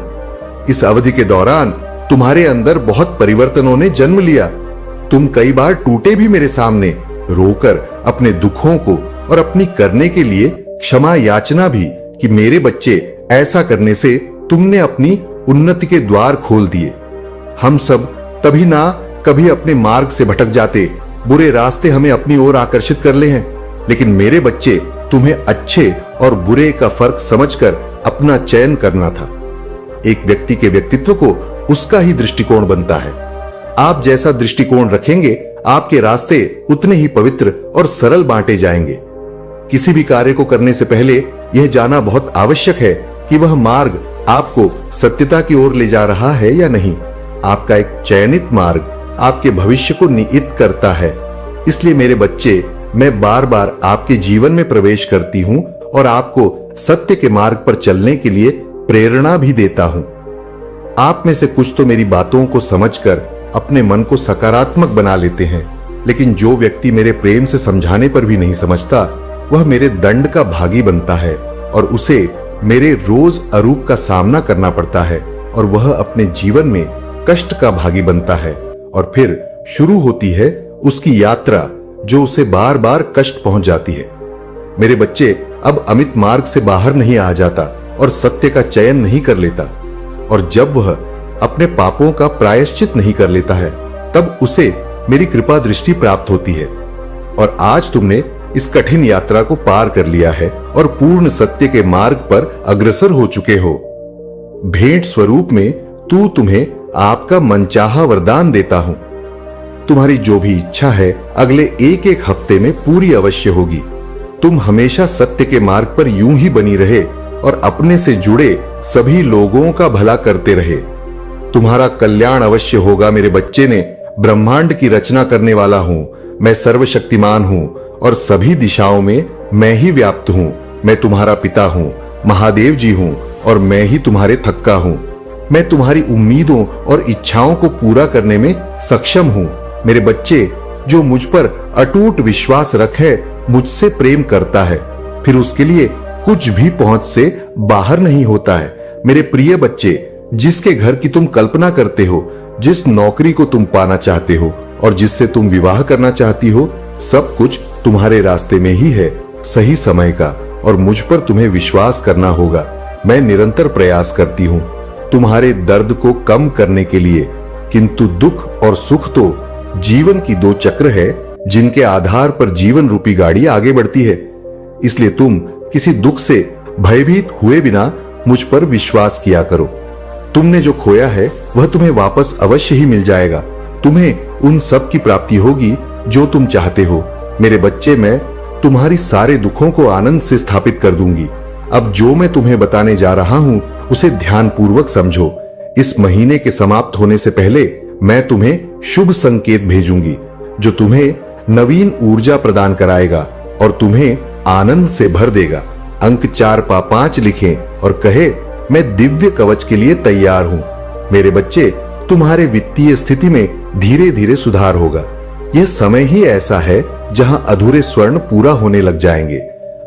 इस अवधि के दौरान तुम्हारे अंदर बहुत परिवर्तनों ने जन्म लिया। तुम कई बार टूटे भी मेरे सामने, रोकर अपने दुखों को और अपनी करने के लिए क्षमा याचना भी कि मेरे बच्चे, ऐसा करने से तुमने अपनी उन्नति के द्वार खोल दिए। हम सब तभी ना कभी अपने मार्ग से भटक जाते, बुरे रास्ते हमें अपनी ओर आकर्षित कर ले हैं। लेकिन मेरे बच्चे, तुम्हें अच्छे और बुरे का फर्क समझकर अपना चयन करना था। एक व्यक्ति के व्यक्तित्व को उसका ही दृष्टिकोण बनता है। आप जैसा दृष्टिकोण रखेंगे, आपके रास्ते उतने ही पवित्र और सरल बांटे जाएंगे। किसी भी कार्य को करने से पहले यह जानना बहुत आवश्यक है कि वह मार्ग आपको सत्यता की ओर ले जा रहा है या नहीं। आपका एक चयनित मार्ग आपके भविष्य को निहित करता है। इसलिए मेरे बच्चे, मैं बार बार आपके जीवन में प्रवेश करती हूं और आपको सत्य के मार्ग पर चलने के लिए प्रेरणा भी देता हूं। आप में से कुछ तो मेरी बातों को समझकर अपने मन को सकारात्मक बना लेते हैं, लेकिन जो व्यक्ति मेरे प्रेम से समझाने पर भी नहीं समझता, वह मेरे दंड का भागी बनता है और उसे मेरे रोज अरूप का सामना करना पड़ता है और वह अपने जीवन में कष्ट का भागी बनता है। और फिर शुरू होती है उसकी यात्रा, जो उसे बार बार कष्ट पहुंच जाती है। मेरे बच्चे, अब अमित मार्ग से बाहर नहीं आ जाता और सत्य का चयन नहीं कर लेता। और जब वह अपने पापों का प्रायश्चित नहीं कर लेता है, तब उसे मेरी कृपा दृष्टि प्राप्त होती है। और आज तुमने इस कठिन यात्रा को पार कर लिया है और पूर्ण सत्य के मार्ग पर अग्रसर हो चुके हो। भेंट स्वरूप में तुम्हें आपका मनचाहा वरदान देता हूं। तुम्हारी जो भी इच्छा है, अगले एक एक हफ्ते में पूरी अवश्य होगी। तुम हमेशा सत्य के मार्ग पर यूं ही बनी रहे और अपने से जुड़े सभी लोगों का भला करते रहे। तुम्हारा कल्याण अवश्य होगा मेरे बच्चे ने। ब्रह्मांड की रचना करने वाला हूं, मैं सर्वशक्तिमान हूं और सभी दिशाओं में मैं ही व्याप्त हूं। मैं तुम्हारा पिता हूं, महादेव जी हूं और मैं ही तुम्हारे थक्का हूं। मैं तुम्हारी उम्मीदों और इच्छाओं को पूरा करने में सक्षम हूं। मेरे बच्चे, जो मुझ पर अटूट विश्वास रखे, मुझसे प्रेम करता है, फिर उसके लिए कुछ भी पहुंच से बाहर नहीं होता है। मेरे प्रिय बच्चे, जिसके घर की तुम कल्पना करते हो, जिस नौकरी को तुम पाना चाहते हो और जिससे तुम विवाह करना चाहती हो, सब कुछ तुम्हारे रास्ते में ही है, सही समय का। और मुझ पर तुम्हें विश्वास करना होगा। मैं निरंतर प्रयास करती हूँ तुम्हारे दर्द को कम करने के लिए, किंतु दुख और सुख तो जीवन की दो चक्र है, जिनके आधार पर जीवन रूपी गाड़ी आगे बढ़ती है। इसलिए तुम किसी दुख से भयभीत हुए बिना मुझ पर विश्वास किया करो। तुमने जो खोया है, वह तुम्हें वापस अवश्य ही मिल जाएगा। तुम्हें उन सब की प्राप्ति होगी जो तुम चाहते हो। मेरे बच्चे, मैं तुम्हारी सारे दुखों को आनंद से स्थापित कर दूंगी। अब जो मैं तुम्हें बताने जा रहा हूं, उसे ध्यानपूर्वक समझो। इस महीने के समाप्त होने से पहले मैं तुम्हें शुभ संकेत भेजूंगी, जो तुम्हें नवीन ऊर्जा प्रदान कराएगा और तुम्हें आनंद से भर देगा। अंक 4 लिखें और कहे, मैं दिव्य कवच के लिए तैयार हूं। मेरे बच्चे, तुम्हारे वित्तीय स्थिति में धीरे धीरे सुधार होगा। यह समय ही ऐसा है जहां अधूरे स्वर्ण पूरा होने लग जाएंगे।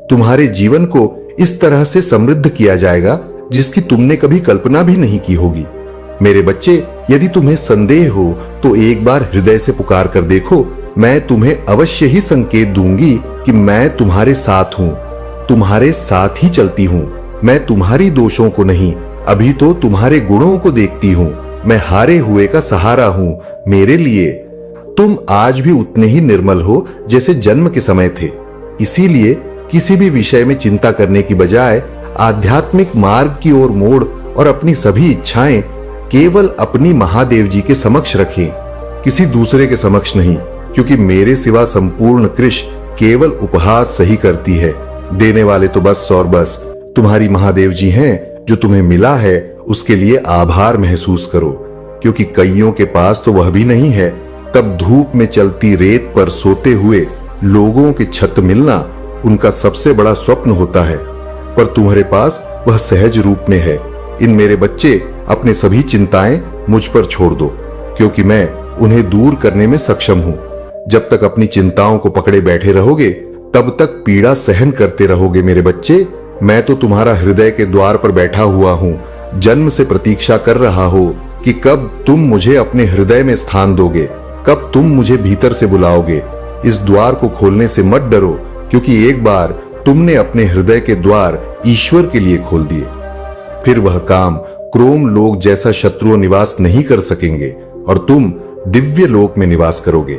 तुम्हारे जीवन को इस तरह से समृद्ध किया जाएगा जिसकी तुमने कभी कल्पना भी नहीं की होगी। मेरे बच्चे, यदि तुम्हें संदेह हो तो एक बार हृदय से पुकार कर देखो। मैं तुम्हें अवश्य ही संकेत दूंगी कि मैं तुम्हारे साथ हूं, तुम्हारे साथ ही चलती हूं। मैं तुम्हारी दोषों को नहीं, अभी तो तुम्हारे गुणों को देखती हूं। मैं हारे हुए का सहारा हूं। मेरे लिए तुम आज भी उतने ही निर्मल हो जैसे जन्म के समय थे। इसीलिए किसी भी विषय में चिंता करने की बजाय आध्यात्मिक मार्ग की ओर मोड़ और अपनी सभी इच्छाएं केवल अपनी महादेव जी के समक्ष रखें, किसी दूसरे के समक्ष नहीं, क्योंकि मेरे सिवा संपूर्ण कृष्ण केवल उपहास सही करती है। देने वाले तो बस और बस तुम्हारी महादेव जी हैं। जो तुम्हें मिला है उसके लिए आभार महसूस करो, क्योंकि कईयों के पास तो वह भी नहीं है तब धूप में चलती रेत पर सोते हुए लोगों की छत मिलना उनका सबसे बड़ा स्वप्न होता है, पर तुम्हारे पास वह सहज रूप में है। इन मेरे बच्चे, अपने सभी चिंताएं मुझ पर छोड़ दो, क्योंकि मैं उन्हें दूर करने में सक्षम हूं। जब तक अपनी चिंताओं को पकड़े बैठे रहोगे तब तक पीड़ा सहन करते रहोगे मेरे बच्चे। मैं तो तुम्हारा हृदय के द्वार पर बैठा हुआ हूं, जन्म से प्रतीक्षा कर रहा हो कि कब तुम मुझे अपने हृदय में स्थान दोगे, कब तुम मुझे भीतर से बुलाओगे। इस द्वार को खोलने से मत डरो, क्योंकि एक बार तुमने अपने हृदय के द्वार ईश्वर के लिए खोल दिए, फिर वह काम क्रोम लोक जैसा शत्रुओं निवास नहीं कर सकेंगे और तुम दिव्य लोक में निवास करोगे।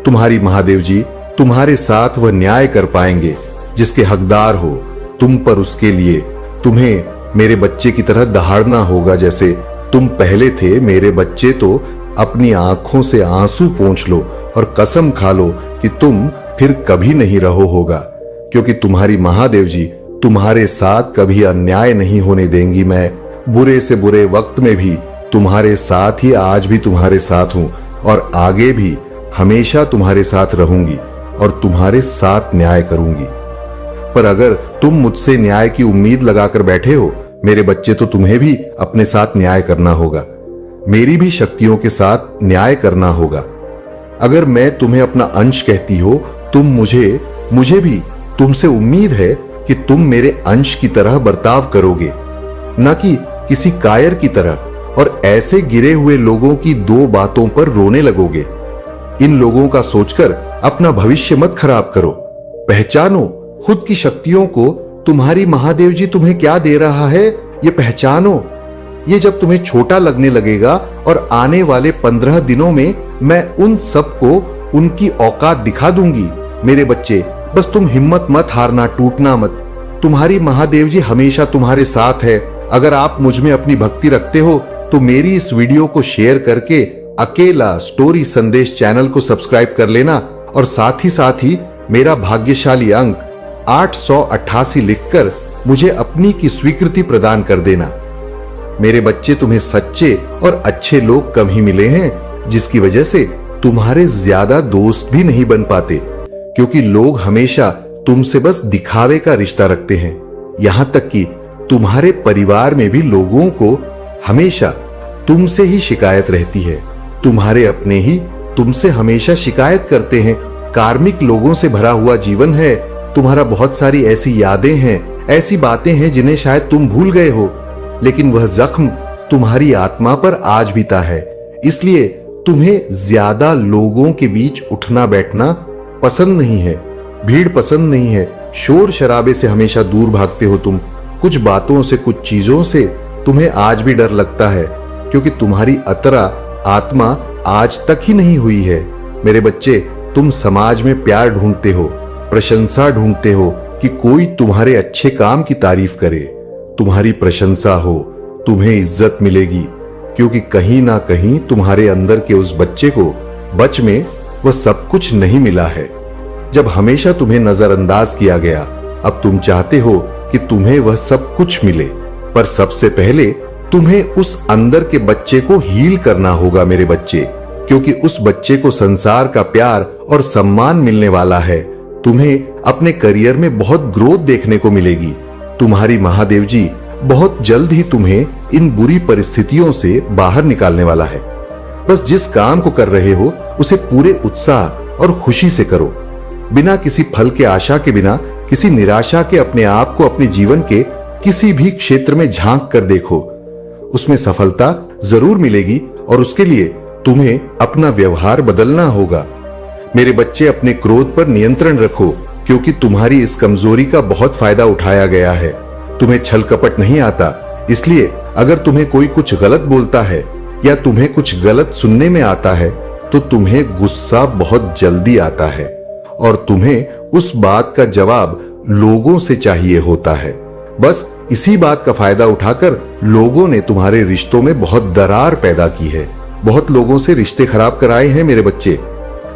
तुम्हारी महादेव जी तुम्हारे साथ वह न्याय कर पाएंगे जिसके हकदार हो तुम, पर उसके लिए तुम्हें मेरे बच्चे की तरह दहाड़ना होगा जैसे तुम पहले थे। मेरे बच्चे, तो अपनी आंखों से आंसू पोंछ लो और कसम खा लो कि तुम फिर कभी नहीं रहो होगा, क्योंकि तुम्हारी महादेव जी तुम्हारे साथ कभी अन्याय नहीं होने देंगी। मैं बुरे से बुरे वक्त में भी तुम्हारे साथ ही आज भी तुम्हारे साथ हूं और आगे भी हमेशा तुम्हारे साथ रहूंगी और तुम्हारे साथ न्याय करूंगी। पर अगर तुम मुझसे न्याय की उम्मीद लगाकर बैठे हो मेरे बच्चे, तो तुम्हें भी अपने साथ न्याय करना होगा, मेरी भी शक्तियों के साथ न्याय करना होगा। अगर मैं तुम्हें अपना अंश कहती हो, तुम मुझे भी तुमसे उम्मीद है कि तुम मेरे अंश की तरह बर्ताव करोगे, न कि किसी कायर की तरह, और ऐसे गिरे हुए लोगों की दो बातों पर रोने लगोगे। इन लोगों का सोचकर अपना भविष्य मत खराब करो। पहचानो खुद की शक्तियों को। तुम्हारी महादेव जी तुम्हें क्या दे रहा है ये पहचानो। ये जब तुम्हें छोटा लगने लगेगा और आने वाले 15 दिनों में मैं उन सबको उनकी औकात दिखा दूंगी। मेरे बच्चे, बस तुम हिम्मत मत हारना, टूटना मत। तुम्हारी महादेव जी हमेशा तुम्हारे साथ है। अगर आप मुझ में अपनी भक्ति रखते हो तो मेरी इस वीडियो को शेयर करके अकेला स्टोरी संदेश चैनल को सब्सक्राइब कर लेना और साथ ही मेरा भाग्यशाली अंक 888 लिखकर मुझे अपनी की स्वीकृति प्रदान कर देना। मेरे बच्चे, तुम्हें सच्चे और अच्छे लोग कम ही मिले हैं, जिसकी वजह से तुम्हारे ज्यादा दोस्त भी नहीं बन पाते, क्योंकि लोग हमेशा तुमसे बस दिखावे का रिश्ता रखते हैं। यहां तक कि तुम्हारे परिवार में भी लोगों को हमेशा तुमसे ही शिकायत रहती है। तुम्हारे अपने ही तुमसे हमेशा शिकायत करते हैं। कार्मिक लोगों से भरा हुआ जीवन है तुम्हारा। बहुत सारी ऐसी यादें हैं, ऐसी बातें हैं जिन्हें शायद तुम भूल गए हो, लेकिन वह जख्म तुम्हारी आत्मा पर आज बीता है। इसलिए तुम्हें ज्यादा लोगों के बीच उठना बैठना पसंद नहीं है, भीड़ पसंद नहीं है, शोर शराबे से हमेशा दूर भागते हो तुम। कुछ बातों से, कुछ चीजों से तुम्हें आज भी डर लगता है, क्योंकि तुम्हारी अतरा आत्मा आज तक ही नहीं हुई है। मेरे बच्चे, तुम समाज में प्यार ढूंढते हो, प्रशंसा ढूंढते हो कि कोई तुम्हारे अच्छे काम की तारीफ करे, तुम्हारी प्रशंसा हो, तुम्हें इज्जत मिलेगी, क्योंकि कहीं ना कहीं तुम्हारे अंदर के उस बच्चे को बच में वह सब कुछ नहीं मिला है। जब हमेशा तुम्हें नजरअंदाज किया गया, अब तुम चाहते हो कि तुम्हें वह सब कुछ मिले, पर सबसे पहले तुम्हें उस अंदर के बच्चे को हील करना होगा मेरे बच्चे, क्योंकि उस बच्चे को संसार का प्यार और सम्मान मिलने वाला है। तुम्हें अपने करियर में बहुत ग्रोथ देखने को मिलेगी। तुम्हारी महादेव जी बहुत जल्द ही तुम्हें इन बुरी परिस्थितियों से बाहर निकालने वाला है। बस जिस काम को कर रहे हो उसे पूरे उत्साह और खुशी से करो, बिना किसी फल के आशा के, बिना किसी निराशा के अपने आप को अपने जीवन के किसी भी क्षेत्र में झांक कर देखो। उसमें सफलता जरूर मिलेगी और उसके लिए तुम्हें अपना व्यवहार बदलना होगा। मेरे बच्चे, अपने क्रोध पर नियंत्रण रखो, क्योंकि तुम्हारी इस कमजोरी का बहुत फायदा उठाया गया है। तुम्हें छल कपट नहीं आता, इसलिए अगर तुम्हें कोई कुछ गलत बोलता है या तुम्हें कुछ गलत सुनने में आता है तो तुम्हें गुस्सा बहुत जल्दी आता है और तुम्हें उस बात का जवाब लोगों से चाहिए होता है। बस इसी बात का फायदा उठाकर लोगों ने तुम्हारे रिश्तों में बहुत दरार पैदा की है, बहुत लोगों से रिश्ते खराब कराए हैं। मेरे बच्चे,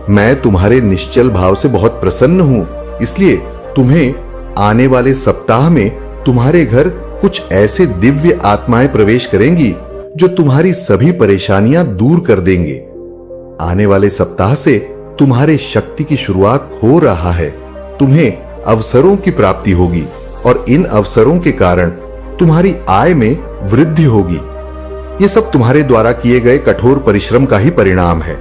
मैं तुम्हारे निश्चल भाव से बहुत प्रसन्न हूं, इसलिए तुम्हें आने वाले सप्ताह में तुम्हारे घर कुछ ऐसे दिव्य आत्माएं प्रवेश करेंगी जो तुम्हारी सभी परेशानियां दूर कर देंगे। आने वाले सप्ताह से तुम्हारे शक्ति की शुरुआत हो रहा है। तुम्हें अवसरों की प्राप्ति होगी और इन अवसरों के कारण तुम्हारी आय में वृद्धि होगी। ये सब तुम्हारे द्वारा किए गए कठोर परिश्रम का ही परिणाम है।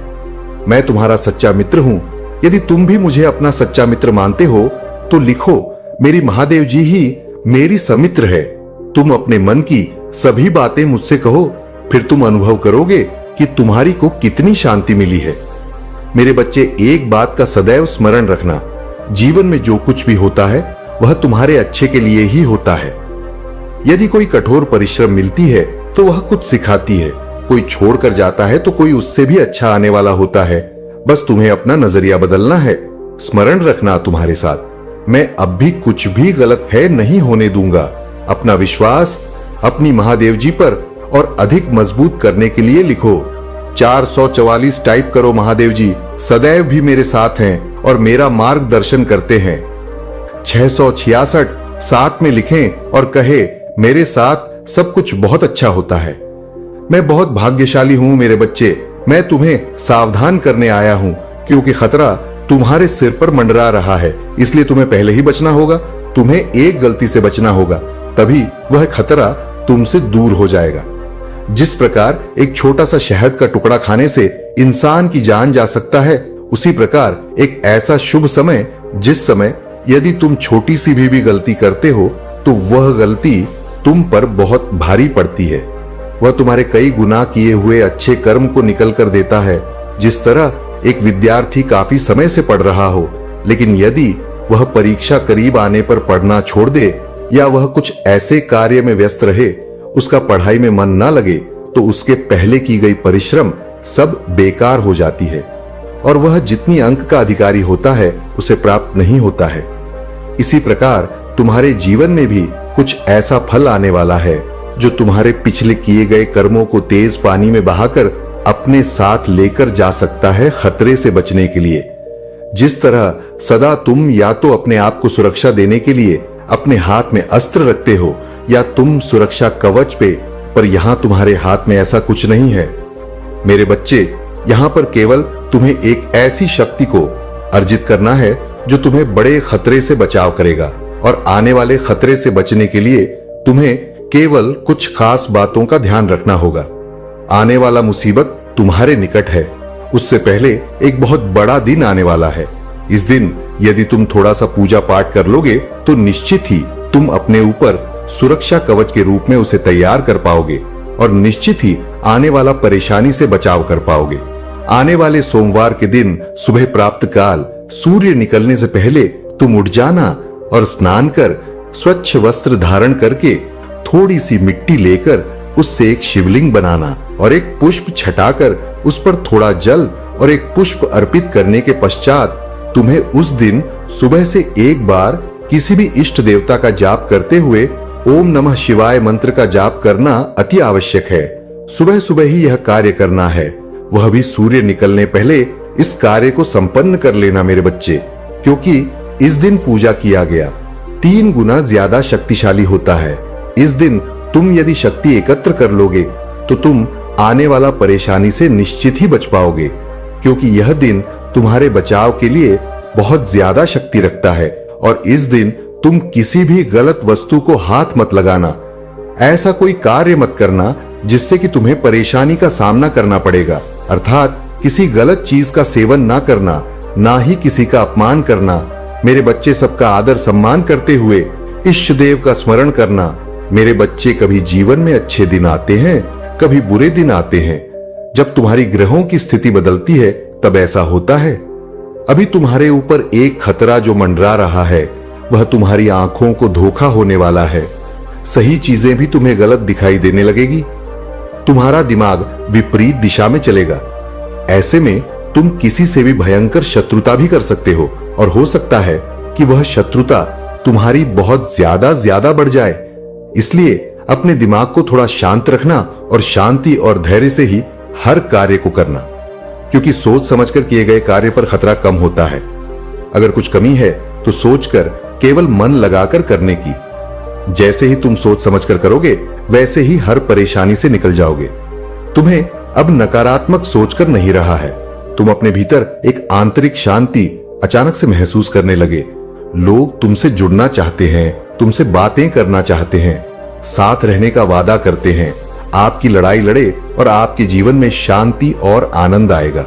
मैं तुम्हारा सच्चा मित्र हूं। यदि तुम भी मुझे अपना सच्चा मित्र मानते हो तो लिखो, मेरी महादेव जी ही मेरी समित्र है। तुम अपने मन की सभी बातें मुझसे कहो, फिर तुम अनुभव करोगे कि तुम्हारी को कितनी शांति मिली है। मेरे बच्चे, एक बात का सदैव स्मरण रखना, जीवन में जो कुछ भी होता है वह तुम्हारे अच्छे के लिए ही होता है। यदि कोई कठोर परिश्रम मिलती है तो वह कुछ सिखाती है, कोई छोड़कर जाता है तो कोई उससे भी अच्छा आने वाला होता है। बस तुम्हें अपना नजरिया बदलना है। स्मरण रखना तुम्हारे साथ, मैं अब भी कुछ भी गलत है नहीं होने दूंगा। अपना विश्वास अपनी महादेव जी पर और अधिक मजबूत करने के लिए लिखो, 444 टाइप करो, महादेव जी सदैव भी मेरे साथ हैं और मेरा मार्गदर्शन करते हैं। 666 साथ में लिखें और कहे, मेरे साथ सब कुछ बहुत अच्छा होता है। मैं बहुत भाग्यशाली हूं मेरे बच्चे। मैं तुम्हें सावधान करने आया हूं क्योंकि खतरा तुम्हारे सिर पर मंडरा रहा है, इसलिए तुम्हें पहले ही बचना होगा। तुम्हें एक गलती से बचना होगा, तभी वह खतरा तुमसे दूर हो जाएगा। जिस प्रकार एक छोटा सा शहद का टुकड़ा खाने से इंसान की जान जा सकता है, उसी प्रकार एक ऐसा शुभ समय जिस समय यदि तुम छोटी सी भी गलती करते हो तो वह गलती तुम पर बहुत भारी पड़ती है। वह तुम्हारे कई गुना किए हुए अच्छे कर्म को निकल कर देता है। जिस तरह एक विद्यार्थी काफी समय से पढ़ रहा हो, लेकिन यदि वह परीक्षा करीब आने पर पढ़ना छोड़ दे या वह कुछ ऐसे कार्य में व्यस्त रहे, उसका पढ़ाई में मन न लगे, तो उसके पहले की गई परिश्रम सब बेकार हो जाती है और वह जितनी अंक का अधिकारी होता है उसे प्राप्त नहीं होता है। इसी प्रकार तुम्हारे जीवन में भी कुछ ऐसा फल आने वाला है जो तुम्हारे पिछले किए गए कर्मों को तेज पानी में बहाकर अपने साथ लेकर जा सकता है खतरे से बचने के लिए। जिस तरह सदा तुम या तो अपने आप को सुरक्षा देने के लिए अपने हाथ में अस्त्र रखते हो या तुम सुरक्षा कवच पे, पर यहां तुम्हारे हाथ में ऐसा कुछ नहीं है। मेरे बच्चे, यहां पर केवल तुम्हें एक ऐसी शक्ति को अर्जित करना है जो तुम्हें बड़े खतरे से बचाव करेगा, और आने वाले खतरे से बचने के लिए तुम्हें केवल कुछ खास बातों का ध्यान रखना होगा। आने वाला मुसीबत तुम्हारे निकट है, उससे पहले एक बहुत बड़ा दिन आने वाला है। इस दिन यदि तुम थोड़ा सा पूजा पाठ कर लोगे तो निश्चित ही तुम अपने ऊपर सुरक्षा कवच के रूप में उसे तैयार कर पाओगे और निश्चित ही आने वाला परेशानी से बचाव कर पाओगे। आने वाले सोमवार के दिन सुबह प्राप्त काल सूर्य निकलने से पहले तुम उठ जाना और स्नान कर स्वच्छ वस्त्र धारण करके थोड़ी सी मिट्टी लेकर उससे एक शिवलिंग बनाना और एक पुष्प छटाकर उस पर थोड़ा जल और एक पुष्प अर्पित करने के पश्चात तुम्हें उस दिन सुबह से एक बार किसी भी इष्ट देवता का जाप करते हुए ओम नमः शिवाय मंत्र का जाप करना अति आवश्यक है। सुबह सुबह ही यह कार्य करना है, वह भी सूर्य निकलने पहले इस कार्य को संपन्न कर लेना मेरे बच्चे, क्योंकि इस दिन पूजा किया गया 3 गुना ज्यादा शक्तिशाली होता है। इस दिन तुम यदि शक्ति एकत्र कर लोगे तो तुम आने वाला परेशानी से निश्चित ही बच पाओगे, क्योंकि यह दिन तुम्हारे बचाव के लिए बहुत ज्यादा शक्ति रखता है। और इस दिन तुम किसी भी गलत वस्तु को हाथ मत लगाना, ऐसा कोई कार्य मत करना जिससे कि तुम्हें परेशानी का सामना करना पड़ेगा। अर्थात किसी गलत चीज का सेवन ना करना, ना ही किसी का अपमान करना। मेरे बच्चे, सबका आदर सम्मान करते हुए इष्ट देव का स्मरण करना। मेरे बच्चे, कभी जीवन में अच्छे दिन आते हैं, कभी बुरे दिन आते हैं। जब तुम्हारी ग्रहों की स्थिति बदलती है तब ऐसा होता है। अभी तुम्हारे ऊपर एक खतरा जो मंडरा रहा है वह तुम्हारी आंखों को धोखा होने वाला है। सही चीजें भी तुम्हें गलत दिखाई देने लगेगी। तुम्हारा दिमाग विपरीत दिशा में चलेगा। ऐसे में तुम किसी से भी भयंकर शत्रुता भी कर सकते हो और हो सकता है कि वह शत्रुता तुम्हारी बहुत ज्यादा बढ़ जाए। इसलिए अपने दिमाग को थोड़ा शांत रखना और शांति और धैर्य से ही हर कार्य को करना, क्योंकि सोच समझकर किए गए कार्य पर खतरा कम होता है। अगर कुछ कमी है तो सोचकर केवल मन लगाकर करने की। जैसे ही तुम सोच समझकर करोगे वैसे ही हर परेशानी से निकल जाओगे। तुम्हें अब नकारात्मक सोचकर नहीं रहा है, तुम अपने भीतर एक आंतरिक शांति अचानक से महसूस करने लगे। लोग तुमसे जुड़ना चाहते हैं, तुमसे बातें करना चाहते हैं, साथ रहने का वादा करते हैं। आपकी लड़ाई लड़े और आपके जीवन में शांति और आनंद आएगा।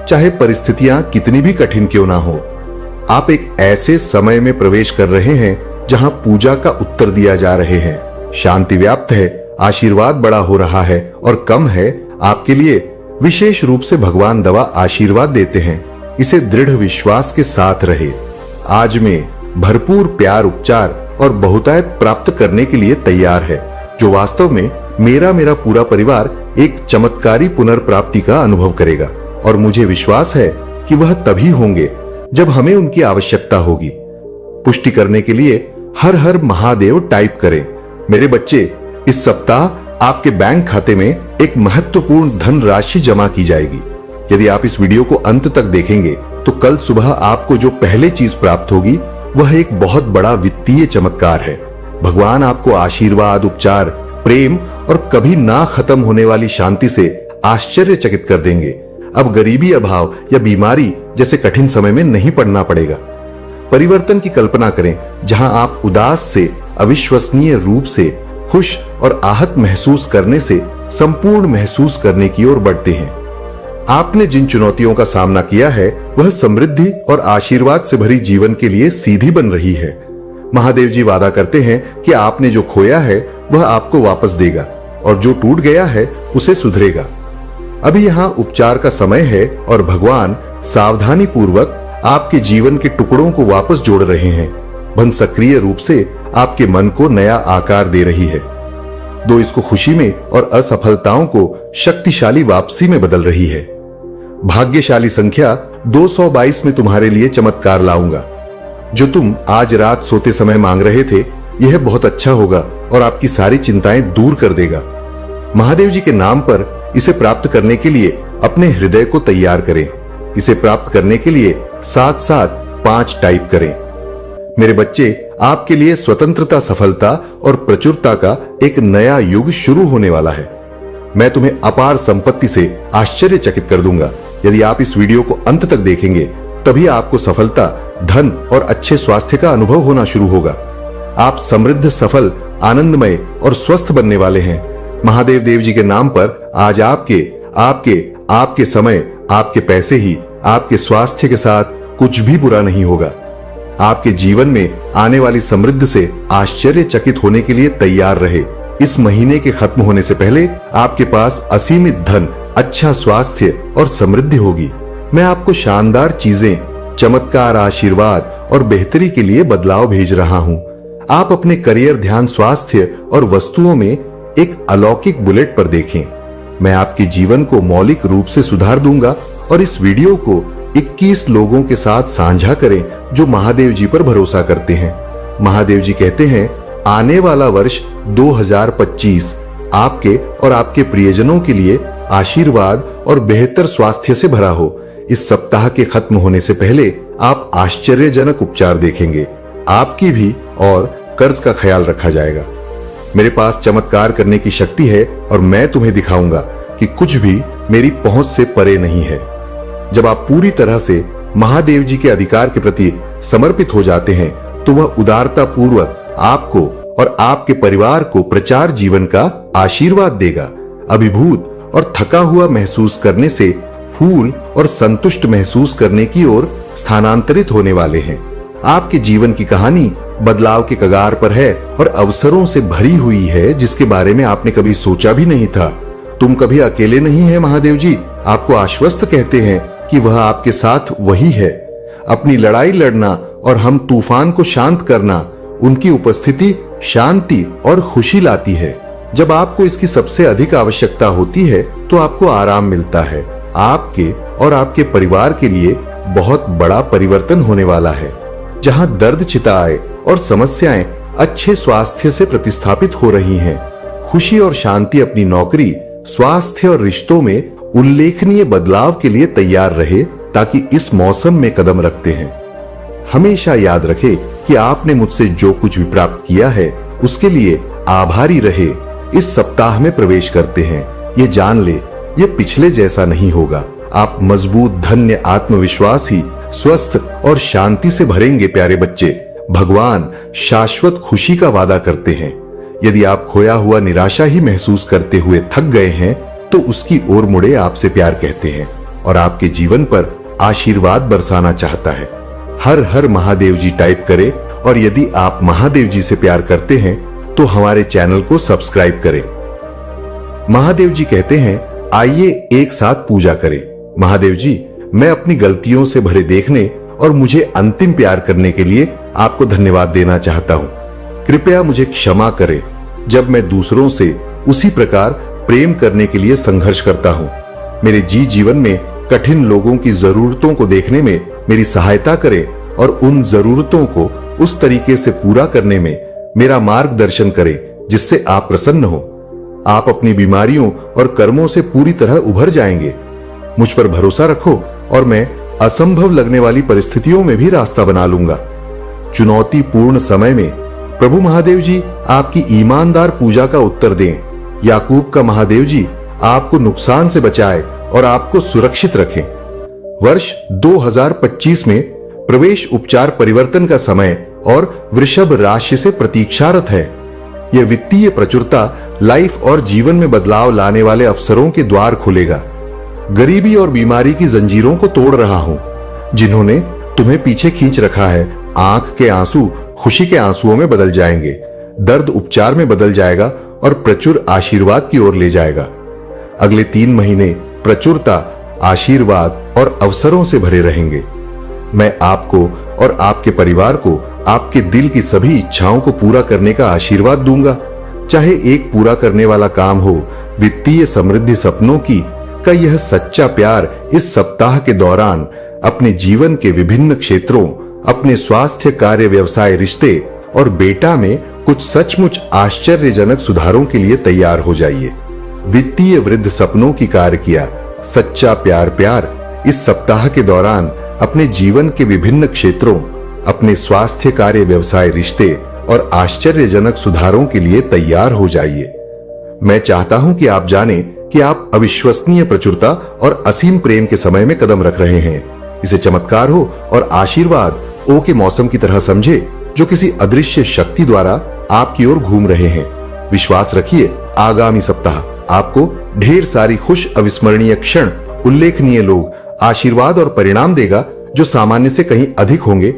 चाहे परिस्थितियां कितनी भी कठिन क्यों ना हो, आप एक ऐसे समय में प्रवेश कर रहे हैं जहां पूजा का उत्तर दिया जा रहे हैं। शांति व्याप्त है, आशीर्वाद बड़ा हो रहा है और कम है आपके लिए। विशेष रूप से भगवान दवा आशीर्वाद देते हैं। इसे दृढ़ विश्वास के साथ रहे। आज में भरपूर प्यार, उपचार और बहुतायत प्राप्त करने के लिए तैयार है, जो वास्तव में मेरा पूरा परिवार एक चमत्कारी पुनर्प्राप्ति का अनुभव करेगा। और मुझे विश्वास है कि वह तभी होंगे जब हमें उनकी आवश्यकता होगी। पुष्टि करने के लिए हर हर महादेव टाइप करें। मेरे बच्चे, इस सप्ताह आपके बैंक खाते में एक महत्वपूर्ण धन राशि जमा की जाएगी। यदि आप इस वीडियो को अंत तक देखेंगे तो कल सुबह आपको जो पहले चीज प्राप्त होगी वह एक बहुत बड़ा वित्तीय चमत्कार है। भगवान आपको आशीर्वाद, उपचार, प्रेम और कभी ना खत्म होने वाली शांति से आश्चर्यचकित कर देंगे। अब गरीबी, अभाव या बीमारी जैसे कठिन समय में नहीं पड़ना पड़ेगा। परिवर्तन की कल्पना करें जहां आप उदास से अविश्वसनीय रूप से खुश और आहत महसूस करने से संपूर्ण महसूस करने की ओर बढ़ते हैं। आपने जिन चुनौतियों का सामना किया है वह समृद्धि और आशीर्वाद से भरी जीवन के लिए सीधी बन रही है। महादेव जी वादा करते हैं कि आपने जो खोया है वह आपको वापस देगा और जो टूट गया है उसे सुधरेगा। अभी यहाँ उपचार का समय है और भगवान सावधानी पूर्वक आपके जीवन के टुकड़ों को वापस जोड़ रहे हैं। बन सक्रिय रूप से आपके मन को नया आकार दे रही है। दो इसको खुशी में और असफलताओं को शक्तिशाली वापसी में बदल रही है। भाग्यशाली संख्या 222 में तुम्हारे लिए चमत्कार लाऊंगा। जो तुम आज रात सोते समय मांग रहे थे, यह बहुत अच्छा होगा और आपकी सारी चिंताएं दूर कर देगा। महादेव जी के नाम पर इसे प्राप्त करने के लिए अपने हृदय को तैयार करें। इसे प्राप्त करने के लिए साथ साथ 5 टाइप करें। मेरे बच्चे, आपके लिए स्वतंत्रता, सफलता और प्रचुरता का एक नया युग शुरू होने वाला है। मैं तुम्हें अपार संपत्ति से आश्चर्यचकित कर दूंगा। यदि आप इस वीडियो को अंत तक देखेंगे तभी आपको सफलता, धन और अच्छे स्वास्थ्य का अनुभव होना शुरू होगा। आप समृद्ध, सफल, आनंदमय और स्वस्थ बनने वाले हैं। महादेव देव जी के नाम पर आज आपके समय, आपके पैसे ही आपके स्वास्थ्य के साथ कुछ भी बुरा नहीं होगा। आपके जीवन में आने वाली समृद्धि से आश्चर्यचकित होने के लिए तैयार रहे। इस महीने के खत्म होने से पहले आपके पास असीमित धन, अच्छा स्वास्थ्य और समृद्धि होगी। मैं आपको शानदार चीजें, चमत्कार, आशीर्वाद और बेहतरी के लिए बदलाव भेज रहा हूं। आप अपने करियर, ध्यान, स्वास्थ्य और वस्तुओं में एक अलौकिक बुलेट पर देखें। मैं आपके जीवन को मौलिक रूप से सुधार दूंगा और इस वीडियो को 21 लोगों के साथ साझा करें जो महादेव जी पर भरोसा करते हैं। महादेव जी कहते हैं, आने वाला वर्ष 2025 आपके और आपके प्रियजनों के लिए आशीर्वाद और बेहतर स्वास्थ्य से भरा हो। इस सप्ताह के खत्म होने से पहले आप आश्चर्यजनक उपचार देखेंगे। आपकी भी और कर्ज का ख्याल रखा जाएगा। मेरे पास चमत्कार करने की शक्ति है और मैं तुम्हें दिखाऊंगा कि कुछ भी मेरी पहुंच से परे नहीं है। जब आप पूरी तरह से महादेव जी के अधिकार के प्रति समर्पित हो जाते हैं तो वह उदारता पूर्वक आपको और आपके परिवार को प्रचार जीवन का आशीर्वाद देगा। अभिभूत और थका हुआ महसूस करने से फूल और संतुष्ट महसूस करने की ओर स्थानांतरित होने वाले हैं। आपके जीवन की कहानी बदलाव के कगार पर है और अवसरों से भरी हुई है जिसके बारे में आपने कभी सोचा भी नहीं था। तुम कभी अकेले नहीं है। महादेव जी आपको आश्वस्त कहते हैं कि वह आपके साथ वही है। अपनी लड़ाई लड़ना और हम तूफान को शांत करना, उनकी उपस्थिति शांति और खुशी लाती है। जब आपको इसकी सबसे अधिक आवश्यकता होती है तो आपको आराम मिलता है। आपके और आपके परिवार के लिए बहुत बड़ा परिवर्तन होने वाला है। जहां दर्द छिताए और समस्याएं अच्छे स्वास्थ्य से प्रतिस्थापित हो रही हैं। खुशी और शांति अपनी नौकरी, स्वास्थ्य और रिश्तों में उल्लेखनीय बदलाव के लिए तैयार रहे ताकि इस मौसम में कदम रखते हैं। हमेशा याद रखें कि आपने मुझसे जो कुछ भी प्राप्त किया है उसके लिए आभारी रहे। इस सप्ताह में प्रवेश करते हैं। ये जान ले, ये पिछले जैसा नहीं होगा। आप मजबूत, धन्य, आत्मविश्वासी, स्वस्थ और शांति से भरेंगे। प्यारे बच्चे, भगवान शाश्वत खुशी का वादा करते हैं। यदि आप खोया हुआ निराशा ही महसूस करते हुए थक गए हैं तो उसकी ओर मुड़े आपसे प्यार कहते हैं और आपके जीवन पर आशीर्वाद बरसाना चाहता है। हर हर महादेव जी टाइप करें और यदि आप महादेव जी से प्यार करते हैं तो हमारे चैनल को सब्सक्राइब करें। महादेव जी कहते हैं, आइए एक साथ पूजा करें। महादेव जी, मैं अपनी गलतियों से भरे देखने और मुझे अंतिम प्यार करने के लिए आपको धन्यवाद देना चाहता हूं। कृपया मुझे क्षमा करें जब मैं दूसरों से उसी प्रकार प्रेम करने के लिए संघर्ष करता हूं। मेरे जीवन में कठिन लोगों की जरूरतों को देखने में मेरी सहायता करें और उन जरूरतों को उस तरीके से पूरा करने में मेरा मार्गदर्शन करें जिससे आप प्रसन्न हो। आप अपनी बीमारियों और कर्मों से पूरी तरह उभर जाएंगे। मुझ पर भरोसा रखो और मैं असंभव लगने वाली परिस्थितियों में भी रास्ता बना लूंगा। चुनौतीपूर्ण समय में प्रभु महादेव जी आपकी ईमानदार पूजा का उत्तर दें। याकूब का महादेव जी आपको नुकसान से बचाए और आपको सुरक्षित रखें। वर्ष 2025 में प्रवेश उपचार परिवर्तन का समय और वृषभ राशि से प्रतीक्षारत है। यह वित्तीय प्रचुरता लाइफ और जीवन में बदलाव लाने वाले अवसरों के द्वार खोलेगा। गरीबी और बीमारी की जंजीरों को तोड़ रहा हूं जिन्होंने तुम्हें पीछे खींच रखा है। आंख के आंसू खुशी के आंसुओं में बदल जाएंगे, दर्द उपचार में बदल जाएगा और प्रचुर आशीर्वाद की ओर ले जाएगा। अगले 3 महीने प्रचुरता, आशीर्वाद और अवसरों से भरे रहेंगे। मैं आपको और आपके परिवार को आपके दिल की सभी इच्छाओं को पूरा करने का आशीर्वाद दूंगा। चाहे एक पूरा करने वाला काम हो, वित्तीय समृद्धि, सपनों की का यह सच्चा प्यार इस सप्ताह के दौरान अपने जीवन के विभिन्न क्षेत्रों, अपने स्वास्थ्य, कार्य, व्यवसाय, रिश्ते और बेटा में कुछ सचमुच आश्चर्यजनक सुधारों के लिए तैयार हो जाइए। वित्तीय वृद्ध सपनों की कार्य किया सच्चा प्यार इस सप्ताह के दौरान अपने जीवन के विभिन्न क्षेत्रों, अपने स्वास्थ्य, कार्य, व्यवसाय, रिश्ते और आश्चर्यजनक सुधारों के लिए तैयार हो जाइए। मैं चाहता हूं कि आप जानें कि आप अविश्वसनीय प्रचुरता और असीम प्रेम के समय में कदम रख रहे हैं। इसे चमत्कार हो और आशीर्वाद ओ के मौसम की तरह समझे जो किसी अदृश्य शक्ति द्वारा आपकी ओर घूम रहे हैं। विश्वास रखिए, आगामी सप्ताह आपको ढेर सारी खुश, अविस्मरणीय क्षण, उल्लेखनीय लोग, आशीर्वाद और परिणाम देगा जो सामान्य से कहीं अधिक होंगे।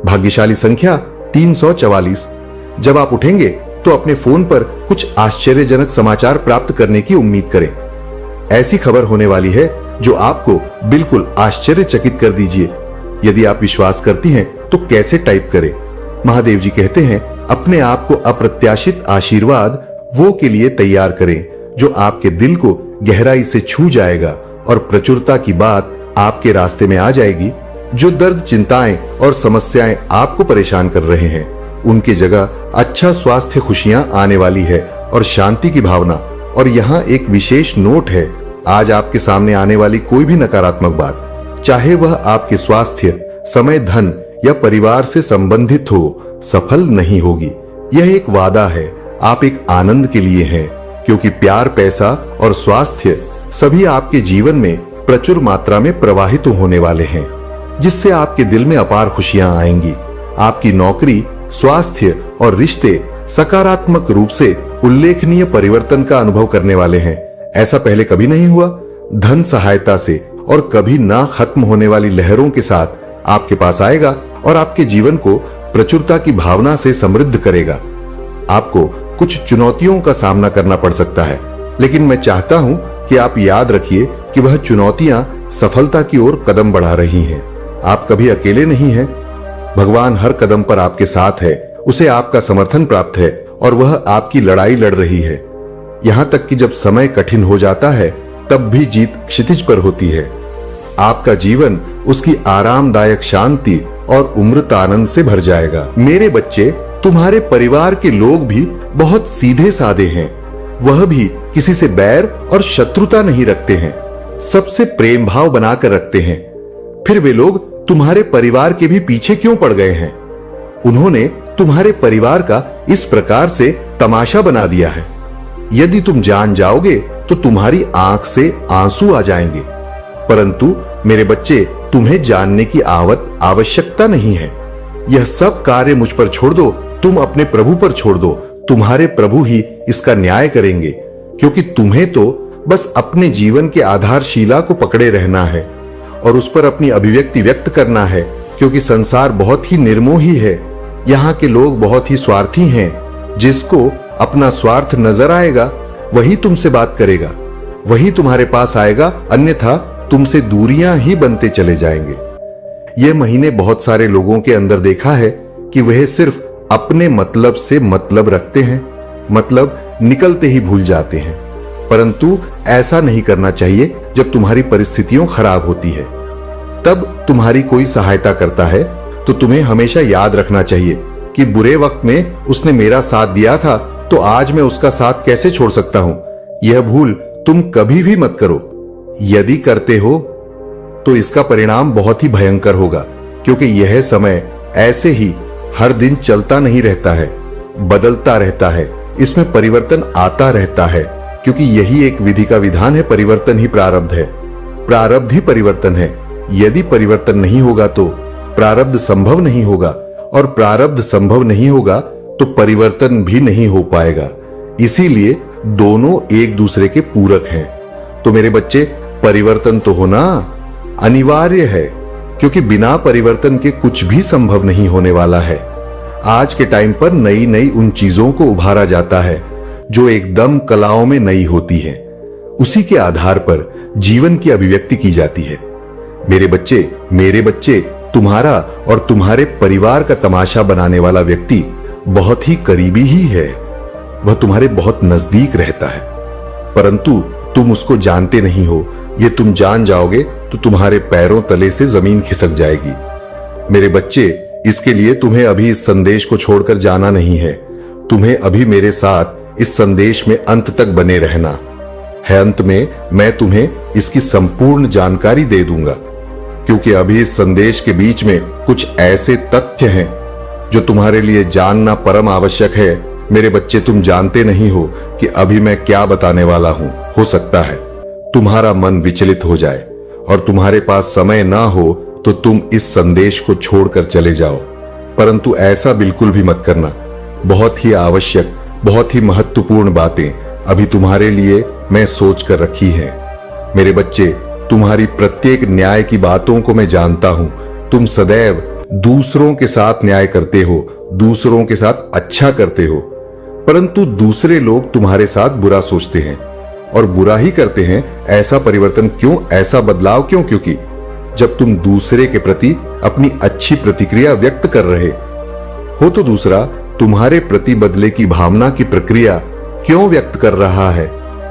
भाग्यशाली संख्या 344। जब आप उठेंगे तो अपने फोन पर कुछ आश्चर्यजनक समाचार प्राप्त करने की उम्मीद करें। ऐसी खबर होने वाली है जो आपको बिल्कुल आश्चर्यचकित कर दीजिए। यदि आप विश्वास करती हैं तो कैसे टाइप करें। महादेव जी कहते हैं, अपने आप को अप्रत्याशित आशीर्वाद वो के लिए तैयार करें जो आपके दिल को गहराई से छू जाएगा और प्रचुरता की बात आपके रास्ते में आ जाएगी। जो दर्द, चिंताएं और समस्याएं आपको परेशान कर रहे हैं उनकी जगह अच्छा स्वास्थ्य, खुशियां आने वाली है और शांति की भावना। और यहाँ एक विशेष नोट है, आज आपके सामने आने वाली कोई भी नकारात्मक बात, चाहे वह आपके स्वास्थ्य, समय, धन या परिवार से संबंधित हो, सफल नहीं होगी। यह एक वादा है, आप एक आनंद के लिए हैं, क्योंकि प्यार, पैसा और स्वास्थ्य सभी आपके जीवन में प्रचुर मात्रा में प्रवाहित होने वाले हैं, जिससे आपके दिल में अपार खुशियां आएंगी। आपकी नौकरी, स्वास्थ्य और रिश्ते सकारात्मक रूप से उल्लेखनीय परिवर्तन का अनुभव करने वाले हैं। ऐसा पहले कभी नहीं हुआ। धन सहायता से और कभी ना खत्म होने वाली लहरों के साथ आपके पास आएगा और आपके जीवन को प्रचुरता की भावना से समृद्ध करेगा। आपको कुछ चुनौतियों का सामना करना पड़ सकता है, लेकिन मैं चाहता हूं कि आप याद रखिए कि वह चुनौतियां सफलता की ओर कदम बढ़ा रही हैं। आप कभी अकेले नहीं हैं। भगवान हर कदम पर आपके साथ है, उसे आपका समर्थन प्राप्त है और वह आपकी लड़ाई लड़ रही है। यहां तक कि जब समय कठिन हो जाता है तब भी जीत क्षितिज पर होती है। आपका जीवन उसकी आरामदायक शांति और उम्रत आनंद से भर जाएगा। मेरे बच्चे, तुम्हारे परिवार के लोग भी बहुत सीधे साधे हैं। वह भी किसी से बैर और शत्रुता नहीं रखते हैं, सबसे प्रेम भाव बनाकर रखते हैं। फिर वे लोग तुम्हारे परिवार के भी पीछे क्यों पड़ गए हैं? उन्होंने तुम्हारे परिवार का इस प्रकार से तमाशा बना दिया है। यदि तुम जान जाओगे तो तुम्हारी आंख से आंसू आ जाएंगे। परंतु मेरे बच्चे, तुम्हें जानने की आवश्यकता नहीं है। यह सब कार्य मुझ पर छोड़ दो, तुम अपने प्रभु पर छोड़ दो। तुम्हारे प्रभु ही इसका न्याय करेंगे, क्योंकि तुम्हें तो बस अपने जीवन के आधारशिला को पकड़े रहना है और उस पर अपनी अभिव्यक्ति व्यक्त करना है, क्योंकि संसार बहुत ही निर्मोही है। यहाँ के लोग बहुत ही स्वार्थी हैं। जिसको अपना स्वार्थ नजर आएगा वही तुमसे बात करेगा, वही तुम्हारे पास आएगा, अन्यथा तुमसे दूरियां ही बनते चले जाएंगे। यह महीने बहुत सारे लोगों के अंदर देखा है कि वह सिर्फ अपने मतलब से मतलब रखते हैं, मतलब निकलते ही भूल जाते हैं। परंतु ऐसा नहीं करना चाहिए। जब तुम्हारी परिस्थितियां खराब होती है, तब तुम्हारी कोई सहायता करता है, तो तुम्हें हमेशा याद रखना चाहिए कि बुरे वक्त में उसने मेरा साथ दिया था, तो आज मैं उसका साथ कैसे छोड़ सकता हूं। यह भूल तुम कभी भी मत करो। यदि करते हो तो इसका परिणाम बहुत ही भयंकर होगा, क्योंकि यह समय ऐसे ही हर दिन चलता नहीं रहता है, बदलता रहता है। इसमें परिवर्तन आता रहता है, क्योंकि यही एक विधि का विधान है। परिवर्तन ही प्रारब्ध है, प्रारब्ध ही परिवर्तन है। यदि परिवर्तन नहीं होगा तो प्रारब्ध संभव नहीं होगा, और प्रारब्ध संभव नहीं होगा तो परिवर्तन भी नहीं हो पाएगा। इसीलिए दोनों एक दूसरे के पूरक हैं। तो मेरे बच्चे, परिवर्तन तो होना अनिवार्य है, क्योंकि बिना परिवर्तन के कुछ भी संभव नहीं होने वाला है। आज के टाइम पर नई नई उन चीजों को उभारा जाता है जो एकदम कलाओं में नई होती है। उसी के आधार पर जीवन की अभिव्यक्ति की जाती है। मेरे बच्चे, तुम्हारा और तुम्हारे परिवार का तमाशा बनाने वाला व्यक्ति बहुत ही करीबी ही है। वह तुम्हारे बहुत नजदीक रहता है, परंतु तुम उसको जानते नहीं हो। ये तुम जान जाओगे तो तुम्हारे पैरों तले से जमीन खिसक जाएगी। मेरे बच्चे, इसके लिए तुम्हें अभी इस संदेश को छोड़कर जाना नहीं है। तुम्हें अभी मेरे साथ इस संदेश में अंत तक बने रहना है। अंत में मैं तुम्हें इसकी संपूर्ण जानकारी दे दूंगा, क्योंकि अभी इस संदेश के बीच में कुछ ऐसे तथ्य हैं जो तुम्हारे लिए जानना परम आवश्यक है। मेरे बच्चे, तुम जानते नहीं हो कि अभी मैं क्या बताने वाला हूं। हो सकता है तुम्हारा मन विचलित हो जाए और तुम्हारे पास समय ना हो तो तुम इस संदेश को छोड़कर चले जाओ, परंतु ऐसा बिल्कुल भी मत करना। बहुत ही आवश्यक, बहुत ही महत्वपूर्ण बातें अभी तुम्हारे लिए मैं सोच कर रखी है। मेरे बच्चे, तुम्हारी प्रत्येक न्याय की बातों को मैं जानता हूं। तुम सदैव दूसरों के साथ न्याय करते हो, दूसरों के साथ अच्छा करते हो, परंतु दूसरे लोग तुम्हारे साथ बुरा सोचते हैं और बुरा ही करते हैं। ऐसा परिवर्तन क्यों, ऐसा बदलाव क्यों? क्योंकि जब तुम दूसरे के प्रति अपनी अच्छी प्रतिक्रिया व्यक्त कर रहे हो तो दूसरा तुम्हारे प्रति बदले की भावना की प्रक्रिया क्यों व्यक्त कर रहा है।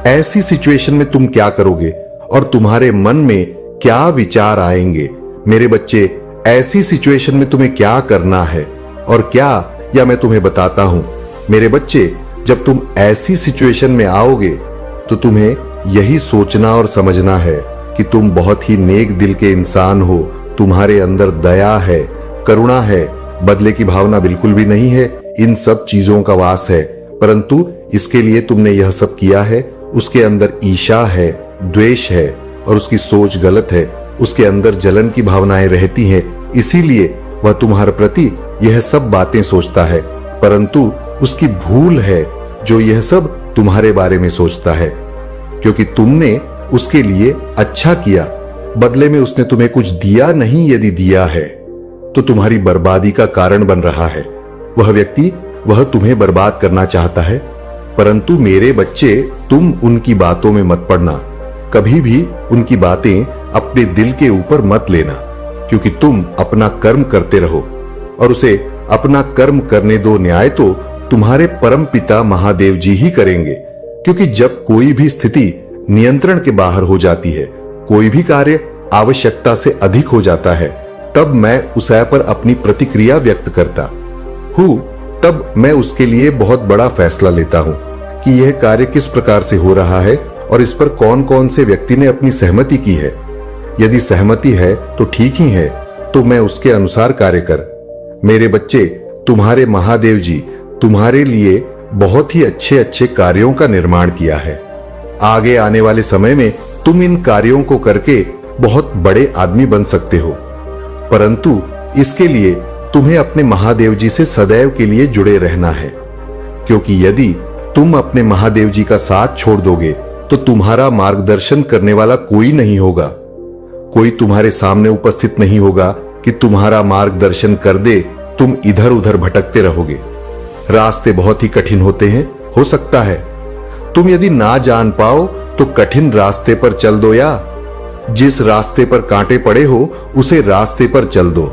ऐसी सिचुएशन में तुम क्या करोगे और तुम्हारे मन में क्या विचार आएंगे? मेरे बच्चे, ऐसी सिचुएशन में तुम्हें क्या करना है और क्या, या मैं तुम्हें बताता हूं। मेरे बच्चे, जब तुम ऐसी सिचुएशन में आओगे तो तुम्हें यही सोचना और समझना है कि तुम बहुत ही नेक दिल के इंसान हो। तुम्हारे अंदर दया है, करुणा है, बदले की भावना बिल्कुल भी नहीं है। इन सब चीजों का वास है, परंतु इसके लिए तुमने यह सब किया है। उसके अंदर ईर्ष्या है, द्वेष है और उसकी सोच गलत है। उसके अंदर जलन की भावनाएं रहती हैं, इसीलिए वह तुम्हारे प्रति यह सब बातें सोचता है, परंतु उसकी भूल है जो यह सब तुम्हारे बारे में सोचता है, क्योंकि तुमने उसके लिए अच्छा किया, बदले में उसने तुम्हें कुछ दिया नहीं। यदि दिया है तो तुम्हारी बर्बादी का कारण बन रहा है। वह व्यक्ति, वह तुम्हें बर्बाद करना चाहता है, परंतु मेरे बच्चे, तुम उनकी बातों में मत पड़ना। कभी भी उनकी बातें अपने दिल के ऊपर मत लेना, क्योंकि तुम अपना कर्म करते रहो और उसे अपना कर्म करने दो। न्याय तो तुम्हारे परम पिता महादेव जी ही करेंगे, क्योंकि जब कोई भी स्थिति नियंत्रण के बाहर हो जाती है, कोई भी कार्य आवश्यकता से अधिक हो जाता है, तब मैं उस पर अपनी प्रतिक्रिया व्यक्त करता हूं। तब मैं उसके लिए बहुत बड़ा फैसला लेता हूं कि यह कार्य किस प्रकार से हो रहा है और इस पर कौन कौन से व्यक्ति ने अपनी सहमति की है। यदि सहमति है तो ठीक ही है, तो मैं उसके अनुसार कार्य कर। मेरे बच्चे, तुम्हारे महादेव जी तुम्हारे लिए बहुत ही अच्छे अच्छे कार्यों का निर्माण किया है। आगे आने वाले समय में तुम इन कार्यों को करके बहुत बड़े आदमी बन सकते हो, परंतु इसके लिए तुम्हें अपने महादेव जी से सदैव के लिए जुड़े रहना है, क्योंकि यदि तुम अपने महादेव जी का साथ छोड़ दोगे तो तुम्हारा मार्गदर्शन करने वाला कोई नहीं होगा। कोई तुम्हारे सामने उपस्थित नहीं होगा कि तुम्हारा मार्गदर्शन कर दे, तुम इधर उधर भटकते रहोगे। रास्ते बहुत ही कठिन होते हैं, हो सकता है तुम यदि ना जान पाओ तो कठिन रास्ते पर चल दो, या जिस रास्ते पर कांटे पड़े हो उसे रास्ते पर चल दो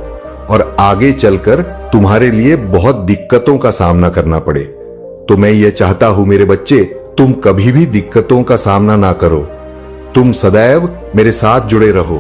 और आगे चलकर तुम्हारे लिए बहुत दिक्कतों का सामना करना पड़े। तो मैं ये चाहता हूं मेरे बच्चे, तुम कभी भी दिक्कतों का सामना ना करो, तुम सदैव मेरे साथ जुड़े रहो।